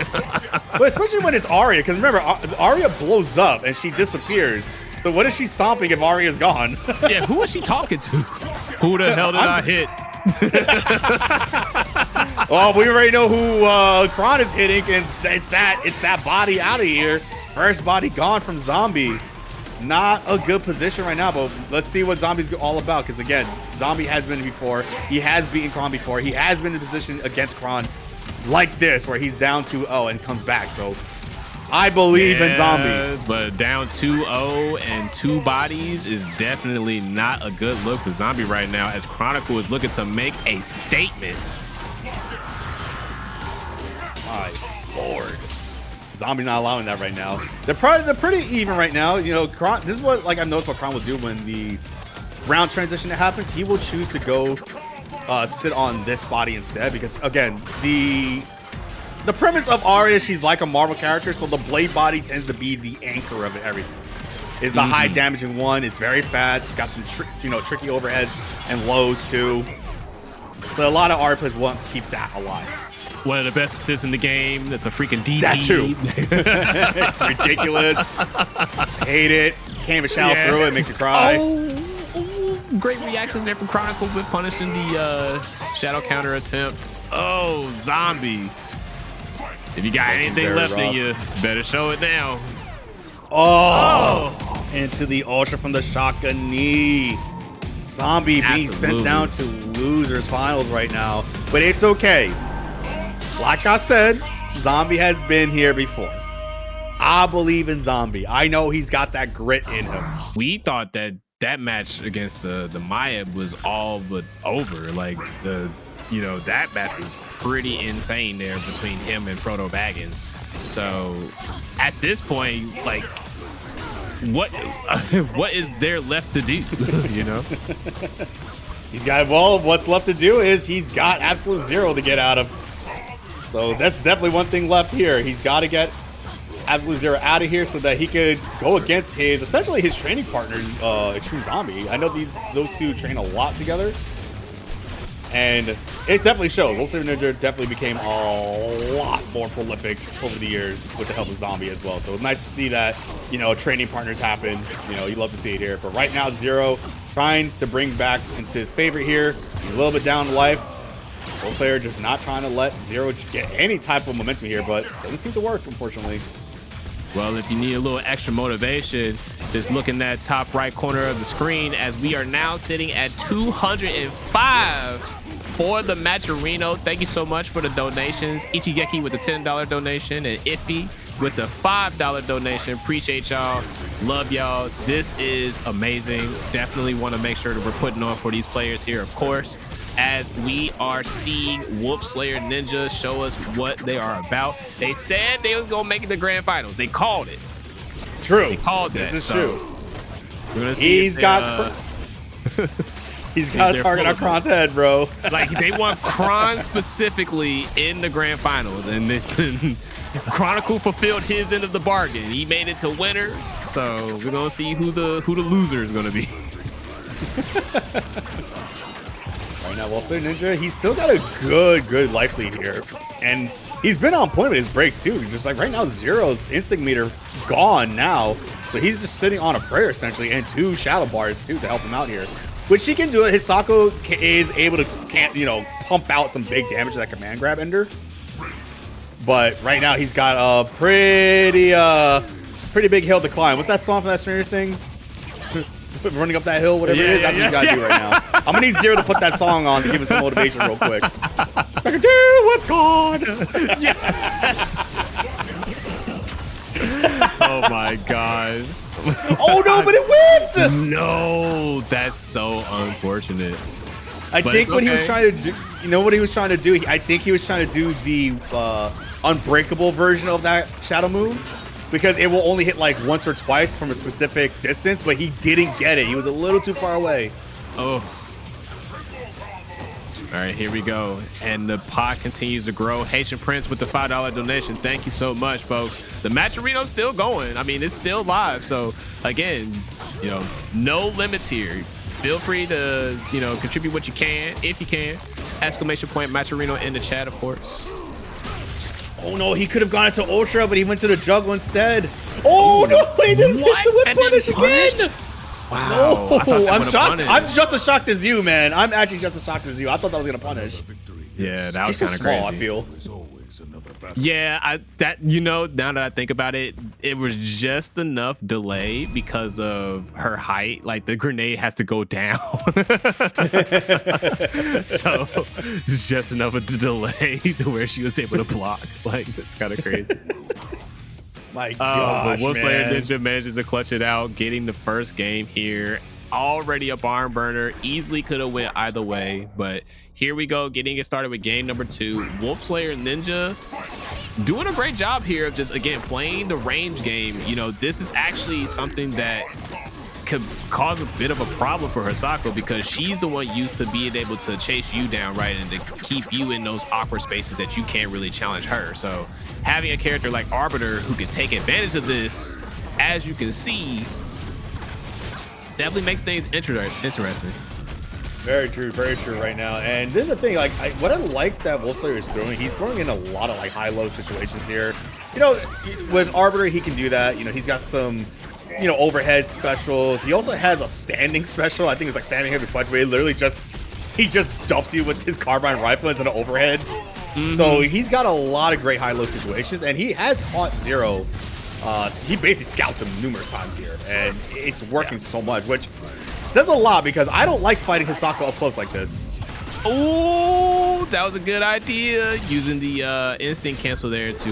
Speaker 2: But especially when it's Aria, because remember, Aria blows up and she disappears. So what is she stomping if Aria's gone?
Speaker 1: Yeah, who is she talking to? Who the hell did I hit?
Speaker 2: Well, we already know who Kron is hitting, and it's that body out of here. First body gone from Zombie. Not a good position right now, but let's see what Zombie's all about, because again, Zombie has been before. He has beaten Kron before. He has been in a position against Kron like this, where he's down 2-0 and comes back. So I believe in Zombie.
Speaker 1: But down 2-0 and 2 bodies is definitely not a good look for Zombie right now, as Chronicle is looking to make a statement.
Speaker 2: My lord. Zombie's not allowing that right now. They're pretty even right now. You know, this is what like I've noticed what Kron will do when the round transition happens. He will choose to go sit on this body instead, because again, the premise of Aria, she's like a Marvel character, so the blade body tends to be the anchor of everything. It's the high damaging one. It's very fast. It's got some tricky overheads and lows too. So a lot of Aria players want to keep that alive.
Speaker 1: One of the best assists in the game. That's a freaking DP.
Speaker 2: That too. It's ridiculous. Hate it. Can't even shout through it. Makes you cry.
Speaker 1: Oh, great reaction there from Chronicle with punishing the shadow counter attempt. Oh, Zombie. If you got anything left in you, better show it now.
Speaker 2: Oh, into the ultra from the shotgun knee. Zombie being sent down to losers finals right now, but it's okay. Like I said, Zombie has been here before. I believe in Zombie. I know he's got that grit in him.
Speaker 1: We thought that match against the Maya was all but over. Like that match was pretty insane there between him and FrodoTbagginzz. So at this point, like, what is there left to do?
Speaker 2: He's got, well, what's left to do is he's got absolute zero to get out of. So that's definitely one thing left here. He's got to get absolute zero out of here so that he could go against essentially his training partners, Extreme Zombie. I know those two train a lot together, and it definitely shows. WolfSlayerNinja definitely became a lot more prolific over the years with the help of Zombie as well. So it's nice to see that, training partners happen. You love to see it here. But right now, Zero trying to bring back into his favorite here. He's a little bit down in life. WolfSlayer just not trying to let Zero get any type of momentum here, but doesn't seem to work, unfortunately.
Speaker 1: Well, if you need a little extra motivation, just look in that top right corner of the screen, as we are now sitting at 205 for the Matcherino. Thank you so much for the donations. Ichigeki with the $10 donation, and Iffy with the $5 donation. Appreciate y'all. Love y'all. This is amazing. Definitely want to make sure that we're putting on for these players here, of course, as we are seeing WolfSlayerNinja show us what they are about. They said they was gonna make it to grand finals. They called it.
Speaker 2: True.
Speaker 1: They called that.
Speaker 2: This is true.
Speaker 1: We're gonna see.
Speaker 2: He's got a target on Kron's head, bro.
Speaker 1: Like, they want Kron specifically in the grand finals, and then Chronicle fulfilled his end of the bargain. He made it to winners, so we're gonna see who the loser is gonna be.
Speaker 2: Right now, WolfSlayerNinja, he's still got a good life lead here, and he's been on point with his breaks too. Just like right now, Zero's instinct meter gone now, so he's just sitting on a prayer essentially, and 2 shadow bars too to help him out here, which he can do it. Hisako is able to pump out some big damage to that command grab ender, but right now he's got a pretty big hill to climb. What's that song from that Stranger Things? Running up that hill, whatever it is, that's what he's got to do right now. I'm gonna need Zero to put that song on to give him some motivation real quick. I can do with God.
Speaker 1: Yes. Oh my gosh.
Speaker 2: Oh no, but it whipped.
Speaker 1: No, that's so unfortunate.
Speaker 2: I think what he was trying to do, what he was trying to do? I think he was trying to do the unbreakable version of that shadow move, because it will only hit like once or twice from a specific distance, but he didn't get it. He was a little too far away.
Speaker 1: Oh. All right, here we go. And the pot continues to grow. Haitian Prince with the $5 donation. Thank you so much, folks. The Matcherino's still going. I mean, it's still live. So again, no limits here. Feel free to, contribute what you can, if you can. Exclamation point Matcherino in the chat, of course.
Speaker 2: Oh no, he could have gone into Ultra, but he went to the Juggle instead. Oh no, he didn't miss the whip punish again.
Speaker 1: Wow.
Speaker 2: No, I'm shocked. I'm just as shocked as you, man. I'm actually just as shocked as you. I thought that was gonna punish.
Speaker 1: Yeah, that was
Speaker 2: kind
Speaker 1: of
Speaker 2: of small,
Speaker 1: crazy.
Speaker 2: I feel.
Speaker 1: Yeah, now that I think about it, it was just enough delay because of her height. Like, the grenade has to go down. So it's just enough of a delay to where she was able to block. Like, that's kind of crazy.
Speaker 2: My
Speaker 1: But
Speaker 2: gosh,
Speaker 1: WolfSlayerNinja manages to clutch it out, getting the first game here. Already a barn burner, easily could have went either way, but here we go, getting it started with game number 2. WolfSlayerNinja doing a great job here of just, again, playing the range game. You know, this is actually something that could cause a bit of a problem for Hisako, because she's the one used to being able to chase you down, right, and to keep you in those awkward spaces that you can't really challenge her. So having a character like Arbiter who can take advantage of this, as you can see, definitely makes things interesting.
Speaker 2: Very true right now. And this is the thing, like, what I like that WolfSlayer is doing, he's throwing in a lot of like high-low situations here. You know, with Arbiter, he can do that. You know, he's got some, you know, overhead specials. He also has a standing special. I think it's like standing heavy punch, where he literally just dumps you with his carbine rifle as an overhead. So he's got a lot of great high-low situations, and he has caught Zero. He basically scalped him numerous times here, and it's working so much, which says a lot, because I don't like fighting Hisako up close like this.
Speaker 1: Oh, that was a good idea, using the instinct cancel there to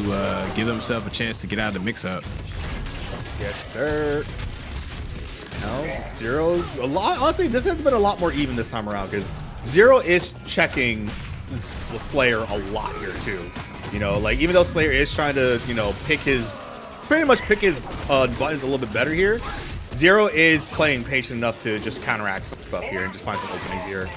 Speaker 1: give himself a chance to get out of the mix-up.
Speaker 2: Yes, sir. No, Zero, honestly, this has been a lot more even this time around, because Zero is checking the Slayer a lot here too. You know, like, even though Slayer is trying to, you know, pretty much pick his buttons a little bit better here, Zero is playing patient enough to just counteract some stuff here and just find some openings here.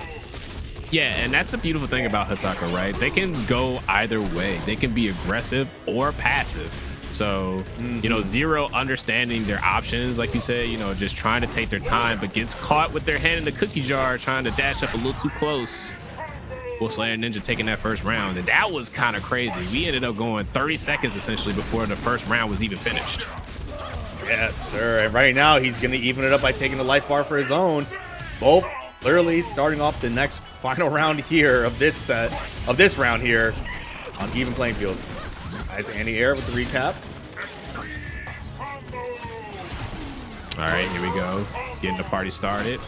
Speaker 1: Yeah, and that's the beautiful thing about Hisako, right? They can go either way. They can be aggressive or passive. So, you know, Zero understanding their options, like you said, you know, just trying to take their time, but gets caught with their hand in the cookie jar, trying to dash up a little too close. WolfSlayerNinja taking that first round, and that was kind of crazy. We ended up going 30 seconds essentially before the first round was even finished.
Speaker 2: Yes, sir. And right now he's going to even it up by taking the life bar for his own. Both literally starting off the next final round here of this round here on even playing fields. Nice anti-air with the recap.
Speaker 1: All right, here we go. Getting the party started.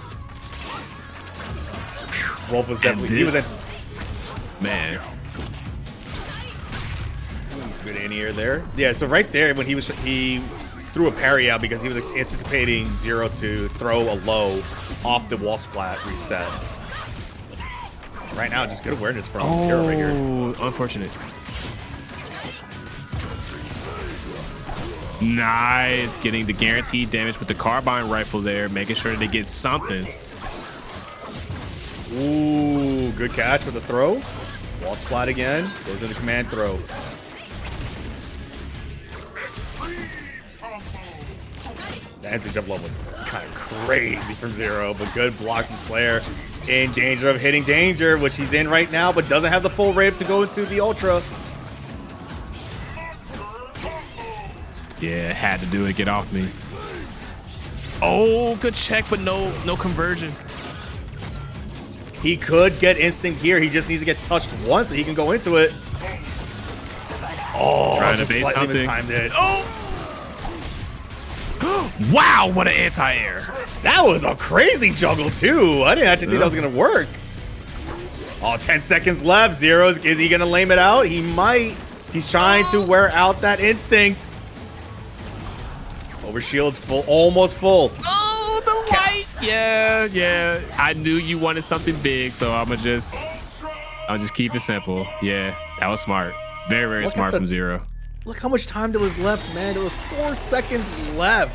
Speaker 2: Wolf was definitely, he was
Speaker 1: man.
Speaker 2: Good anti-air there. Yeah, so right there when he threw a parry out because he was anticipating Zero to throw a low off the wall splat reset. Right now, just good awareness from Zero right here.
Speaker 1: Oh, unfortunate. Nice, getting the guaranteed damage with the carbine rifle there, making sure that they get something.
Speaker 2: Ooh, good catch with the throw. Wall splat again. Goes into command throw. The anti-jump level was kind of crazy from Zero, but good block from Slayer. In danger of hitting danger, which he's in right now, but doesn't have the full rave to go into the ultra.
Speaker 1: Yeah, had to do it. Get off me. Oh, good check, but no conversion.
Speaker 2: He could get instinct here. He just needs to get touched once so he can go into it. Oh,
Speaker 1: trying to bait something. Oh! Wow, what an anti-air.
Speaker 2: That was a crazy juggle, too. I didn't actually think that was going to work. Oh, 10 seconds left. Zero, is he going to lame it out? He might. He's trying to wear out that instinct. Overshield full, almost full.
Speaker 1: Oh, the light. Yeah. I knew you wanted something big, so I'll just keep it simple. Yeah, that was smart. Very, very smart from Zero.
Speaker 2: Look how much time there was left, man. There was 4 seconds left.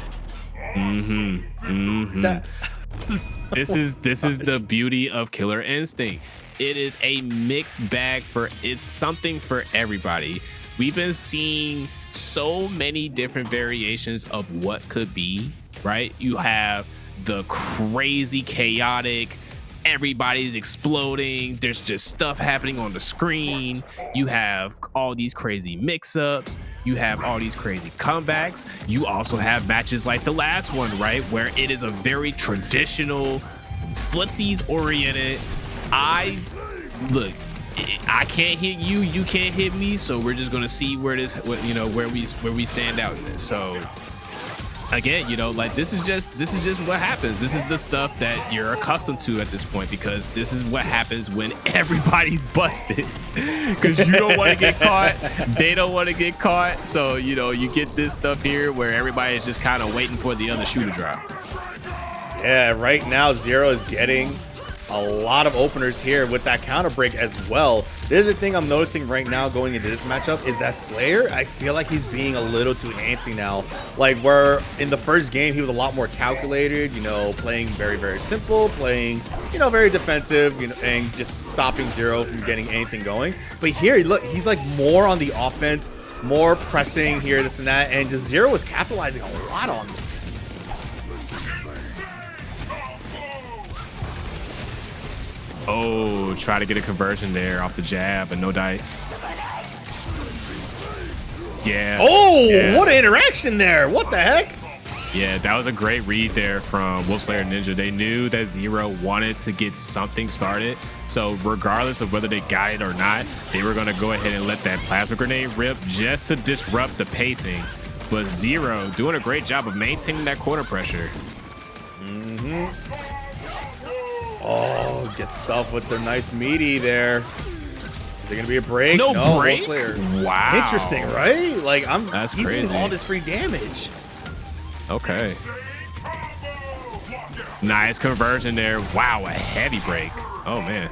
Speaker 1: This is the beauty of Killer Instinct. It is a mixed bag it's something for everybody. We've been seeing so many different variations of what could be, right? You have the crazy chaotic, everybody's exploding, there's just stuff happening on the screen. You have all these crazy mix-ups, you have all these crazy comebacks. You also have matches like the last one, right, where it is a very traditional footsies oriented. I can't hit you, you can't hit me, so we're just gonna see where we stand out in this. So again, you know, like this is just what happens. This is the stuff that you're accustomed to at this point, because this is what happens when everybody's busted. Because you don't want to get caught, they don't want to get caught. So, you know, you get this stuff here where everybody is just kind of waiting for the other shoe to drop.
Speaker 2: Yeah, right now Zero is getting a lot of openers here with that counter break as well. This is the thing I'm noticing right now going into this matchup is that Slayer, I feel like he's being a little too antsy now. Like where in the first game, he was a lot more calculated, you know, playing very, very simple, playing, you know, very defensive, you know, and just stopping Zero from getting anything going. But here, look, he's like more on the offense, more pressing here, this and that, and just Zero was capitalizing a lot on this.
Speaker 1: Oh, try to get a conversion there off the jab, but no dice. Yeah.
Speaker 2: Oh,
Speaker 1: yeah.
Speaker 2: What an interaction there. What the heck?
Speaker 1: Yeah, that was a great read there from WolfSlayerNinja. They knew that Zero wanted to get something started. So regardless of whether they got it or not, they were going to go ahead and let that plasma grenade rip just to disrupt the pacing. But Zero doing a great job of maintaining that corner pressure.
Speaker 2: Oh, get stuffed with the nice meaty there. Is there gonna be a break?
Speaker 1: No break. Wow.
Speaker 2: Interesting, right? Like
Speaker 1: That's
Speaker 2: he's
Speaker 1: crazy.
Speaker 2: getting all this free damage.
Speaker 1: Okay. Nice conversion there. Wow, a heavy break. Oh man.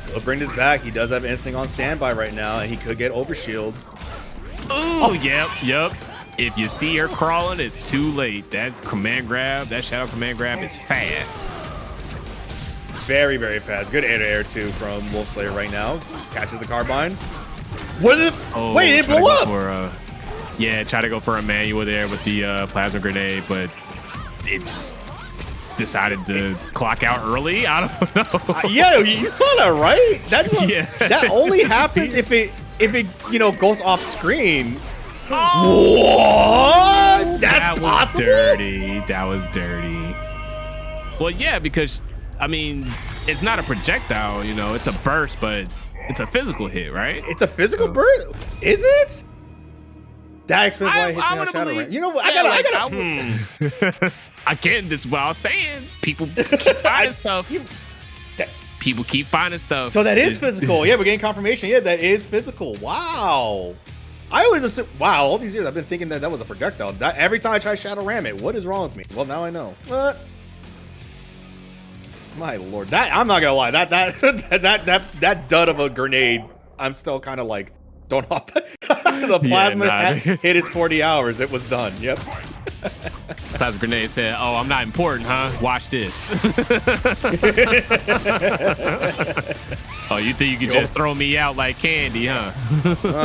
Speaker 2: He'll bring this back. He does have instinct on standby right now, and he could get overshield.
Speaker 1: Oh, yep. If you see her crawling, it's too late. That command grab, that shadow command grab is fast.
Speaker 2: Very, very fast. Good air-to-air too from WolfSlayer right now. Catches the carbine. What is it?
Speaker 1: Oh,
Speaker 2: wait, it blew up.
Speaker 1: Yeah, try to go for a manual there with the plasma grenade, but it's decided to clock out early. I don't know.
Speaker 2: Yeah, you saw that, right? That only happens if it you know goes off screen.
Speaker 1: Oh,
Speaker 2: what? That's possible?
Speaker 1: Dirty. That was dirty. Well, yeah, because I mean, it's not a projectile, you know, it's a burst, but it's a physical hit, right?
Speaker 2: It's a physical burst? Is it? That explains why it hits me on Shadow Rank. You know what?
Speaker 1: Yeah,
Speaker 2: I gotta.
Speaker 1: Again, this is what I was saying. People keep finding stuff. People keep finding stuff.
Speaker 2: So that is physical. Yeah, we're getting confirmation. Yeah, that is physical. Wow. I always assume, wow, all these years I've been thinking that was a projectile. Every time I try Shadow Ram it, what is wrong with me? Well, now I know. What? My lord, that I'm not gonna lie, that dud of a grenade, I'm still kind of like, don't hop. The plasma hit his 40 hours. It was done. Yep.
Speaker 1: Plasma grenade said, "Oh, I'm not important, huh? Watch this." Oh, you think you can just throw me out like candy, huh?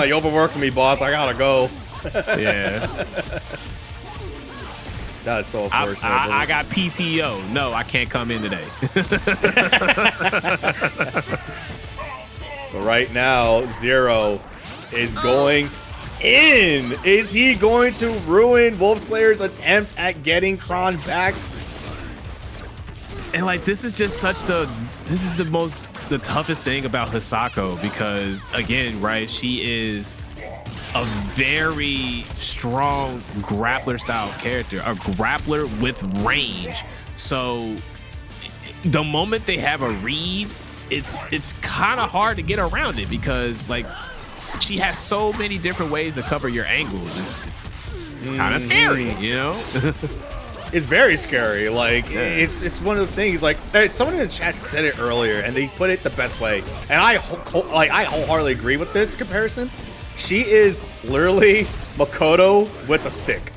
Speaker 2: You overworking me, boss. I gotta go.
Speaker 1: Yeah.
Speaker 2: That is so unfortunate.
Speaker 1: I got PTO. No, I can't come in today.
Speaker 2: But right now, Zero is going in. Is he going to ruin WolfSlayer's attempt at getting Kron back?
Speaker 1: And like, this is just such the toughest thing about Hisako, because again, right, she is a very strong grappler style character, a grappler with range. So the moment they have a read, it's kind of hard to get around it, because like she has so many different ways to cover your angles. It's kind of scary, you know.
Speaker 2: It's very scary. Like, it's one of those things. Like, someone in the chat said it earlier, and they put it the best way. And I wholeheartedly agree with this comparison. She is literally Makoto with a stick.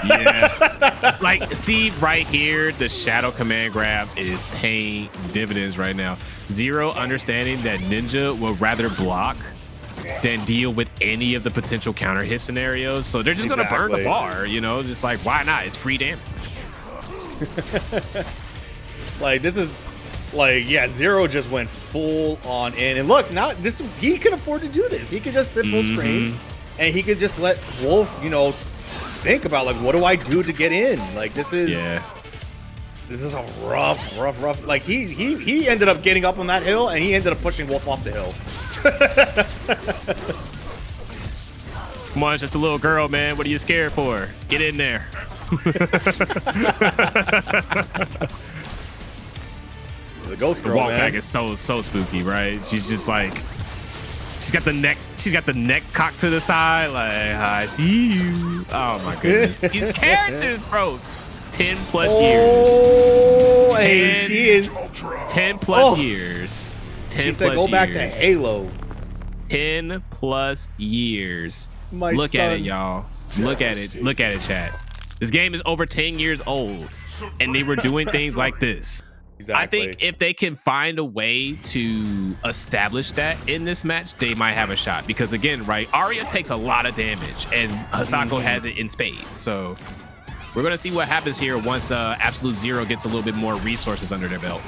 Speaker 1: Yeah. Like, see right here, the shadow command grab is paying dividends right now. Zero understanding that Ninja will rather block than deal with any of the potential counter hit scenarios. So they're just gonna burn the bar, you know, just like, why not? It's free damage.
Speaker 2: Like, this is like, yeah, Zero just went full on in. And look, now he can afford to do this. He could just sit full screen, and he could just let Wolf, you know, think about like, what do I do to get in? Like, this is a rough. Like, he ended up getting up on that hill, and he ended up pushing Wolf off the hill.
Speaker 1: Come on, it's just a little girl, man. What are you scared for? Get in there.
Speaker 2: The ghost girl,
Speaker 1: the walk
Speaker 2: man.
Speaker 1: back is so spooky, right? She's just like, she's got the neck cocked to the side, like, I see you. Oh my goodness. These characters, bro. 10 plus years.
Speaker 2: Hey, she is
Speaker 1: 10 plus years. 10
Speaker 2: she said, go back to Halo.
Speaker 1: 10 plus years. Look
Speaker 2: son.
Speaker 1: at it, y'all. Look at it. Look at it, chat. This game is over 10 years old, and they were doing things like this.
Speaker 2: Exactly.
Speaker 1: I think if they can find a way to establish that in this match, they might have a shot. Because again, right, Aria takes a lot of damage, and Hisako has it in spades. So we're gonna see what happens here once Absolute Zero gets a little bit more resources under their belt.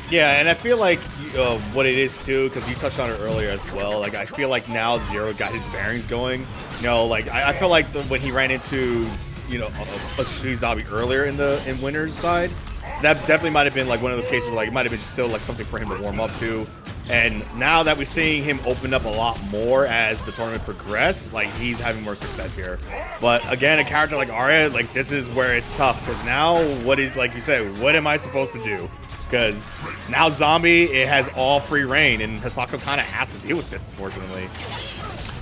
Speaker 2: Yeah, and I feel like what it is too, because you touched on it earlier as well. Like I feel like now Zero got his bearings going. You know, like I feel like when he ran into a zombie earlier in Winner's side, that definitely might have been like one of those cases where like it might have been still like something for him to warm up to. And now that we're seeing him open up a lot more as the tournament progresses, like he's having more success here. But again, a character like Aria, like this is where it's tough, because now what is, like you said, what am I supposed to do? Because now Zombie, it has all free reign, and Hisako kind of has to deal with it, unfortunately.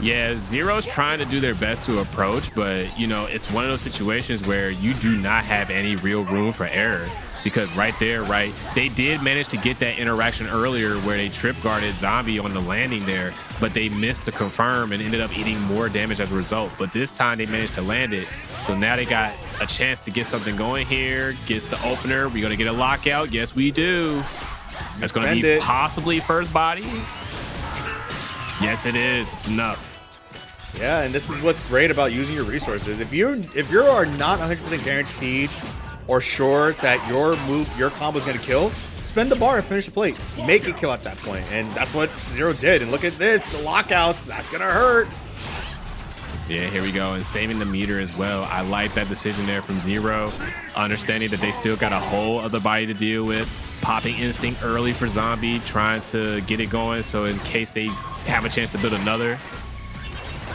Speaker 1: Yeah, Zero's trying to do their best to approach, but you know, it's one of those situations where you do not have any real room for error. Because right there, right, they did manage to get that interaction earlier where they trip guarded Zombie on the landing there, but they missed the confirm and ended up eating more damage as a result. But this time they managed to land it. So now they got a chance to get something going here. Gets the opener. We're going to get a lockout. Yes, we do. That's going to be possibly first body. Yes, it is. It's enough.
Speaker 2: Yeah, and this is what's great about using your resources. If you are not 100% guaranteed or sure that your combo is going to kill, spend the bar and finish the plate. Make it kill at that point. And that's what Zero did. And look at this, the lockouts, that's going to hurt.
Speaker 1: Yeah, here we go. And saving the meter as well. I like that decision there from Zero. Understanding that they still got a whole other body to deal with. Popping Instinct early for Zombie, trying to get it going so in case they have a chance to build another.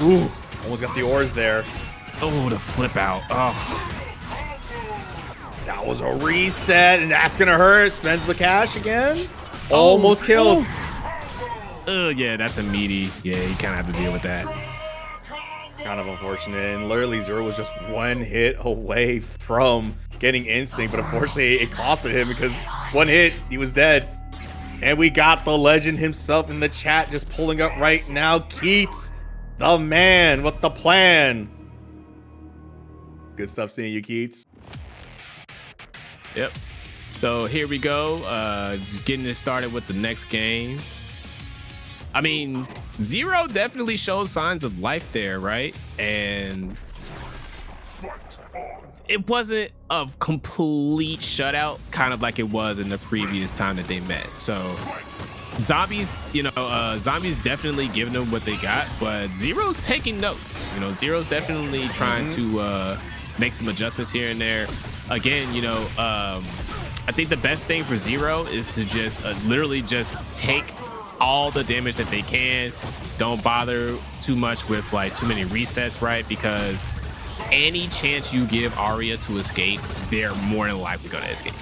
Speaker 2: Ooh, almost got the ores there.
Speaker 1: Oh, the flip out. Oh.
Speaker 2: That was a reset, and that's gonna hurt. Spends the cash again. Almost kills.
Speaker 1: Yeah, that's a meaty. Yeah, you kind of have to deal with that.
Speaker 2: Kind of unfortunate. And literally, Zero was just one hit away from getting Instinct, but unfortunately, it costed him because one hit, he was dead. And we got the legend himself in the chat just pulling up right now. Keats, the man with the plan. Good stuff seeing you, Keats.
Speaker 1: Yep. So here we go. Just getting it started with the next game. I mean, Zero definitely shows signs of life there, right? And it wasn't a complete shutout, kind of like it was in the previous time that they met. So Zombies, Zombies definitely giving them what they got, but Zero's taking notes. Zero's definitely trying to make some adjustments here and there. Again, I think the best thing for Zero is to just literally just take all the damage that they can. Don't bother too much with like too many resets, right? Because any chance you give Aria to escape, they're more than likely going to escape.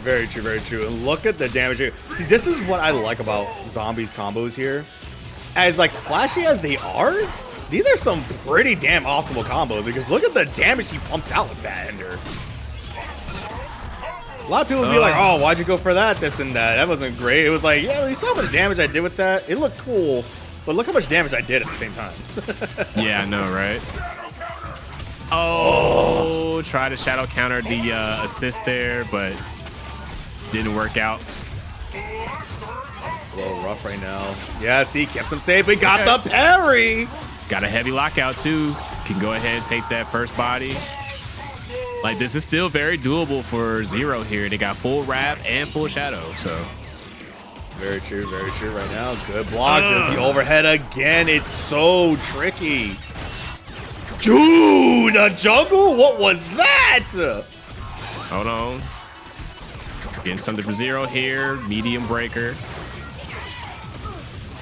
Speaker 2: Very true, very true. And look at the damage here. See, this is what I like about Zombies combos here. As like flashy as they are, these are some pretty damn optimal combos, because look at the damage he pumped out with that ender. A lot of people would be like, oh, why'd you go for that, this and that? That wasn't great. It was like, yeah, you saw how much damage I did with that? It looked cool, but look how much damage I did at the same time.
Speaker 1: Yeah, I know, right? Oh, try to shadow counter the assist there, but didn't work out.
Speaker 2: A little rough right now. Yes, he kept him safe, but got the parry.
Speaker 1: Got a heavy lockout too. Can go ahead and take that first body. Like, this is still very doable for Zero here. They got full wrap and full shadow, so.
Speaker 2: Very true right now. Good blocks. There's the overhead again. It's so tricky. Dude, a jungle? What was that?
Speaker 1: Hold on. Getting something for Zero here. Medium breaker.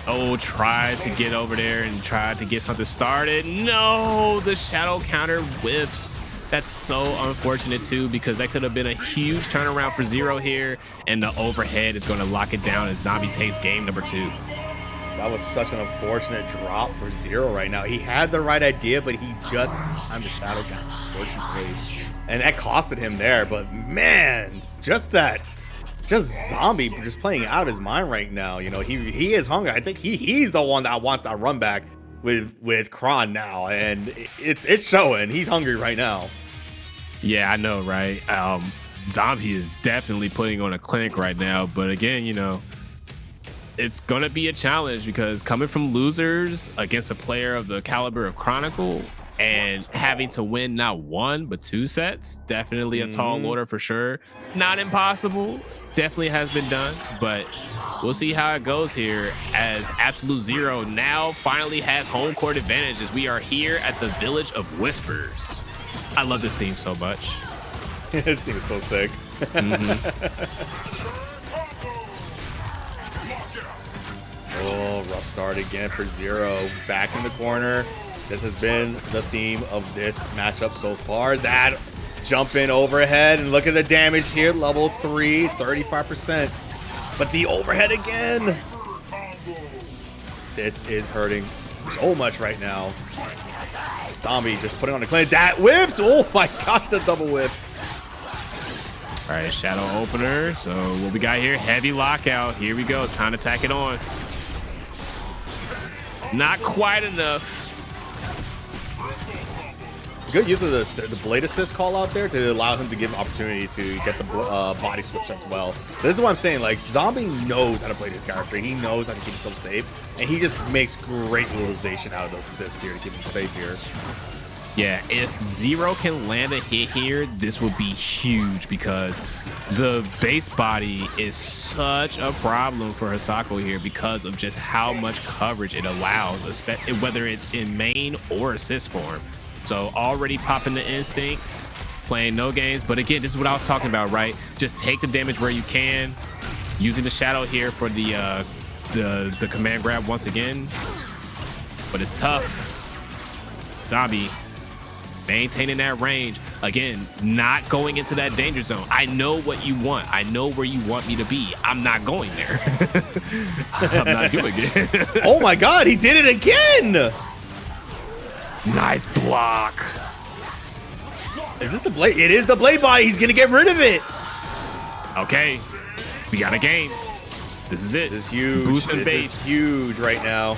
Speaker 1: Oh, tried to get over there and tried to get something started. No, the shadow counter whiffs. That's so unfortunate too, because that could have been a huge turnaround for Zero here, and the overhead is going to lock it down as Zombie takes game number 2.
Speaker 2: That was such an unfortunate drop for Zero right now. He had the right idea, but he just timed the shadow counter, unfortunately. And that costed him there, but man, just Zombie just playing out his mind right now. You know, he is hungry. I think he's the one that wants that run back with Kron now, and it's showing. He's hungry right now.
Speaker 1: Yeah, I know, right? Zombie is definitely putting on a clinic right now, but again, you know, it's gonna be a challenge because coming from losers against a player of the caliber of Chronicle and having to win not 1 but 2 sets, definitely a tall order for sure. Not impossible, definitely has been done, but we'll see how it goes here as Absolute Zero now finally has home court advantage as we are here at the Village of Whispers. I love this theme so much.
Speaker 2: It seems so sick. Oh, rough start again for Zero. Back in the corner. This has been the theme of this matchup so far. That jump in overhead, and look at the damage here. Level 3, 35%. But the overhead again. This is hurting so much right now. Zombie just putting on a clinic. That whiffed. Oh my god, the double whiff.
Speaker 1: All right, shadow opener. So what we got here, heavy lockout. Here we go, time to tack it on. Not quite enough.
Speaker 2: Good use of the blade assist call out there to allow him to give opportunity to get the body switch as well. So this is what I'm saying. Like, Zombie knows how to play this character. He knows how to keep himself safe, and he just makes great utilization out of those assists here to keep him safe here.
Speaker 1: Yeah, if Zero can land a hit here, this would be huge because the base body is such a problem for Hisako here because of just how much coverage it allows, whether it's in main or assist form. So already popping the instincts, playing no games. But again, this is what I was talking about, right? Just take the damage where you can, using the shadow here for the command grab once again. But it's tough. Zombie maintaining that range. Again, not going into that danger zone. I know what you want. I know where you want me to be. I'm not going there. I'm not doing it.
Speaker 2: Oh my god, he did it again!
Speaker 1: Nice block.
Speaker 2: Is this the blade? It is the blade body. He's gonna get rid of it.
Speaker 1: Okay, we got a game. This is it.
Speaker 2: This is huge.
Speaker 1: Boost and
Speaker 2: this
Speaker 1: base.
Speaker 2: is huge right now.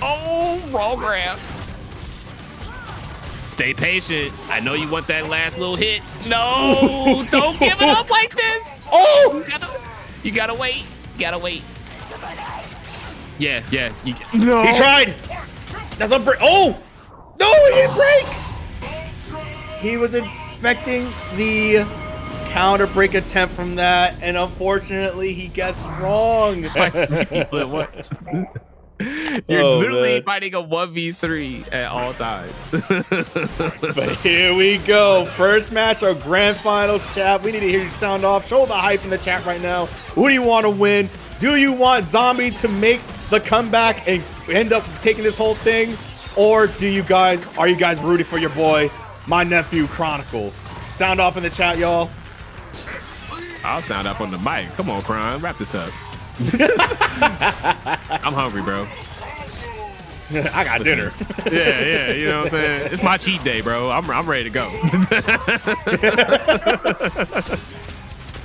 Speaker 1: Oh, raw grab. Stay patient. I know you want that last little hit. No, don't give it up like this.
Speaker 2: Oh,
Speaker 1: you gotta wait. You gotta wait. Yeah. No.
Speaker 2: He tried. That's a break. Oh. No, he didn't break! He was expecting the counter break attempt from that, and unfortunately, he guessed wrong.
Speaker 1: You're literally fighting a 1v3 at all times.
Speaker 2: But here we go. First match, our grand finals, chat. We need to hear you sound off. Show the hype in the chat right now. Who do you want to win? Do you want Zombie to make the comeback and end up taking this whole thing? Or are you guys rooting for your boy, my nephew, Chronicle? Sound off in the chat, y'all.
Speaker 1: I'll sound up on the mic. Come on, Kron, wrap this up. I'm hungry, bro.
Speaker 2: I got dinner.
Speaker 1: Yeah, you know what I'm saying? It's my cheat day, bro. I'm ready to go.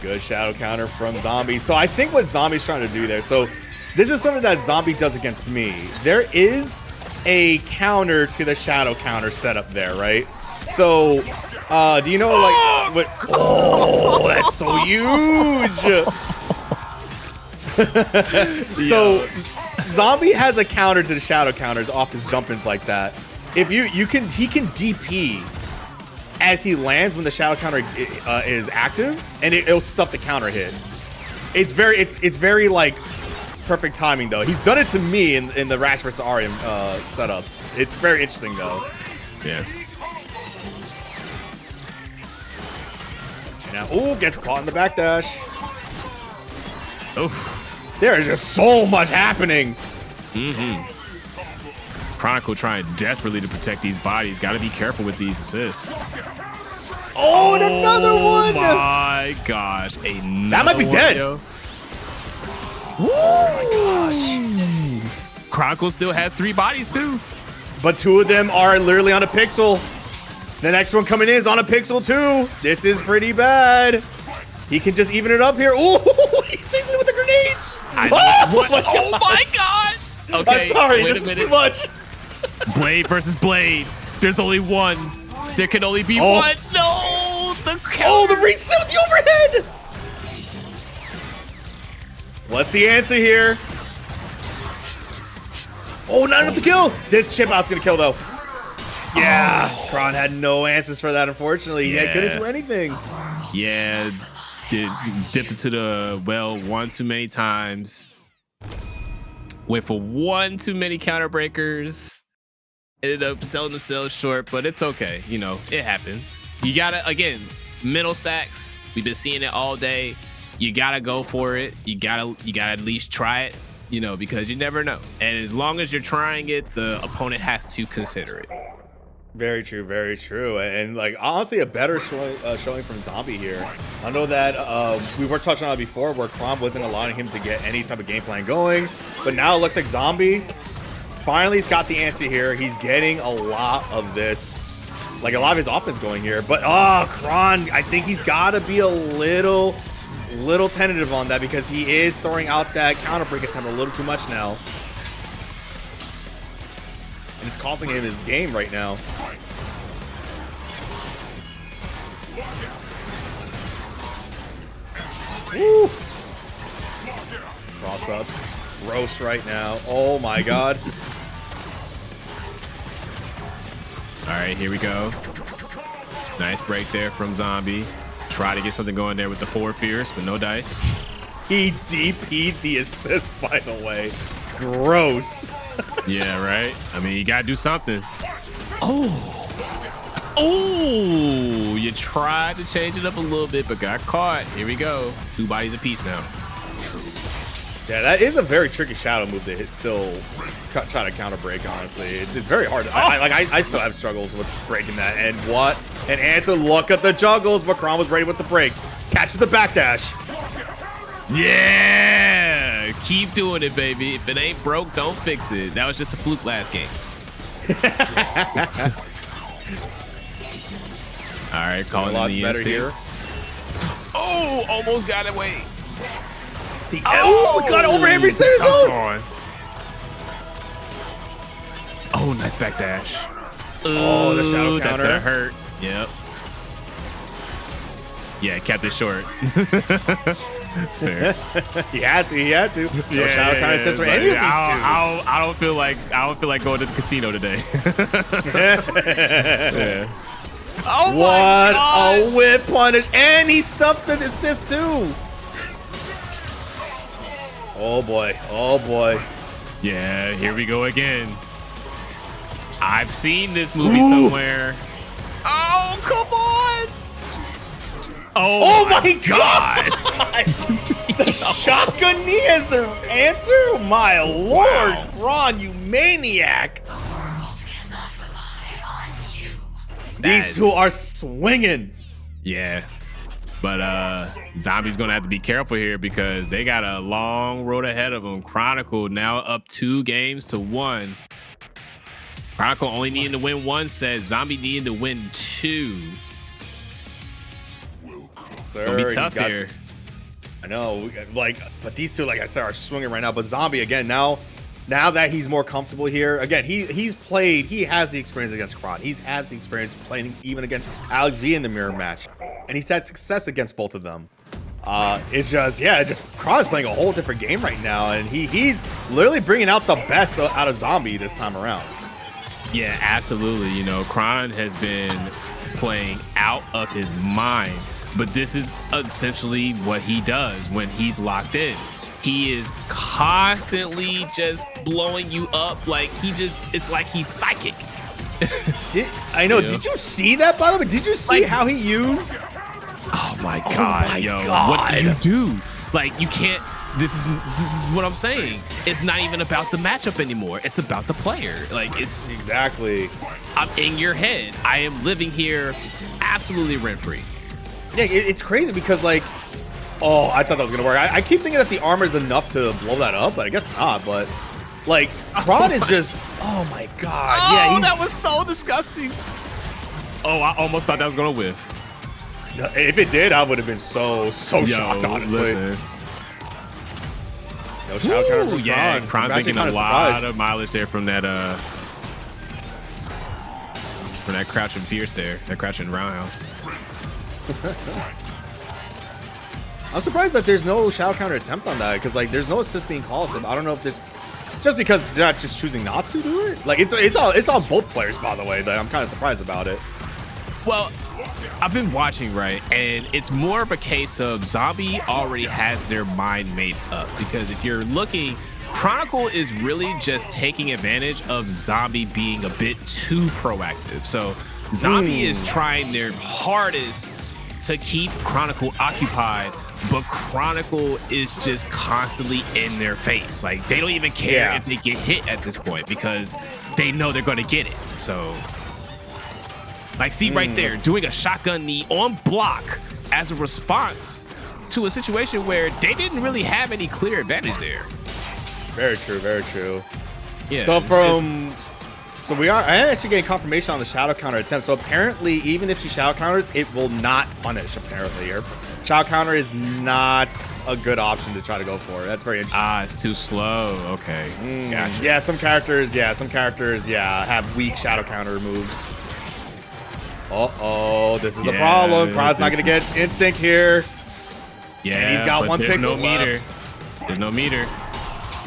Speaker 2: Good shadow counter from Zombie. So I think what Zombie's trying to do there, so this is something that Zombie does against me. There is a counter to the shadow counter setup there, right? So, do you know, like, what? Oh, that's so huge! So, Zombie has a counter to the shadow counters off his jump-ins like that. If he can DP as he lands when the shadow counter is active, and it'll stuff the counter hit. It's very like perfect timing though. He's done it to me in the Rash vs Aria setups. It's very interesting though.
Speaker 1: Yeah.
Speaker 2: Now, ooh, gets caught in the backdash.
Speaker 1: Oof.
Speaker 2: There is just so much happening.
Speaker 1: Chronicle trying desperately to protect these bodies. Got to be careful with these assists.
Speaker 2: Oh, and another one!
Speaker 1: Oh my gosh.
Speaker 2: That might be dead.
Speaker 1: Yo.
Speaker 2: Oh my gosh.
Speaker 1: Chronicle still has 3 bodies too.
Speaker 2: But 2 of them are literally on a pixel. The next one coming in is on a pixel too. This is pretty bad. He can just even it up here. Ooh, he's chasing it with the grenades.
Speaker 1: Oh my god. Okay,
Speaker 2: I'm sorry,
Speaker 1: wait
Speaker 2: this
Speaker 1: a
Speaker 2: is
Speaker 1: minute.
Speaker 2: too much.
Speaker 1: Blade versus Blade. There's only one. There can only be one. No,
Speaker 2: the reset with the overhead. What's the answer here? Oh, not enough to kill. This chip out's gonna kill though. Yeah, Kron had no answers for that, unfortunately. He couldn't do anything.
Speaker 1: Yeah, dipped into the well one too many times. Went for one too many counter breakers. Ended up selling themselves short, but it's okay. You know, it happens. You gotta, again, mental stacks. We've been seeing it all day. You gotta go for it. You gotta at least try it, you know, because you never know. And as long as you're trying it, the opponent has to consider it.
Speaker 2: Very true, very true. And like honestly, a better showing from Zombie here. I know that we were touching on it before where Kron wasn't allowing him to get any type of game plan going, but now it looks like Zombie finally has got the answer here. He's getting a lot of this, like a lot of his offense going here. But Kron, I think he's got to be a little tentative on that because he is throwing out that counter break attempt a little too much now. And it's costing him his game right now. Woo. Cross ups. Roast right now. Oh my god.
Speaker 1: All right, here we go. Nice break there from Zombie. Try to get something going there with the 4 fierce, but no dice.
Speaker 2: He DP'd the assist, by the way. Gross.
Speaker 1: Yeah, right? I mean, you got to do something. Oh, you tried to change it up a little bit, but got caught. Here we go. 2 bodies apiece now.
Speaker 2: Yeah, that is a very tricky shadow move to hit. Still try to counter break. Honestly, it's very hard. I still have struggles with breaking that. And what an answer! Look at the juggles. Macron was ready with the break. Catches the backdash.
Speaker 1: Yeah, keep doing it, baby. If it ain't broke, don't fix it. That was just a fluke last game. All right, calling in the instincts. Oh, almost got away.
Speaker 2: Got over every center zone.
Speaker 1: Oh, nice backdash.
Speaker 2: Oh, the shadow counter.
Speaker 1: That's gonna hurt. Yep. Yeah, kept it short. That's fair.
Speaker 2: He had to. No shadow counter attempts for any of these two.
Speaker 1: I don't feel like going to the casino today. Yeah. Oh
Speaker 2: what
Speaker 1: my God.
Speaker 2: a whip punish, and he stuffed the assist too. Oh boy, oh boy.
Speaker 1: Yeah, here we go again. I've seen this movie somewhere. Oh, come on. Oh my God.
Speaker 2: The shotgun knee as the answer? My lord, Ron, you maniac. These two are swinging.
Speaker 1: Yeah. But Zombie's gonna have to be careful here because they got a long road ahead of them. Chronicle now up 2 games to 1. Chronicle only needing to win 1 set. Zombie needing to win 2.
Speaker 2: Sir,
Speaker 1: it's gonna be tough here.
Speaker 2: I know, but these two, like I said, are swinging right now. But Zombie again now that he's more comfortable here. Again, he has the experience against Kron. He has the experience playing even against Alex V in the mirror match. And he's had success against both of them. It's just Kron's playing a whole different game right now, and he's literally bringing out the best out of Zombie this time around.
Speaker 1: Yeah, absolutely. You know, Kron has been playing out of his mind, but this is essentially what he does when he's locked in. He is constantly just blowing you up. Like it's like he's psychic.
Speaker 2: I know. Yeah. Did you see that, by the way? Did you see how he used?
Speaker 1: Oh my God, God. What do you do? Like, you can't this is what I'm saying. It's not even about the matchup anymore. It's about the player. Like, it's
Speaker 2: exactly.
Speaker 1: I'm in your head. I am living here absolutely rent free.
Speaker 2: Yeah, it's crazy because like, oh, I thought that was gonna work. I keep thinking that the armor is enough to blow that up, but I guess not. But like, Kron is just, oh my god,
Speaker 1: oh,
Speaker 2: yeah,
Speaker 1: that was so disgusting. Oh, I almost thought that was gonna whiff.
Speaker 2: If it did, I would have been so shocked, honestly.
Speaker 1: Listen.
Speaker 2: No shout counter from
Speaker 1: yeah,
Speaker 2: Kron.
Speaker 1: Kron's making a lot of mileage there from that crouching fierce there, that crouching roundhouse.
Speaker 2: I'm surprised that there's no shout counter attempt on that, because like there's no assist being called. So I don't know if this just because they're not just choosing not to do it. Like it's on both players, by the way. That I'm kind of surprised about it.
Speaker 1: Well, I've been watching, right, and it's more of a case of Zombie already has their mind made up, because if you're looking, Chronicle is really just taking advantage of Zombie being a bit too proactive. So Zombie is trying their hardest to keep Chronicle occupied, but Chronicle is just constantly in their face. Like, they don't even care if they get hit at this point, because they know they're going to get it. So like, see right there, doing a shotgun knee on block as a response to a situation where they didn't really have any clear advantage there.
Speaker 2: Very true, very true.
Speaker 1: Yeah.
Speaker 2: So I actually getting confirmation on the shadow counter attempt. So apparently, even if she shadow counters, it will not punish. Apparently, her shadow counter is not a good option to try to go for. That's very interesting.
Speaker 1: Ah, it's too slow. Okay, gotcha.
Speaker 2: Yeah, some characters, have weak shadow counter moves. Uh-oh, this is a problem. Kron's not gonna get instinct here.
Speaker 1: Yeah,
Speaker 2: and he's got one pixel
Speaker 1: meter. There's no meter.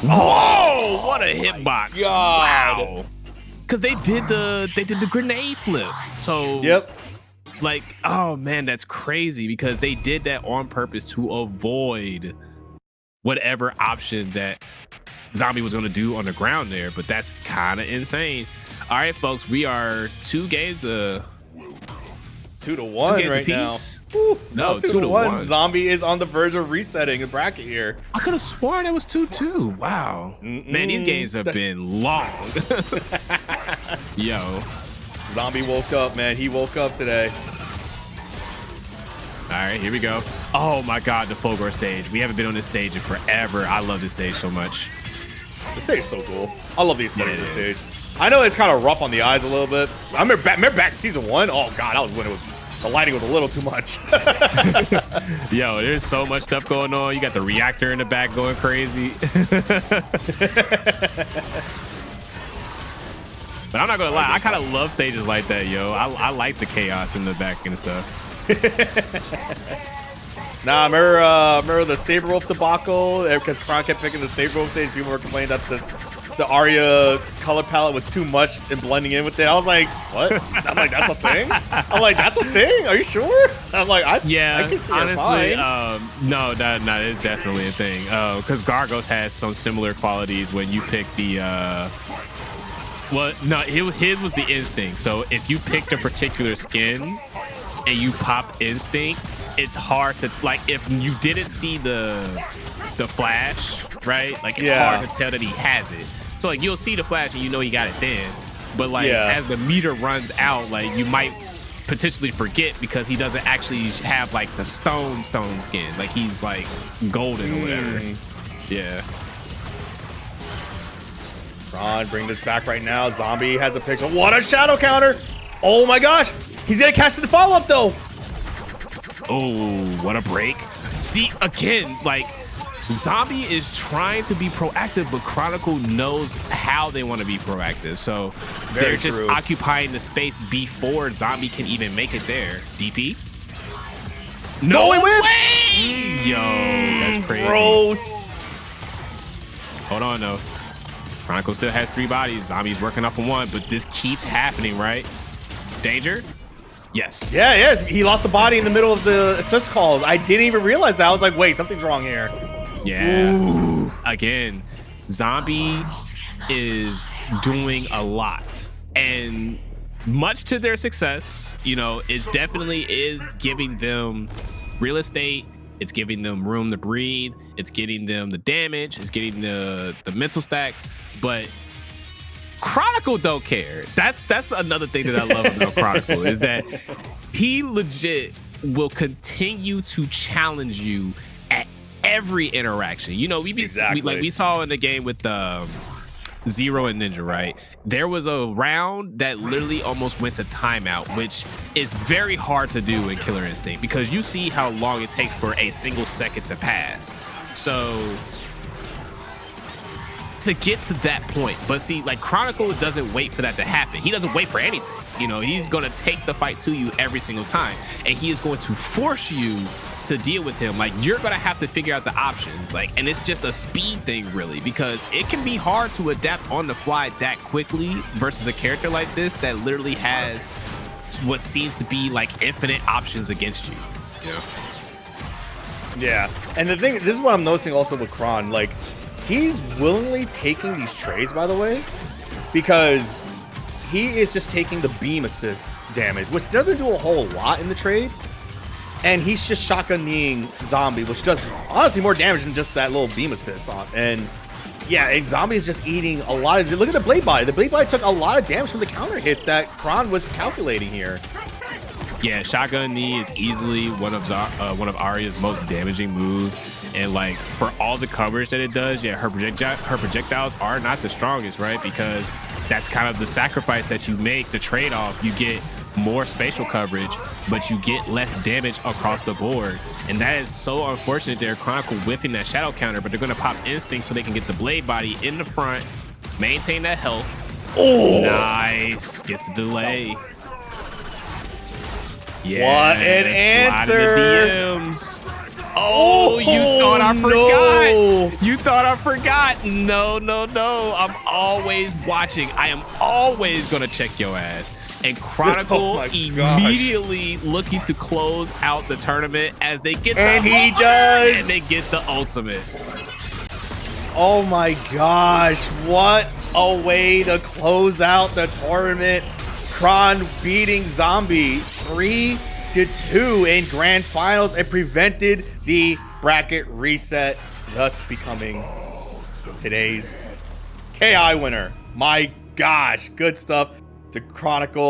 Speaker 1: Whoa! What a hitbox! Wow. Because they did the grenade flip. So like, oh man, that's crazy, because they did that on purpose to avoid whatever option that Zombie was gonna do on the ground there. But that's kind of insane. All right, folks, we are 2 games
Speaker 2: 2-1 right now. Woo, no, 2-1. Zombie is on the verge of resetting a bracket here.
Speaker 1: I could have sworn it was 2-2. Wow. Man, these games have been long. Yo.
Speaker 2: Zombie woke up, man. He woke up today.
Speaker 1: All right, here we go. Oh my God, the Fulgore stage. We haven't been on this stage in forever. I love this stage so much.
Speaker 2: The stage is so cool. I love these stages. Yeah, stage. I know it's kind of rough on the eyes a little bit. I remember back season 1. Oh God, that was when it was. The lighting was a little too much.
Speaker 1: Yo, there's so much stuff going on. You got the reactor in the back going crazy. But I'm not gonna lie, I kind of love stages like that, yo. I like the chaos in the back and stuff.
Speaker 2: Nah, remember the Sabrewulf debacle? Because Kron kept picking the Sabrewulf stage. People were complaining that the Aria color palette was too much and blending in with it. I was like, what? I'm like, that's a thing? I'm like, that's a thing? Are you sure? I'm like, I can see
Speaker 1: honestly,
Speaker 2: it fine.
Speaker 1: no, it's definitely a thing. Because Gargos has some similar qualities when you pick the well, no, his was the instinct. So if you picked a particular skin and you popped instinct, it's hard to, like, if you didn't see the flash, right? Like, it's hard to tell that he has it. So like, you'll see the flash and you know he got it then. But like, as the meter runs out, like, you might potentially forget because he doesn't actually have like the stone skin. Like, he's like golden or whatever. Yeah.
Speaker 2: Ron, bring this back right now. Zombie has a pixel. What a shadow counter! Oh my gosh! He's gonna catch the follow-up though.
Speaker 1: Oh, what a break. See, again, like, Zombie is trying to be proactive, but Chronicle knows how they want to be proactive. So they're just occupying the space before Zombie can even make it there. DP? No way! Yo, that's crazy.
Speaker 2: Gross.
Speaker 1: Hold on, though. Chronicle still has 3 bodies. Zombie's working off of 1, but this keeps happening, right? Danger? Yes.
Speaker 2: Yeah, yes. He lost the body in the middle of the assist calls. I didn't even realize that. I was like, wait, something's wrong here.
Speaker 1: Yeah. Ooh. Again, Zombie is doing a lot. And much to their success, you know, it definitely is giving them real estate It's giving them room to breathe. It's getting them the damage. It's getting the mental stacks. But Chronicle don't care. That's another thing that I love about Chronicle is that he legit will continue to challenge you at every interaction. You know, we saw in the game with Zero and Ninja, right? There was a round that literally almost went to timeout, which is very hard to do in Killer Instinct because you see how long it takes for a single second to pass. So to get to that point, but see, like Chronicle doesn't wait for that to happen. He doesn't wait for anything. You know, he's gonna take the fight to you every single time, and he is going to force you to deal with him. Like you're gonna have to figure out the options, like, and it's just a speed thing really, because it can be hard to adapt on the fly that quickly versus a character like this that literally has what seems to be like infinite options against you.
Speaker 2: Yeah, and the thing, this is what I'm noticing also with Kron, like he's willingly taking these trades, by the way, because he is just taking the beam assist damage, which doesn't do a whole lot in the trade. And he's just shotgunning Zombie, which does honestly more damage than just that little beam assist on. And yeah, and Zombie is just eating a lot of, look at the Blade Body. The Blade Body took a lot of damage from the counter hits that Kron was calculating here.
Speaker 1: Yeah, shotgun knee is easily one of Aria's most damaging moves, and like for all the coverage that it does, yeah, her projectiles are not the strongest, right? Because that's kind of the sacrifice that you make, the trade-off. You get more spatial coverage, but you get less damage across the board, and that is so unfortunate. They're Chronicle whiffing that shadow counter, but they're going to pop Instinct so they can get the Blade Body in the front, maintain that health.
Speaker 2: Oh,
Speaker 1: nice, gets the delay.
Speaker 2: Yeah, what an answer!
Speaker 1: Oh, you thought I forgot.
Speaker 2: No.
Speaker 1: You thought I forgot. No, no, no. I'm always watching. I am always gonna check your ass. And Chronicle immediately looking to close out the tournament as they get
Speaker 2: and he does,
Speaker 1: and they get the ultimate.
Speaker 2: Oh my gosh, what a way to close out the tournament. Kron beating Zombie 3-2 in grand finals and prevented the bracket reset, thus becoming today's KI winner. My gosh, good stuff to Chronicle.